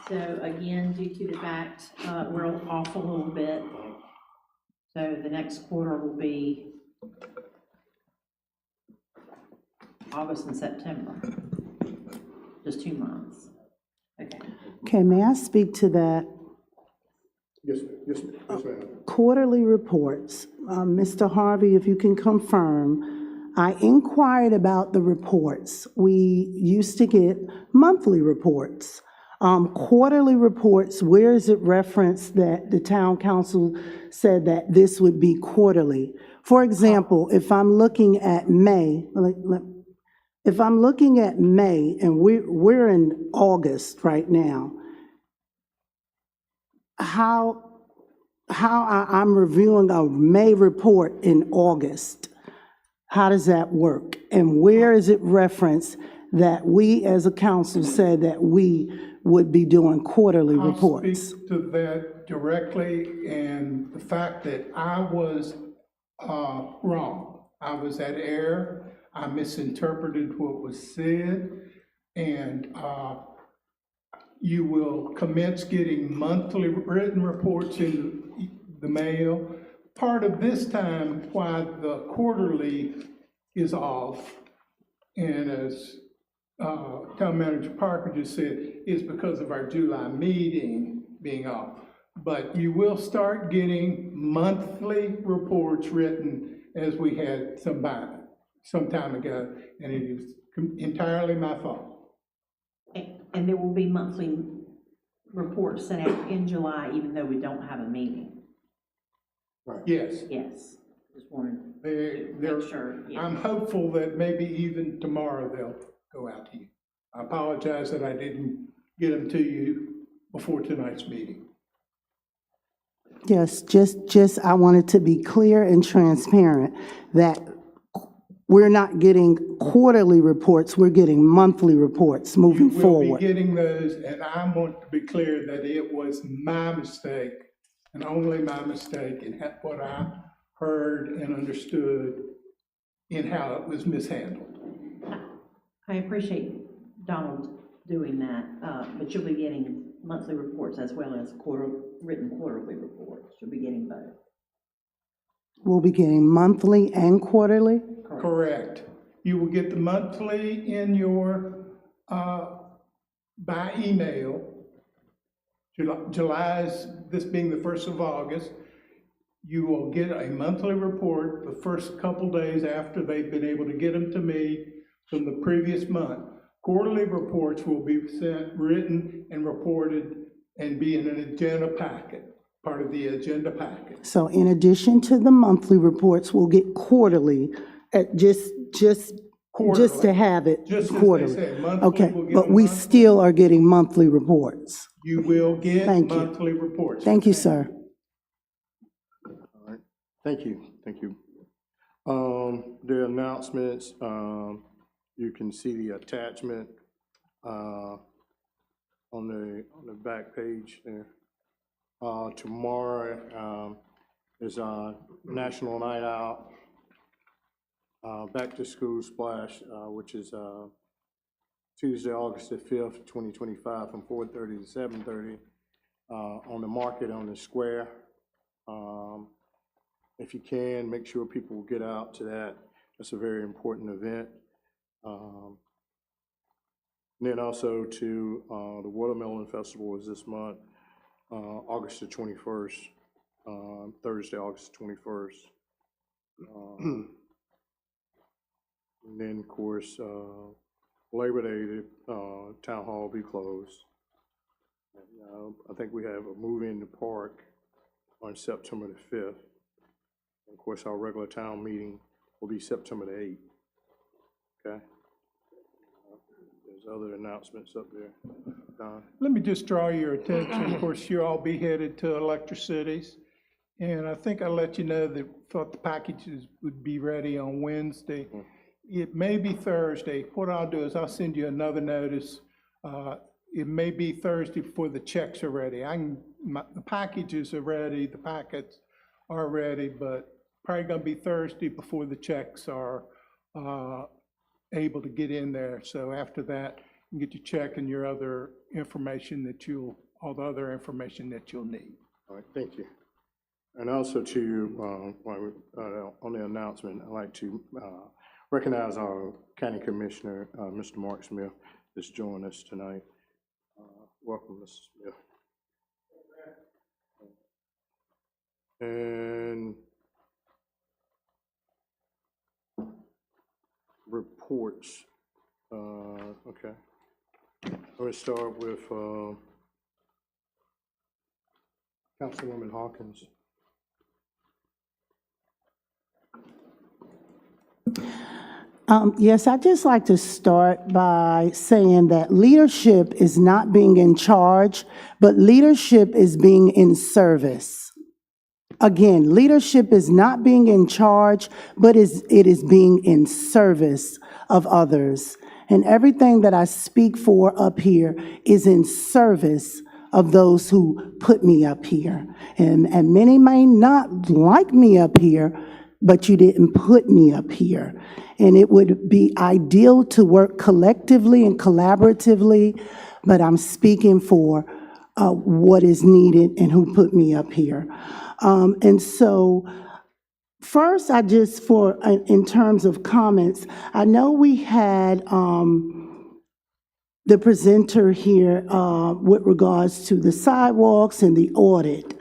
So again, due to the fact we're off a little bit, So the next quarter will be August and September, just 2 months. Okay. Okay, may I speak to that? Yes, yes, yes, ma'am. Quarterly reports. Mr. Harvey, if you can confirm, I inquired about the reports. We used to get monthly reports. Quarterly reports, where is it referenced that the town council said that this would be quarterly? For example, if I'm looking at May, if I'm looking at May, and we're in August right now, how I'm reviewing a May report in August, how does that work? And where is it referenced that we as a council said that we would be doing quarterly reports? I'll speak to that directly, and the fact that I was wrong. I was at error. I misinterpreted what was said, and you will commence getting monthly written reports in the mail. Part of this time, why the quarterly is off, and as Town Manager Parker just said, is because of our July meeting being off. But you will start getting monthly reports written as we had some time ago, and it is entirely my fault. And there will be monthly reports sent out in July, even though we don't have a meeting. Right. Yes. Yes, just wanted to They're, make sure. Yeah. I'm hopeful that maybe even tomorrow they'll go out to you. I apologize that I didn't get them to you before tonight's meeting. Yes, just I wanted to be clear and transparent that we're not getting quarterly reports, we're getting monthly reports moving forward. You will be getting those, and I want to be clear that it was my mistake, and only my mistake, in what I heard and understood in how it was mishandled. I appreciate Donald doing that, but you'll be getting monthly reports as well as written quarterly reports. You'll be getting both. We'll be getting monthly and quarterly? Correct. You will get the monthly in your, by email. July's, this being the 1st of August, you will get a monthly report the first couple days after they've been able to get them to me from the previous month. Quarterly reports will be sent, written and reported, and be in an agenda packet, part of the agenda packet. So in addition to the monthly reports, we'll get quarterly, just to have it Just quarterly. as they say, monthly, Okay, we'll get but a we monthly. still are getting monthly reports. You will get Thank you. monthly reports. Thank you, sir. All right, thank you, thank you. The announcements, you can see the attachment on the back page there. Tomorrow is National Night Out, Back to School Splash, which is Tuesday, August the 5th, 2025, from 4:30 to 7:30 on the market on the square. If you can, make sure people get out to that. That's a very important event. And then also to the Watermelon Festival is this month, August the 21st, Thursday, August 21st. And then, of course, Labor Day, the Town Hall will be closed. And, I think we have a move in the park on September the 5th. And of course, our regular town meeting will be September the 8th. Okay? There's other announcements up there. Don? Let me just draw your attention. Of course, you'll all be headed to Electricities. And I think I let you know that thought the packages would be ready on Wednesday. It may be Thursday. What I'll do is I'll send you another notice. It may be Thursday before the checks are ready. The packages are ready, the packets are ready, but probably gonna be Thursday before the checks are able to get in there. So after that, you can get your check and your other information all the other information that you'll need. All right, thank you. And also to, on the announcement, I'd like to recognize our County Commissioner, Mr. Mark Smith, that's joined us tonight. Welcome, Mr. Smith. And reports. Okay. Let's start with Councilwoman Hawkins. Yes, I'd just like to start by saying that leadership is not being in charge, but leadership is being in service. Again, leadership is not being in charge, but it is being in service of others. And everything that I speak for up here is in service of those who put me up here. And many may not like me up here, but you didn't put me up here. And it would be ideal to work collectively and collaboratively, but I'm speaking for what is needed and who put me up here. And so first, in terms of comments, I know we had the presenter here with regards to the sidewalks and the audit.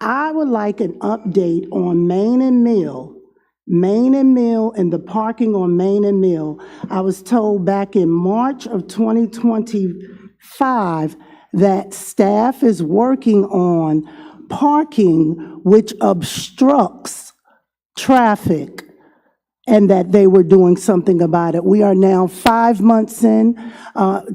I would like an update on Main and Mill and the parking on Main and Mill. I was told back in March of 2025 that staff is working on parking which obstructs traffic and that they were doing something about it. We are now 5 months in.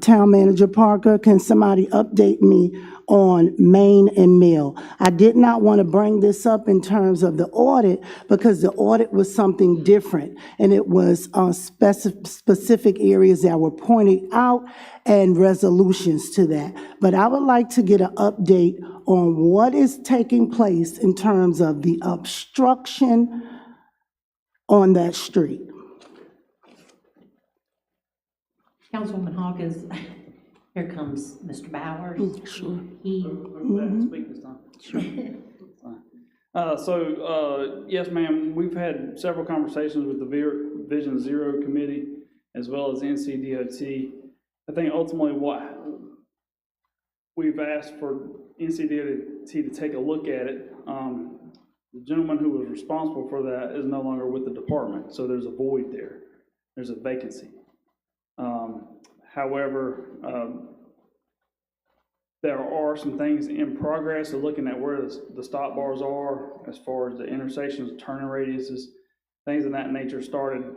Town Manager Parker, can somebody update me on Main and Mill? I did not want to bring this up in terms of the audit because the audit was something different and it was specific areas that were pointed out and resolutions to that. But I would like to get an update on what is taking place in terms of the obstruction on that street. Councilwoman Hawkins, here comes Mr. Bowers. Sure. Yes, ma'am, we've had several conversations with the Vision Zero Committee as well as NCDOT. I think ultimately what we've asked for NCDOT to take a look at it. The gentleman who was responsible for that is no longer with the department, so there's a void there. There's a vacancy. However, there are some things in progress of looking at where the stop bars are as far as the intersections, turning radiuses, things of that nature started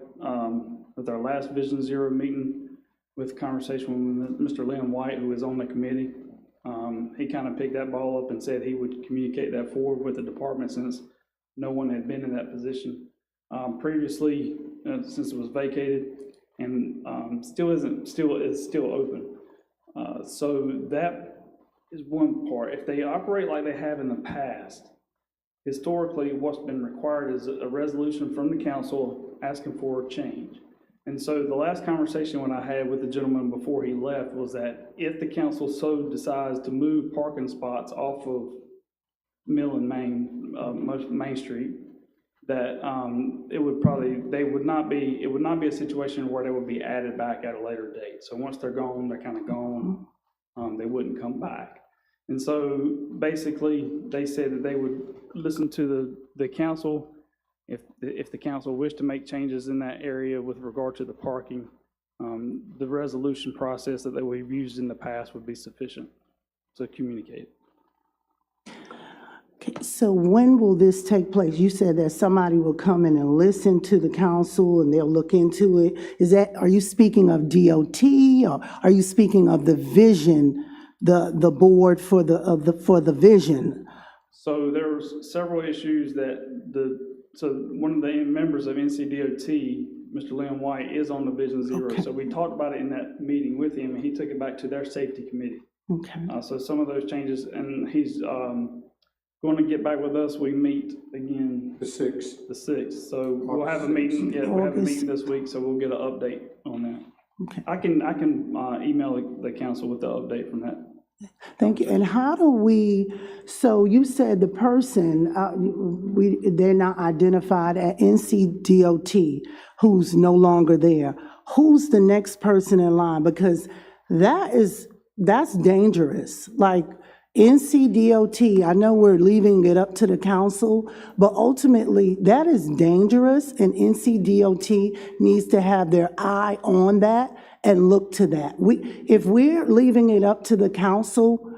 with our last Vision Zero meeting with conversation with Mr. Lynn White, who is on the committee. He kind of picked that ball up and said he would communicate that forward with the department since no one had been in that position previously, since it was vacated, and still is still open. So that is one part. If they operate like they have in the past, historically, what's been required is a resolution from the council asking for a change. And so the last conversation when I had with the gentleman before he left was that if the council so decides to move parking spots off of Mill and Main Street, that it would not be a situation where they would be added back at a later date. So once they're gone, they're kind of gone. They wouldn't come back. And so basically they said that they would listen to the council. If the council wished to make changes in that area with regard to the parking, the resolution process that we've used in the past would be sufficient to communicate. Okay, so when will this take place? You said that somebody will come in and listen to the council and they'll look into it. Are you speaking of DOT or are you speaking of the vision, the board for the vision? So there's several issues so one of the members of NCDOT, Mr. Lynn White, is on the Vision Zero. Okay. So we talked about it in that meeting with him, and he took it back to their safety committee. Okay. So some of those changes, and he's going to get back with us. We meet again. The 6th. The 6th. So we'll have a meeting. Yeah, we'll have a meeting this week, so we'll get an update on that. Okay. I can email the council with the update from that Thank you. And how do we, so you said the person, they're not identified at NCDOT, who's no longer there. Who's the next person in line? Because that's dangerous. Like NCDOT, I know we're leaving it up to the council, but ultimately that is dangerous, and NCDOT needs to have their eye on that and look to that. If we're leaving it up to the council,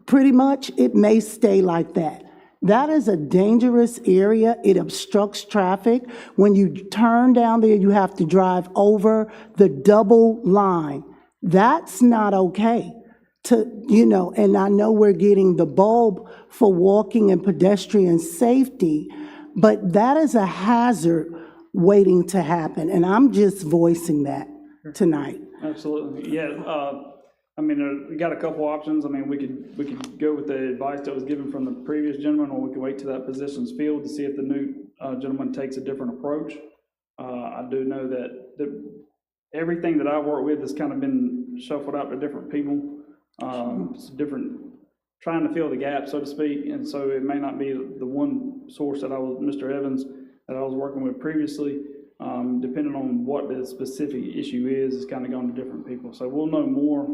pretty much, it may stay like that. That is a dangerous area. It obstructs traffic. When you turn down there, you have to drive over the double line. That's not okay. And I know we're getting the bulb for walking and pedestrian safety, but that is a hazard waiting to happen, and I'm just voicing that tonight. Absolutely, yeah. I mean, we got a couple options. I mean, we could go with the advice that was given from the previous gentleman, or we could wait till that position's filled to see if the new gentleman takes a different approach. I do know that everything that I work with has kind of been shuffled out to different people. It's different, trying to fill the gap, so to speak, and so it may not be the one source that Mr. Evans, that I was working with previously. Depending on what the specific issue is, it's kind of gone to different people. So we'll know more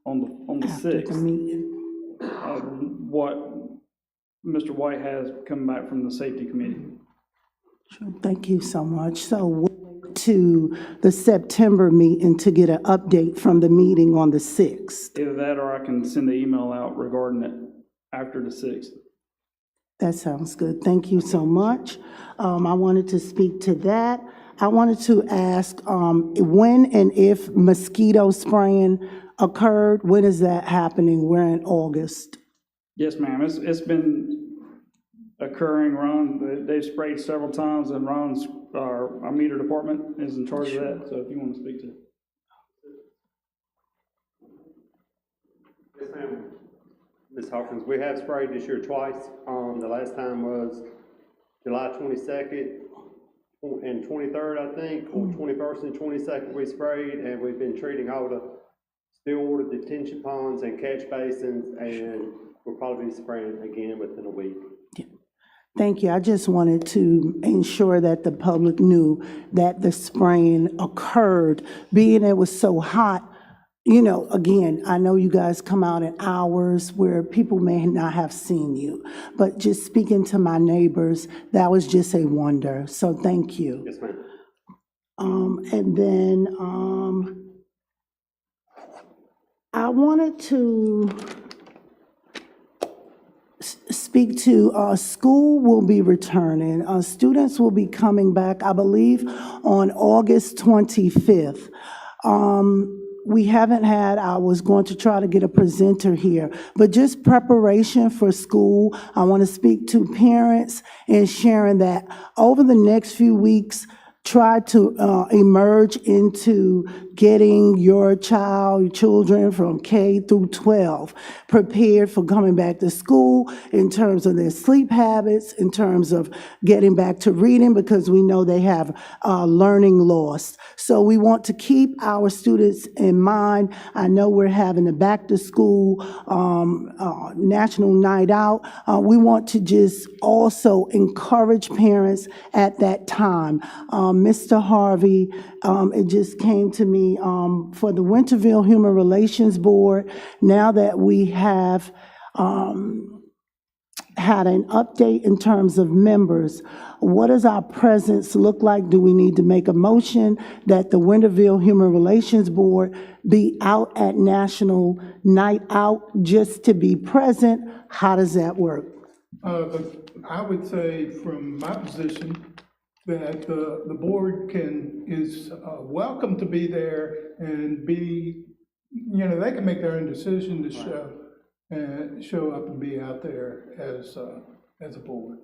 on the 6th what Mr. White has come back from the safety committee. Thank you so much. So we'll wait to the September meeting to get an update from the meeting on the 6th. Either that, or I can send the email out regarding it after the 6th. That sounds good. Thank you so much. I wanted to speak to that. I wanted to ask when and if mosquito spraying occurred. When is that happening? We're in August. Yes, ma'am. It's been occurring. Ron, they've sprayed several times, and Ron's, our meter department is in charge of that. So if you want to speak to it. Yes, ma'am. Ms. Hawkins, we have sprayed this year twice. The last time was July 22nd and 23rd, I think, or 21st and 22nd we sprayed, and we've been treating all the still water detention ponds and catch basins, and we'll probably be spraying again within a week. Thank you. I just wanted to ensure that the public knew that the spraying occurred, being it was so hot. Again, I know you guys come out in hours where people may not have seen you, but just speaking to my neighbors, that was just a wonder. So thank you. Yes, ma'am. And then I wanted to speak to school will be returning. Students will be coming back, I believe, on August 25th. We haven't had, I was going to try to get a presenter here, but just preparation for school. I want to speak to parents and sharing that over the next few weeks, try to emerge into getting your children from K through 12 prepared for coming back to school in terms of their sleep habits, in terms of getting back to reading, because we know they have learning loss. So we want to keep our students in mind. I know we're having a back to school national night out. We want to just also encourage parents at that time. Mr. Harvey, it just came to me for the Winterville Human Relations Board, now that we have had an update in terms of members, what does our presence look like? Do we need to make a motion that the Winterville Human Relations Board be out at National Night Out just to be present? How does that work? I would say from my position that the board is welcome to be there and be, they can make their own decision to show up and be out there as a board.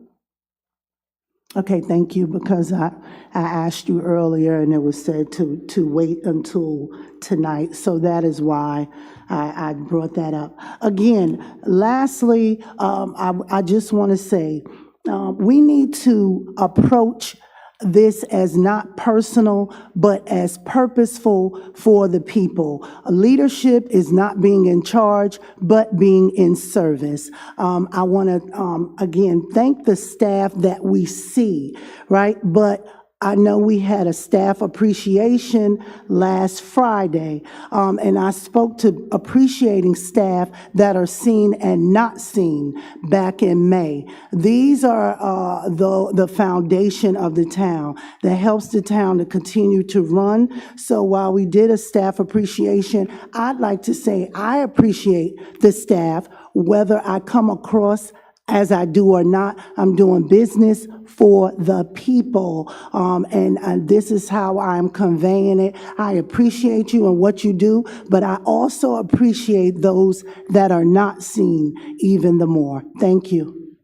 Okay, thank you, because I asked you earlier and it was said to wait until tonight, so that is why I brought that up. Again, lastly, I just want to say, we need to approach this as not personal, but as purposeful for the people. Leadership is not being in charge, but being in service. I want to, again, thank the staff that we see, right? But I know we had a staff appreciation last Friday, and I spoke to appreciating staff that are seen and not seen back in May. These are the foundation of the town that helps the town to continue to run. So while we did a staff appreciation, I'd like to say I appreciate the staff, whether I come across as I do or not. I'm doing business for the people, and this is how I'm conveying it. I appreciate you and what you do, but I also appreciate those that are not seen even the more. Thank you.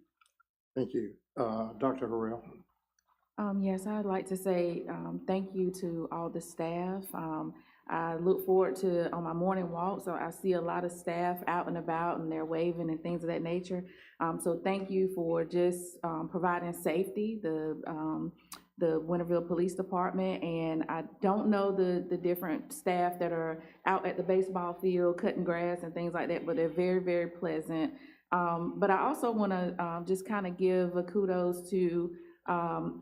Thank you. Dr. Harrell. Yes, I'd like to say thank you to all the staff. I look forward to on my morning walk, so I see a lot of staff out and about and they're waving and things of that nature. So thank you for just providing safety, the Winterville Police Department. And I don't know the different staff that are out at the baseball field cutting grass and things like that, but they're very, very pleasant. But I also want to just kind of give a kudos to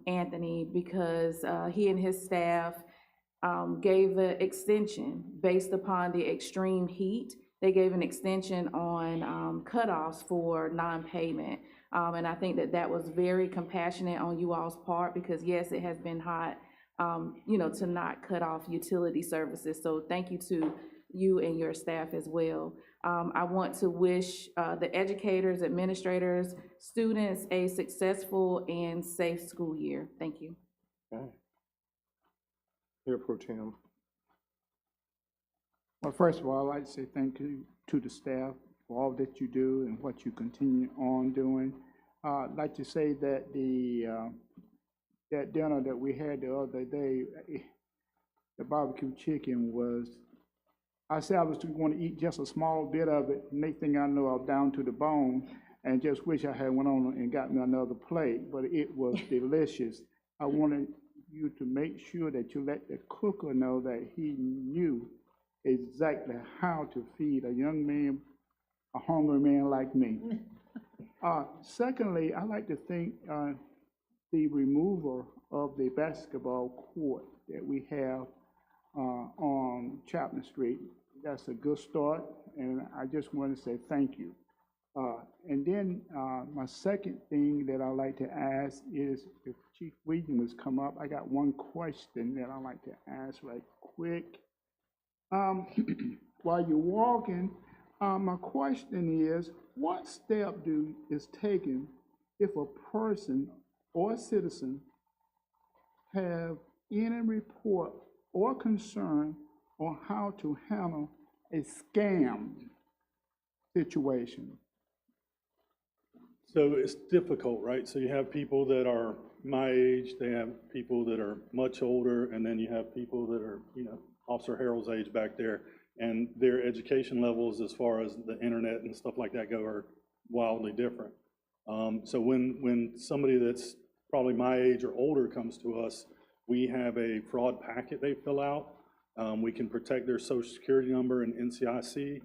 Anthony, because he and his staff gave an extension based upon the extreme heat. They gave an extension on cutoffs for non-payment. And I think that was very compassionate on you all's part, because yes, it has been hot, to not cut off utility services. So thank you to you and your staff as well. I want to wish the educators, administrators, students a successful and safe school year. Thank you. Okay. Mayor Pro Tem. Well, first of all, I'd like to say thank you to the staff for all that you do and what you continue on doing. I'd like to say that that dinner that we had the other day, the barbecue chicken was, I said I was going to eat just a small bit of it. Next thing I know, I was down to the bone and just wish I had went on and got me another plate, but it was delicious. I wanted you to make sure that you let the cooker know that he knew exactly how to feed a young man, a hungry man like me. Secondly, I'd like to thank the removal of the basketball court that we have on Chapman Street. That's a good start, and I just want to say thank you. And then my second thing that I'd like to ask is, if Chief Williams has come up, I got one question that I'd like to ask right quick. While you're walking, my question is, what step is taken if a person or a citizen have any report or concern on how to handle a scam situation? So it's difficult, right? So you have people that are my age, they have people that are much older, and then you have people that are, Officer Harold's age back there, and their education levels as far as the internet and stuff like that go are wildly different. So when somebody that's probably my age or older comes to us, we have a fraud packet they fill out. We can protect their social security number and NCIC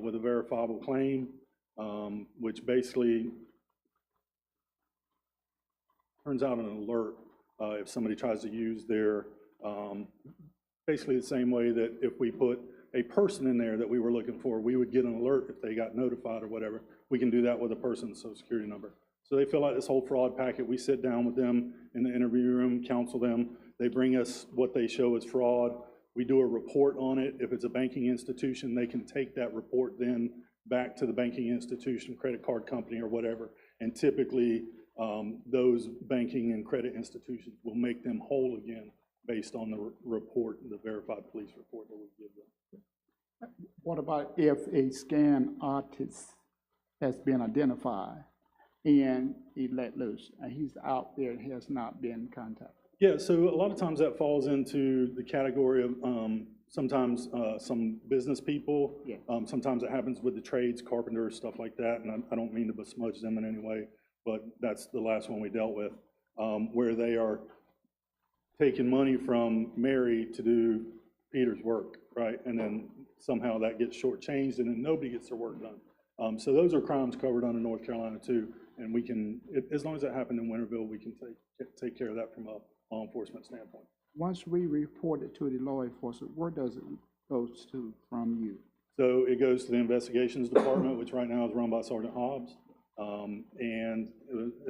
with a verifiable claim, which basically turns out an alert if somebody tries to use their, basically the same way that if we put a person in there that we were looking for, we would get an alert if they got notified or whatever. We can do that with a person's social security number. So they fill out this whole fraud packet. We sit down with them in the interview room, counsel them. They bring us what they show as fraud. We do a report on it. If it's a banking institution, they can take that report then back to the banking institution, credit card company or whatever. And typically, those banking and credit institutions will make them whole again based on the report, the verified police report that we give them. What about if a scam artist has been identified and he let loose and he's out there and has not been contacted? Yeah, so a lot of times that falls into the category of sometimes some business people. Yeah. Sometimes it happens with the trades, carpenters, stuff like that, and I don't mean to besmudge them in any way, but that's the last one we dealt with, where they are taking money from Mary to do Peter's work, right? And then somehow that gets shortchanged and then nobody gets their work done. So those are crimes covered under North Carolina too. And we can, as long as that happened in Winterville, we can take care of that from a law enforcement standpoint. Once we report it to the law enforcement, where does it go to from you? So it goes to the investigations department, which right now is run by Sergeant Hobbs. And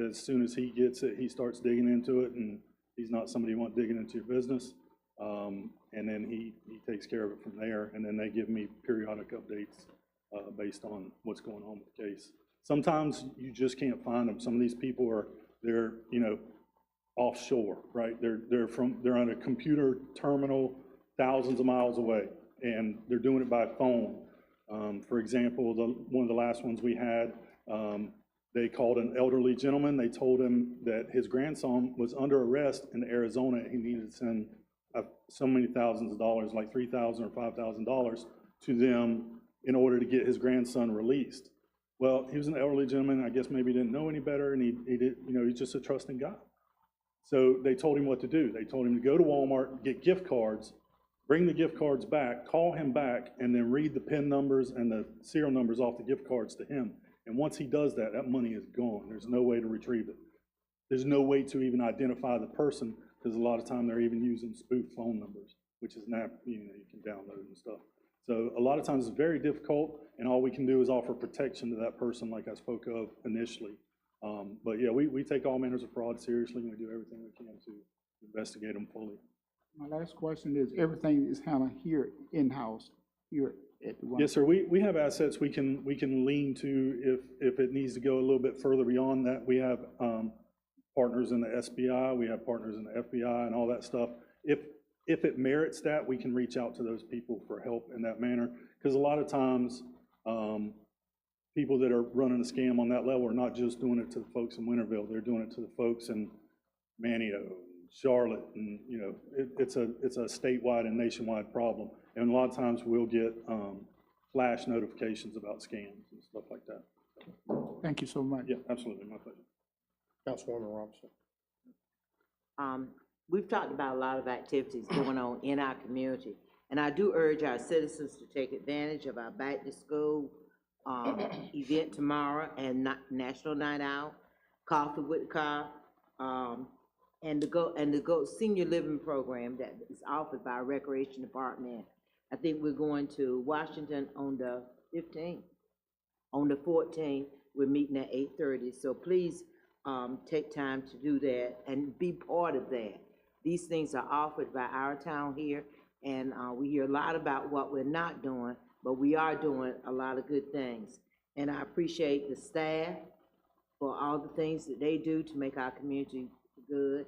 as soon as he gets it, he starts digging into it, and he's not somebody you want digging into your business. And then he takes care of it from there, and then they give me periodic updates based on what's going on with the case. Sometimes you just can't find them. Some of these people they're offshore, right? They're on a computer terminal thousands of miles away, and they're doing it by phone. For example, one of the last ones we had, they called an elderly gentleman. They told him that his grandson was under arrest in Arizona. He needed to send so many thousands of dollars, like $3,000 or $5,000, to them in order to get his grandson released. Well, he was an elderly gentleman. I guess maybe didn't know any better, and he did, he's just a trusting guy. So they told him what to do. They told him to go to Walmart, get gift cards, bring the gift cards back, call him back, and then read the PIN numbers and the serial numbers off the gift cards to him. And once he does that, that money is gone. There's no way to retrieve it. There's no way to even identify the person, because a lot of time they're even using spoof phone numbers, which is an app you can download and stuff. So a lot of times it's very difficult, and all we can do is offer protection to that person, like I spoke of initially. But yeah, we take all manners of fraud seriously, and we do everything we can to investigate them fully. My last question is, everything is handled here in-house, here at the one? Yes, sir. We have assets we can lean to if it needs to go a little bit further beyond that. We have partners in the SBI, we have partners in the FBI and all that stuff. If it merits that, we can reach out to those people for help in that manner. Because a lot of times, people that are running a scam on that level are not just doing it to the folks in Winterville, they're doing it to the folks in Manteo, Charlotte, and it's a statewide and nationwide problem. And a lot of times we'll get flash notifications about scams and stuff like that. Thank you so much. Yeah, absolutely, my pleasure. Councilwoman Robinson. We've talked about a lot of activities going on in our community, and I do urge our citizens to take advantage of our Back to School event tomorrow and National Night Out, Coffee with the Car, and the Go Senior Living Program that is offered by our Recreation Department. I think we're going to Washington on the 15th. On the 14th, we're meeting at 8:30, so please take time to do that and be part of that. These things are offered by our town here, and we hear a lot about what we're not doing, but we are doing a lot of good things. And I appreciate the staff for all the things that they do to make our community good,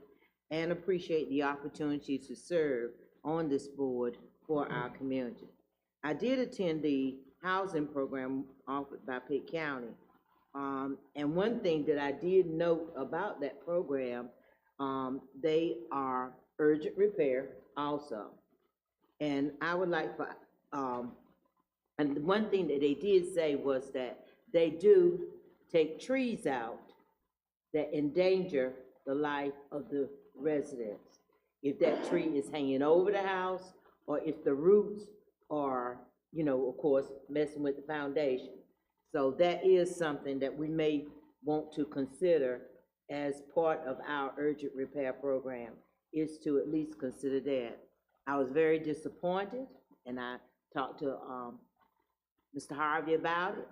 and appreciate the opportunity to serve on this board for our community. I did attend the housing program offered by Pitt County. And one thing that I did note about that program, they are urgent repair also. And I would like for, and one thing that they did say was that they do take trees out that endanger the life of the residents. If that tree is hanging over the house, or if the roots are, of course, messing with the foundation. So that is something that we may want to consider as part of our urgent repair program, is to at least consider that. I was very disappointed, and I talked to Mr. Harvey about it.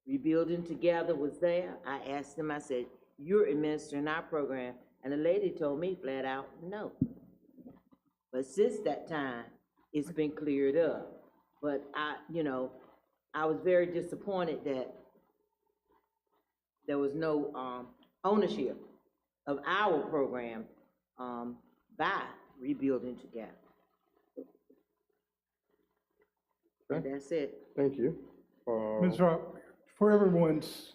Rebuilding Together was there. I asked him, I said, "You're administering our program," and the lady told me flat out, no. But since that time, it's been cleared up. But I was very disappointed that there was no ownership of our program by Rebuilding Together. And that's it. Thank you. Ms. Rob, for everyone's,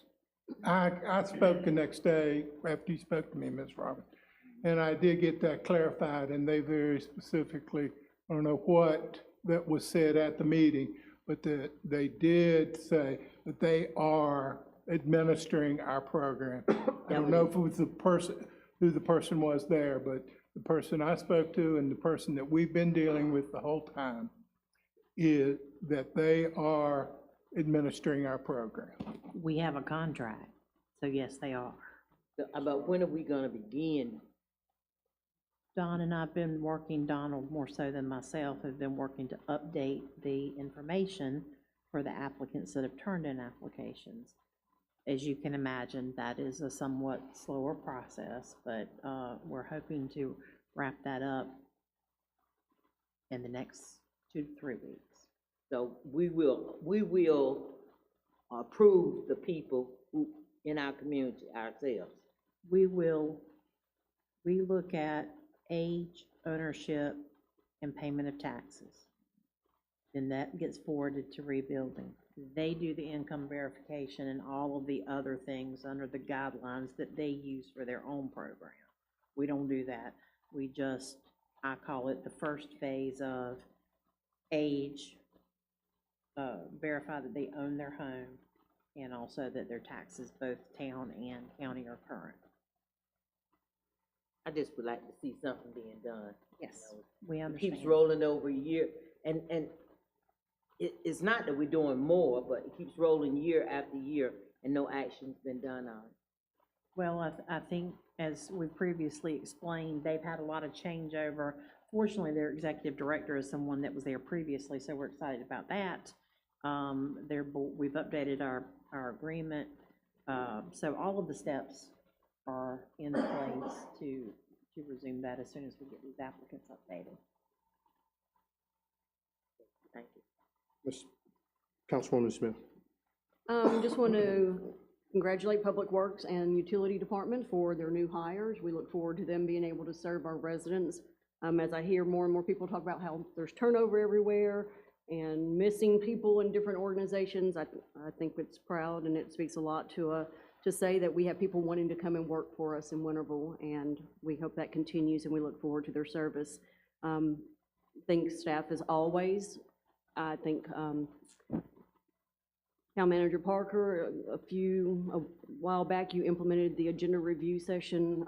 I spoke the next day after you spoke to me, Ms. Robin, and I did get that clarified, and they very specifically, I don't know what that was said at the meeting, but that they did say that they are administering our program. I don't know if it was the person, who the person was there, but the person I spoke to and the person that we've been dealing with the whole time, is that they are administering our program. We have a contract, so yes, they are. About when are we gonna begin? Don and I've been working, Donald more so than myself, have been working to update the information for the applicants that have turned in applications. As you can imagine, that is a somewhat slower process, but we're hoping to wrap that up in the next 2 to 3 weeks. So we will approve the people who, in our community ourselves. We look at age, ownership, and payment of taxes. Then that gets forwarded to rebuilding. They do the income verification and all of the other things under the guidelines that they use for their own program. We don't do that. We just, I call it the first phase of age, verify that they own their home, and also that their taxes, both town and county, are current. I just would like to see something being done. Yes, You know, we it understand. keeps rolling over a year, and it's not that we're doing more, but it keeps rolling year after year, and no action's been done on it. Well, I think, as we previously explained, they've had a lot of changeover. Fortunately, their executive director is someone that was there previously, so we're excited about that. We've updated our agreement, so all of the steps are in place to resume that as soon as we get these applicants updated. Thank you. Ms. Councilwoman Smith. Just want to congratulate Public Works and Utility Department for their new hires. We look forward to them being able to serve our residents. As I hear more and more people talk about how there's turnover everywhere and missing people in different organizations, I think it's proud and it speaks a lot to say that we have people wanting to come and work for us in Winterville, and we hope that continues, and we look forward to their service. Thanks, staff, as always. I think Town Manager Parker, a while back, you implemented the agenda review session.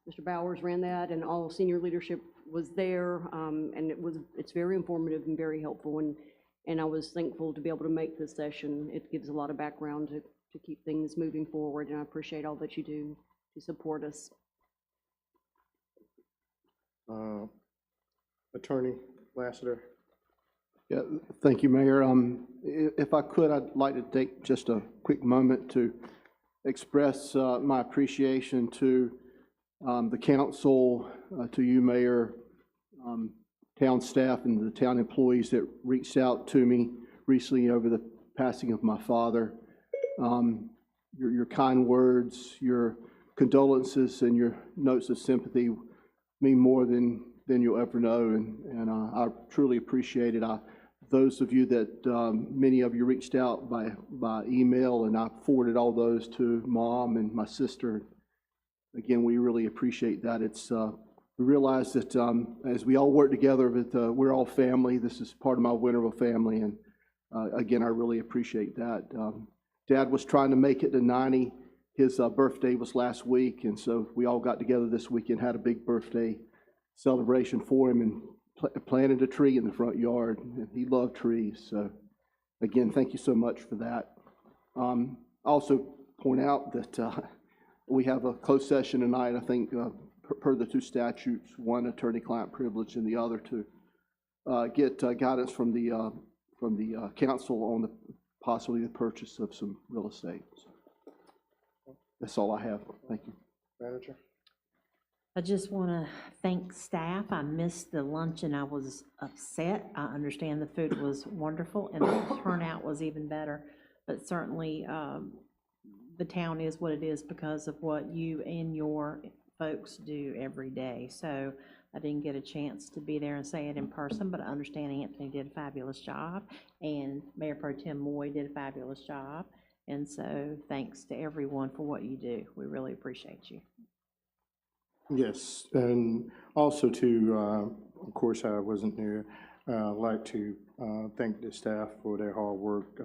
Mr. Bowers ran that, and all senior leadership was there, and it's very informative and very helpful, and I was thankful to be able to make this session. It gives a lot of background to keep things moving forward, and I appreciate all that you do to support us. Attorney Lassiter. Yeah, thank you, Mayor. If I could, I'd like to take just a quick moment to express my appreciation to the council, to you, Mayor, town staff, and the town employees that reached out to me recently over the passing of my father. Your kind words, your condolences, and your notes of sympathy mean more than you'll ever know, and I truly appreciate it. Those of you that, many of you reached out by email, and I forwarded all those to Mom and my sister. Again, we really appreciate that. We realize that as we all work together, that we're all family. This is part of my Winterville family, and again, I really appreciate that. Dad was trying to make it to 90. His birthday was last week, and so we all got together this weekend, had a big birthday celebration for him, and planted a tree in the front yard. He loved trees. So again, thank you so much for that. Also point out that we have a closed session tonight, I think, per the two statutes, one attorney-client privilege and the other to get guidance from the council on possibly the purchase of some real estate. So that's all I have. Thank you. Manager. I just want to thank staff. I missed the lunch and I was upset. I understand the food was wonderful and the turnout was even better, but certainly the town is what it is because of what you and your folks do every day. So I didn't get a chance to be there and say it in person, but I understand Anthony did a fabulous job and Mayor Pro Tem Moy did a fabulous job. And so thanks to everyone for what you do. We really appreciate you. Yes, and also to, of course, I wasn't there. I'd like to thank the staff for their hard work.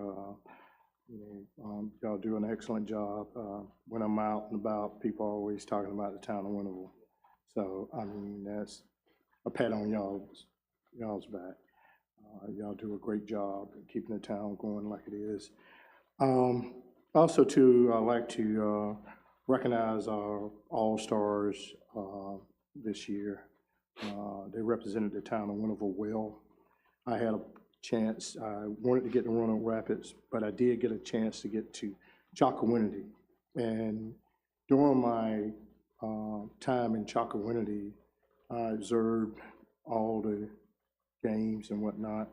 Y'all do an excellent job. When I'm out and about, people are always talking about the town of Winterville. So, I mean, that's a pat on y'all's back. Y'all do a great job in keeping the town going like it is. Also too, I'd like to recognize our all-stars this year. They represented the town of Winterville well. I had a chance, I wanted to get to Roanoke Rapids, but I did get a chance to get to Chocowinity. And during my time in Chocowinity, I observed all the games and whatnot.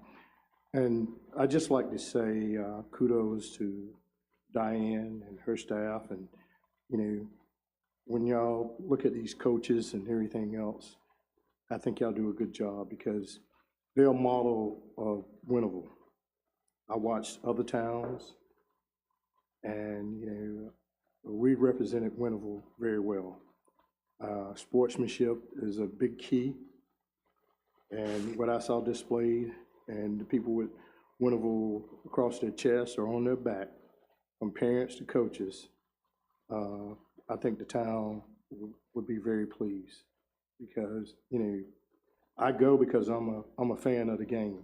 And I just like to say kudos to Diane and her staff. And, you know, when y'all look at these coaches and everything else, I think y'all do a good job because they're a model of Winterville. I watched other towns and, you know, we represented Winterville very well. Sportsmanship is a big key. And what I saw displayed and the people with Winterville across their chest or on their back, from parents to coaches, I think the town would be very pleased because, you know, I go because I'm a fan of the game,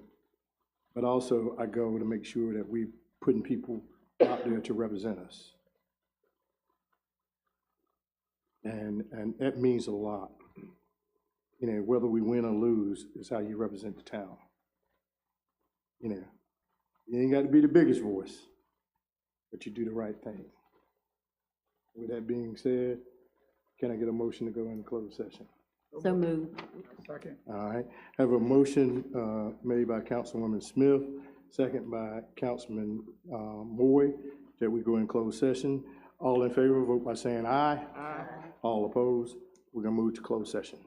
but also I go to make sure that we putting people out there to represent us. And that means a lot. You know, whether we win or lose is how you represent the town. You know, you ain't got to be the biggest voice, but you do the right thing. With that being said, can I get a motion to go into closed session? So moved. Second. All right, have a motion made by Councilwoman Smith, second by Councilman Moy, that we go in closed session. All in favor, vote by saying aye. Aye. All opposed, we're gonna move to closed session.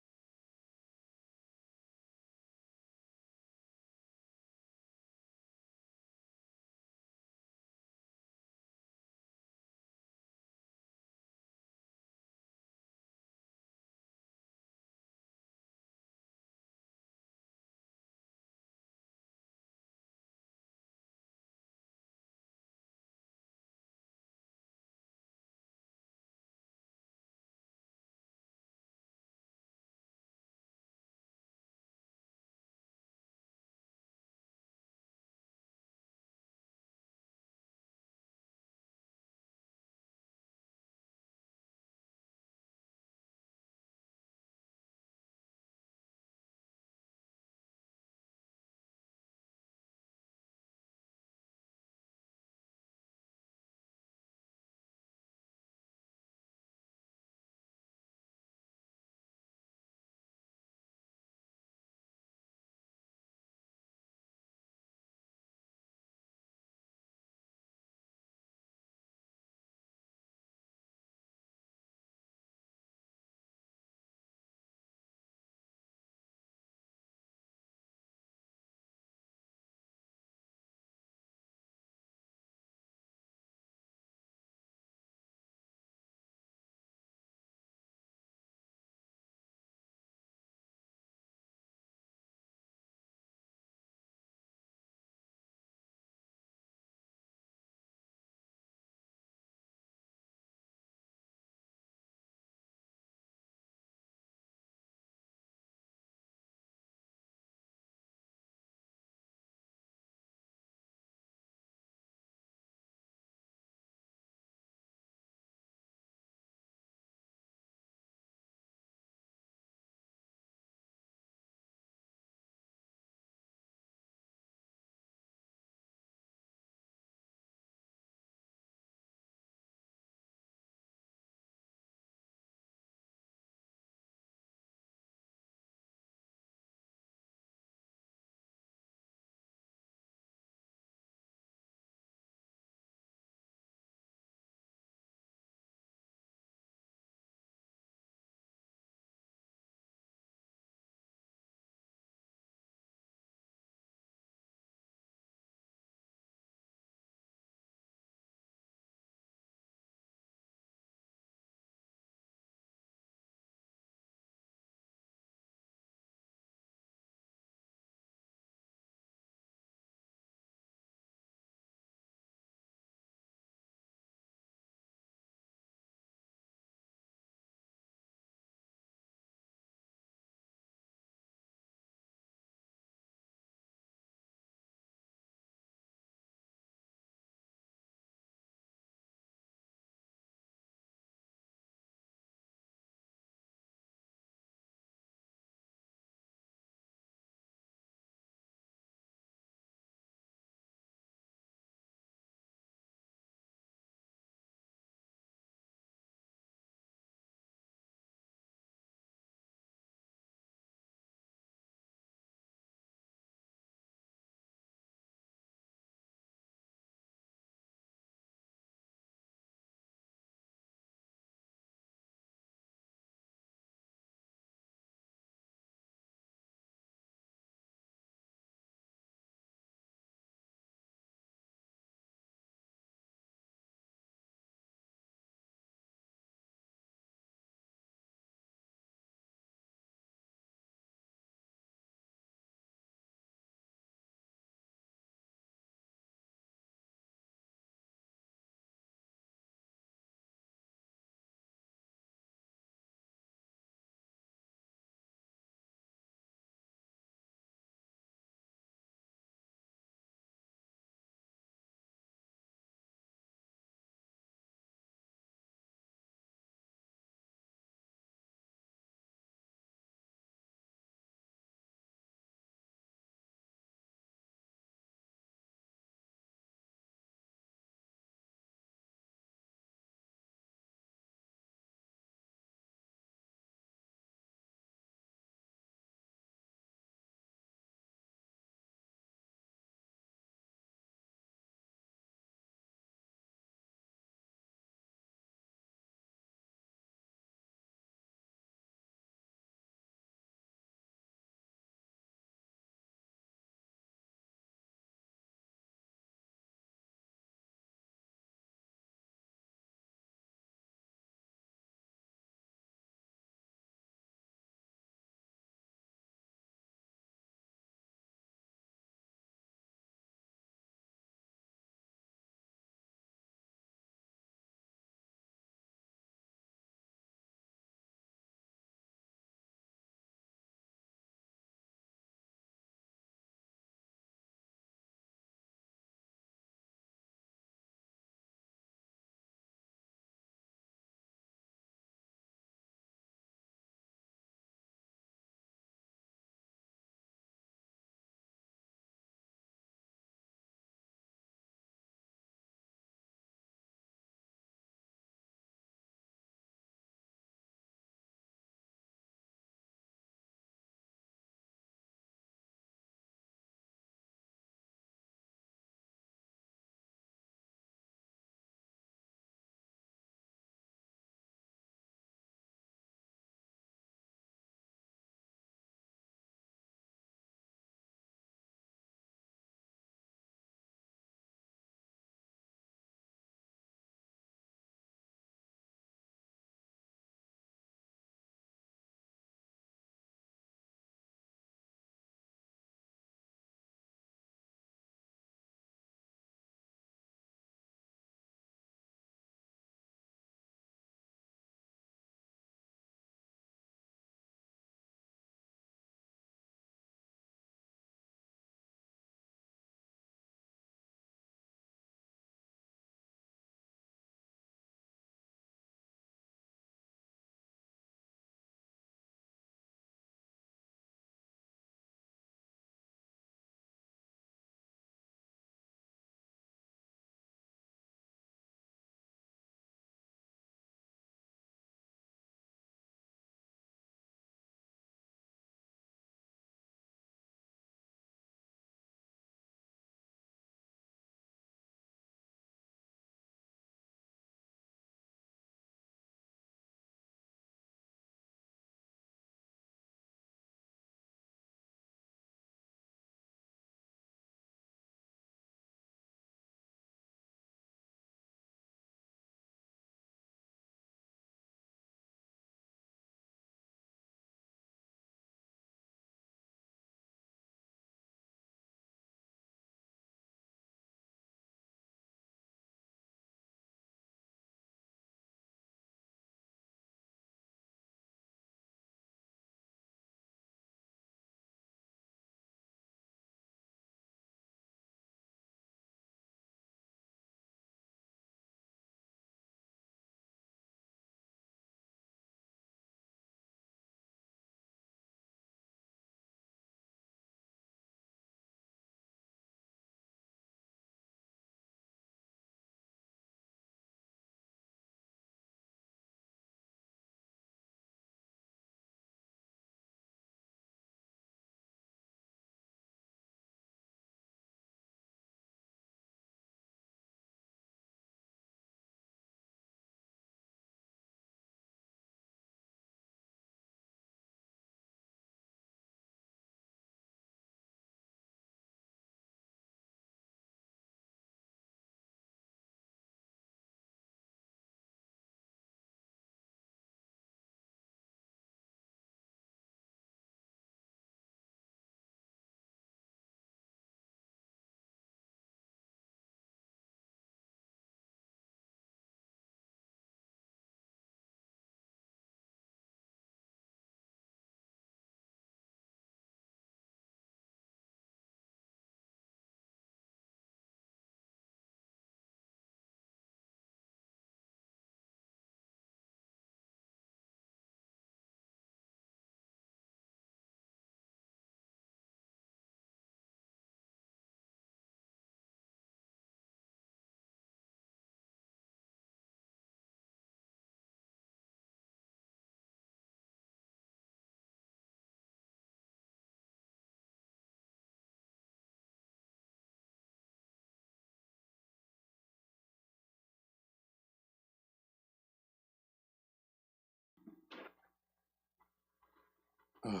No,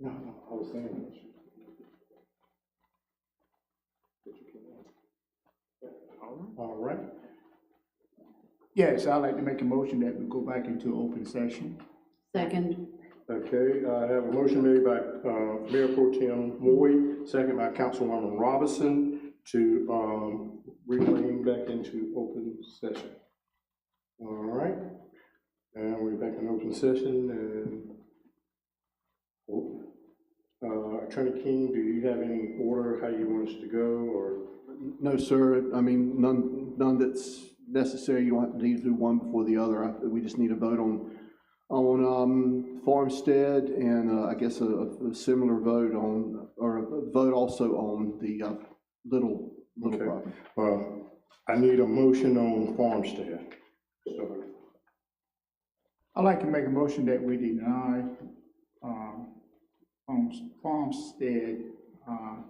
I was saying. All right. Yes, I'd like to make a motion that we go back into open session. Second. Okay, I have a motion made by Mayor Pro Tem Moy, second by Councilwoman Robinson to reconvene back into open session. All right, and we're back in open session. And Attorney King, do you have any order how you want us to go, or? No, sir. I mean, none that's necessary. You don't have to need to do one before the other. We just need a vote on Farmstead, and I guess a similar vote on, or a vote also on the little Okay. property. Well, I need a motion on Farmstead. So, I'd like to make a motion that we deny Farmstead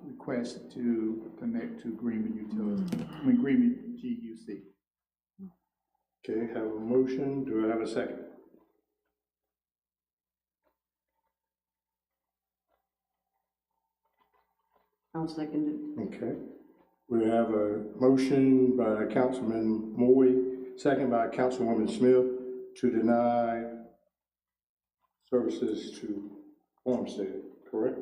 request to connect to Greenman Utility, Greenman GUC. okay, have a motion. Do I have a second? I'll second it. Okay. We have a motion by Councilman Moy, second by Councilwoman Smith to deny services to Farmstead, correct?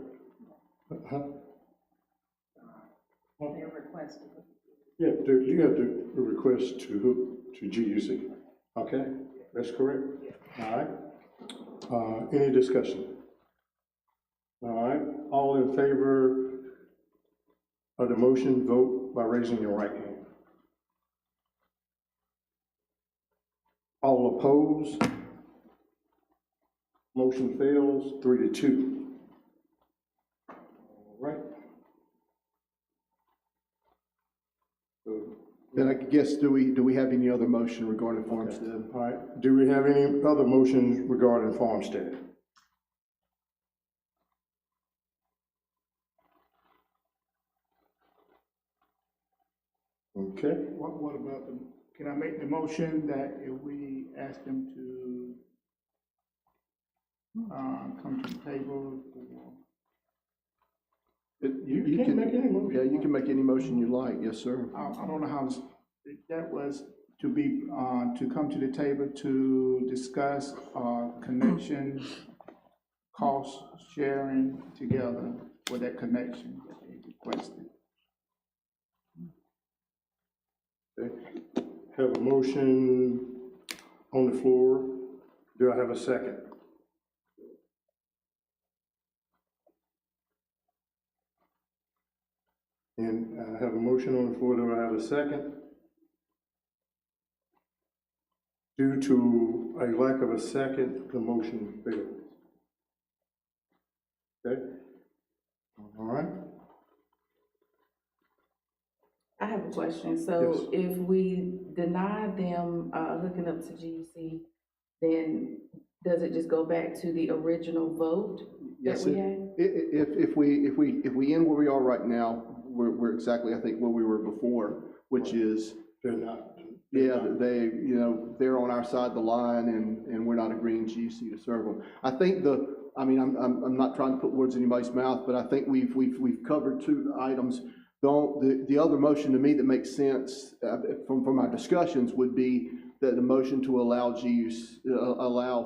Their request. Yeah, you have to request to GUC. Okay, that's correct? All right. Any discussion? All right, all in favor of the motion, vote by raising your right hand. All opposed? Motion fails 3-2. All right. Then I guess, do we have any other motion regarding Farmstead? All right, do we have any other motions regarding Farmstead? Okay. What about can I make the motion that if we ask them to come to the table for? You can make any motion. Yeah, you can make any motion you like, yes, sir. I don't know how, that was to be, to come to the table to discuss connection, cost sharing together for that connection that they requested. Okay. Have a motion on the floor. Do I have a second? And I have a motion on the floor. Do I have a second? Due to a lack of a second, the motion fails. Okay? All right. I have a question. So if we deny them hooking up to GUC, then does it just go back to the original vote that we had? If we end where we are right now, we're exactly, I think, where we were before, which is, they're not. Yeah, they're on our side of the line, and we're not agreeing GUC to serve them. I think I'm not trying to put words in anybody's mouth, but I think we've covered two items. The other motion to me that makes sense from our discussions would be that the motion to allow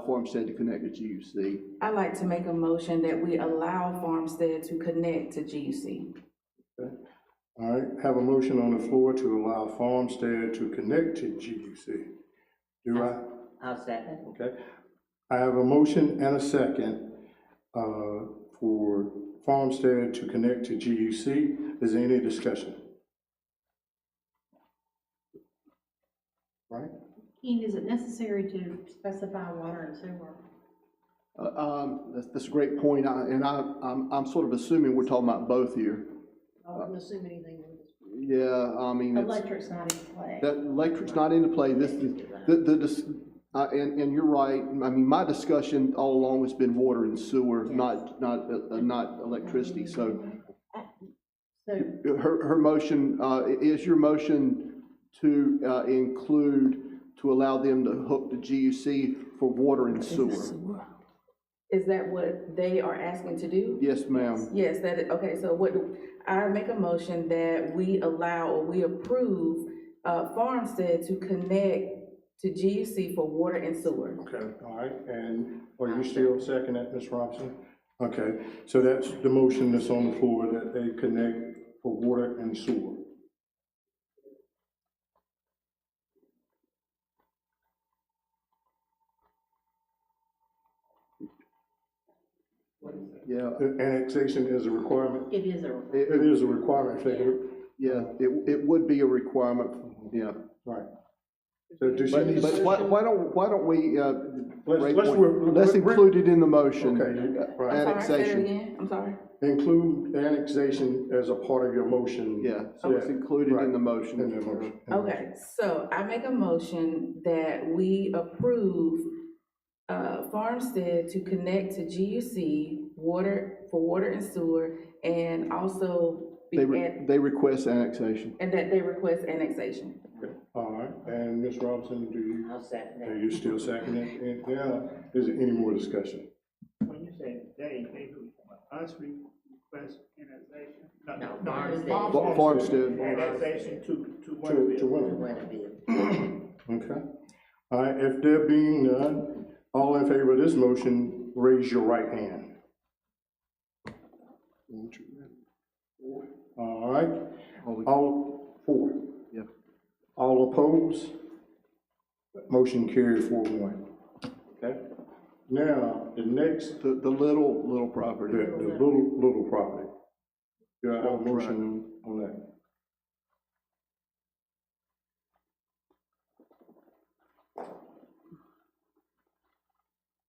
Farmstead to connect to GUC. I'd like to make a motion that we allow Farmstead to connect to GUC. Okay. All right, have a motion on the floor to allow Farmstead to connect to GUC. Do I? I'll second. Okay. I have a motion and a second for Farmstead to connect to GUC. Is there any discussion? Right? Keen, is it necessary to specify water and sewer? That's a great point, I'm sort of assuming we're talking about both here. I wouldn't assume anything. Yeah, I mean, Electric's not in play. that electric's not into play. This is and you're right. I mean, my discussion all along has been water and sewer, not electricity. So her motion is your motion to include to allow them to hook the GUC for water and sewer. Is that what they are asking to do? Yes, ma'am. Yes, okay, so I make a motion that we allow, or we approve, Farmstead to connect to GUC for water and sewer. Okay, all right, and are you still second that, Ms. Robinson? Okay, so that's the motion that's on the floor, that they connect for water and sewer. Yeah. Annexation is a requirement? It is a requirement. It is a requirement, figure. Yeah, it would be a requirement, yeah. Right. So do she need? But why don't we, let's include it in the motion. Okay, right. I'm sorry, say it Annexation. again, I'm sorry. Include annexation as a part of your motion. Yeah, so it's included in the motion. In the motion. Okay, so I make a motion that we approve, Farmstead to connect to GUC for water and sewer, and also They request annexation. and that they request annexation. Okay. All right, and Ms. Robinson, do you? I'll second that. Are you still seconding it? And now, is there any more discussion? When you say they us request annexation? No, Farmstead. Annexation to To Winterville. Okay. All right, if there being none, all in favor of this motion, raise your right hand. All right, all four. Yeah. All opposed? Motion carried 4-1. Okay? Now, the next. The little property. The little property. Do I have a motion on that?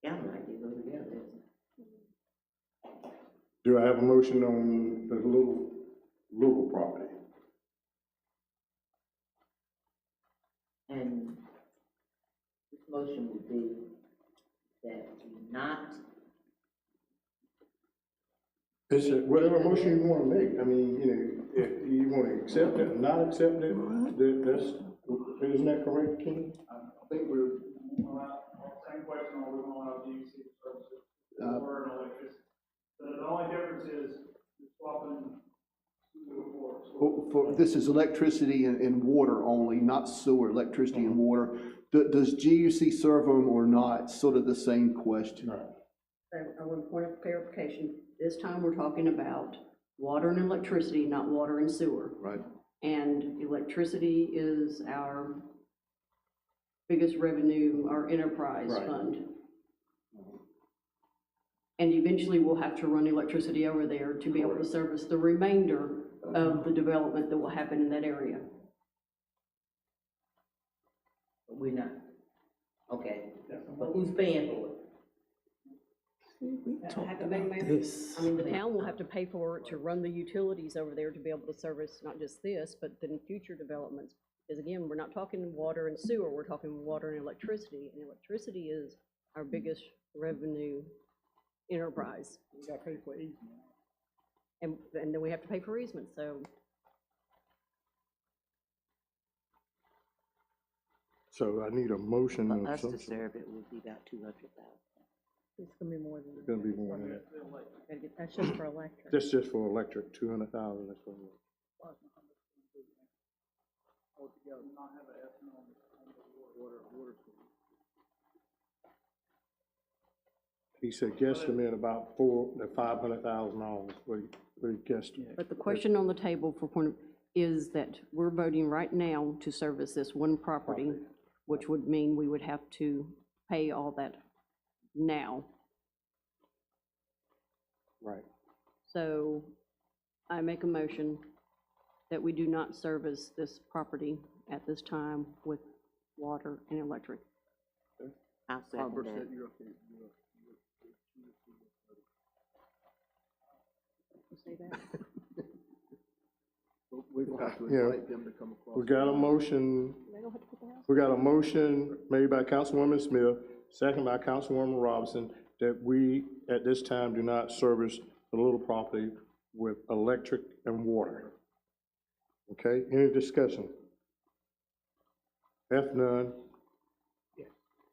Yeah, I like to go together. Do I have a motion on the little property? And this motion would be that we not. It's whatever motion you want to make. I mean, you know, if you want to accept it or not accept it, isn't that correct, Ken? I think we're, same question, are we going to allow GUC services or electricity? The only difference is swapping This is electricity and water only, not sewer, electricity and water. Does GUC serve them or not? Sort of the same question. I want a point of clarification. This time we're talking about water and electricity, not water and sewer. Right. And electricity is our biggest revenue, our enterprise fund. And eventually we'll have to run electricity over there to be able to service the remainder of the development that will happen in that area. But we're not. Okay, but who's paying for it? I mean, the town will have to pay for it to run the utilities over there to be able to service not just this, but then future developments. Because again, we're not talking water and sewer, we're talking water and electricity. And electricity is our biggest revenue enterprise. We got to pay for easement. And then we have to pay for easements, so. So I need a motion For of us some to sort. serve it would be about 200,000. It's gonna be more than. It's gonna be more than that. That's just for electric. That's just for electric, 200,000, that's what it is. Altogether, not have an estimate on the water. He said guesstimate about $500,000, what he guessed. But the question on the table for point is that we're voting right now to service this one property, which would mean we would have to pay all that now. Right. So I make a motion that we do not service this property at this time with water and electric. I'll second that. Say that? We will have to Yeah. invite them to come across. We got a motion, made by Councilwoman Smith, second by Councilwoman Robinson, that we, at this time, do not service the little property with electric and water. Okay, any discussion? If none?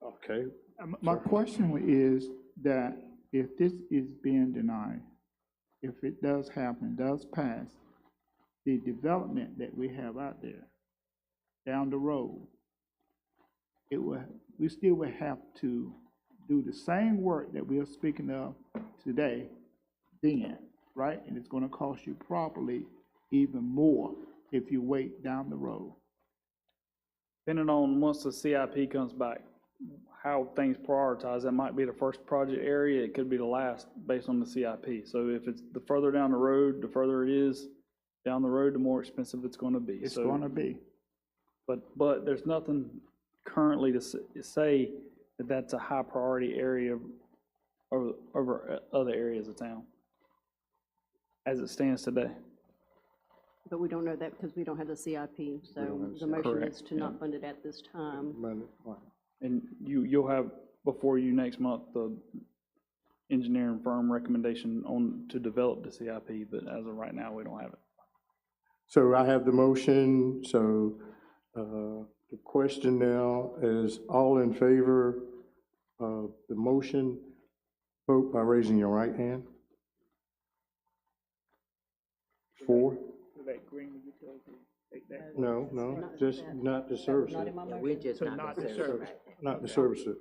Okay, My question is that if this is being denied, if it does happen, does pass, the development that we have out there down the road, we still would have to do the same work that we are speaking of today, then, right? And it's gonna cost you probably even more if you wait down the road. Depending on once the CIP comes back, how things prioritize, that might be the first project area, it could be the last based on the CIP. So if it's the further down the road, the further it is down the road, the more expensive it's gonna be. It's So- gonna be. But there's nothing currently to say that that's a high priority area over other areas of town, as it stands today. But we don't know that because we don't have the CIP, so the motion Correct, is to not fund it at this time. And you'll have before you next month the engineering firm recommendation on to develop the CIP, but as of right now, we don't have it. So I have the motion, so the question now is, all in favor of the motion, vote by raising your right hand. 4? No, just not the services. We're just not the service. Not the services.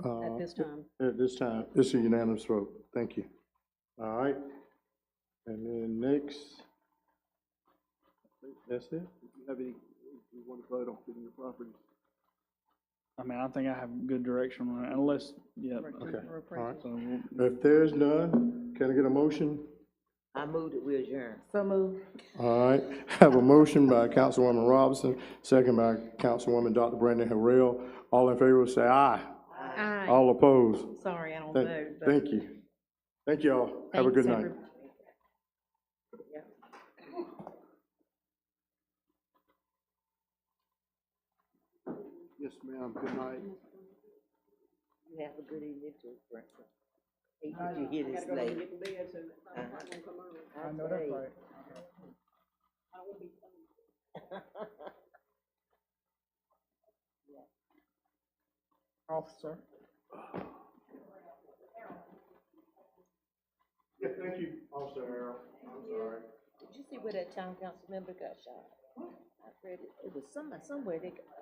At this time. At this time, this is a unanimous vote. Thank you. All right. And then next, that's it? You have any, you want to vote on getting your property? I mean, I think I have good direction on it, unless, yeah. Okay, all right. So If there's none, can I get a motion? I moved it, we adjourn. So moved. All right, have a motion by Councilwoman Robinson, second by Councilwoman Dr. Brandon Harrell. All in favor, say aye. Aye. All opposed? Sorry, I don't Thank- vote. but- Thank you. Thank you all. Have a Thanks, good night. everybody. Yes, ma'am, good night. You have a good evening too, Brent. Hate that you hear this late. I know that's right. Officer. Yeah, thank you, Officer Harrell. I'm sorry. Did you see where that town council member got shot? I read it, it was somewhere they got.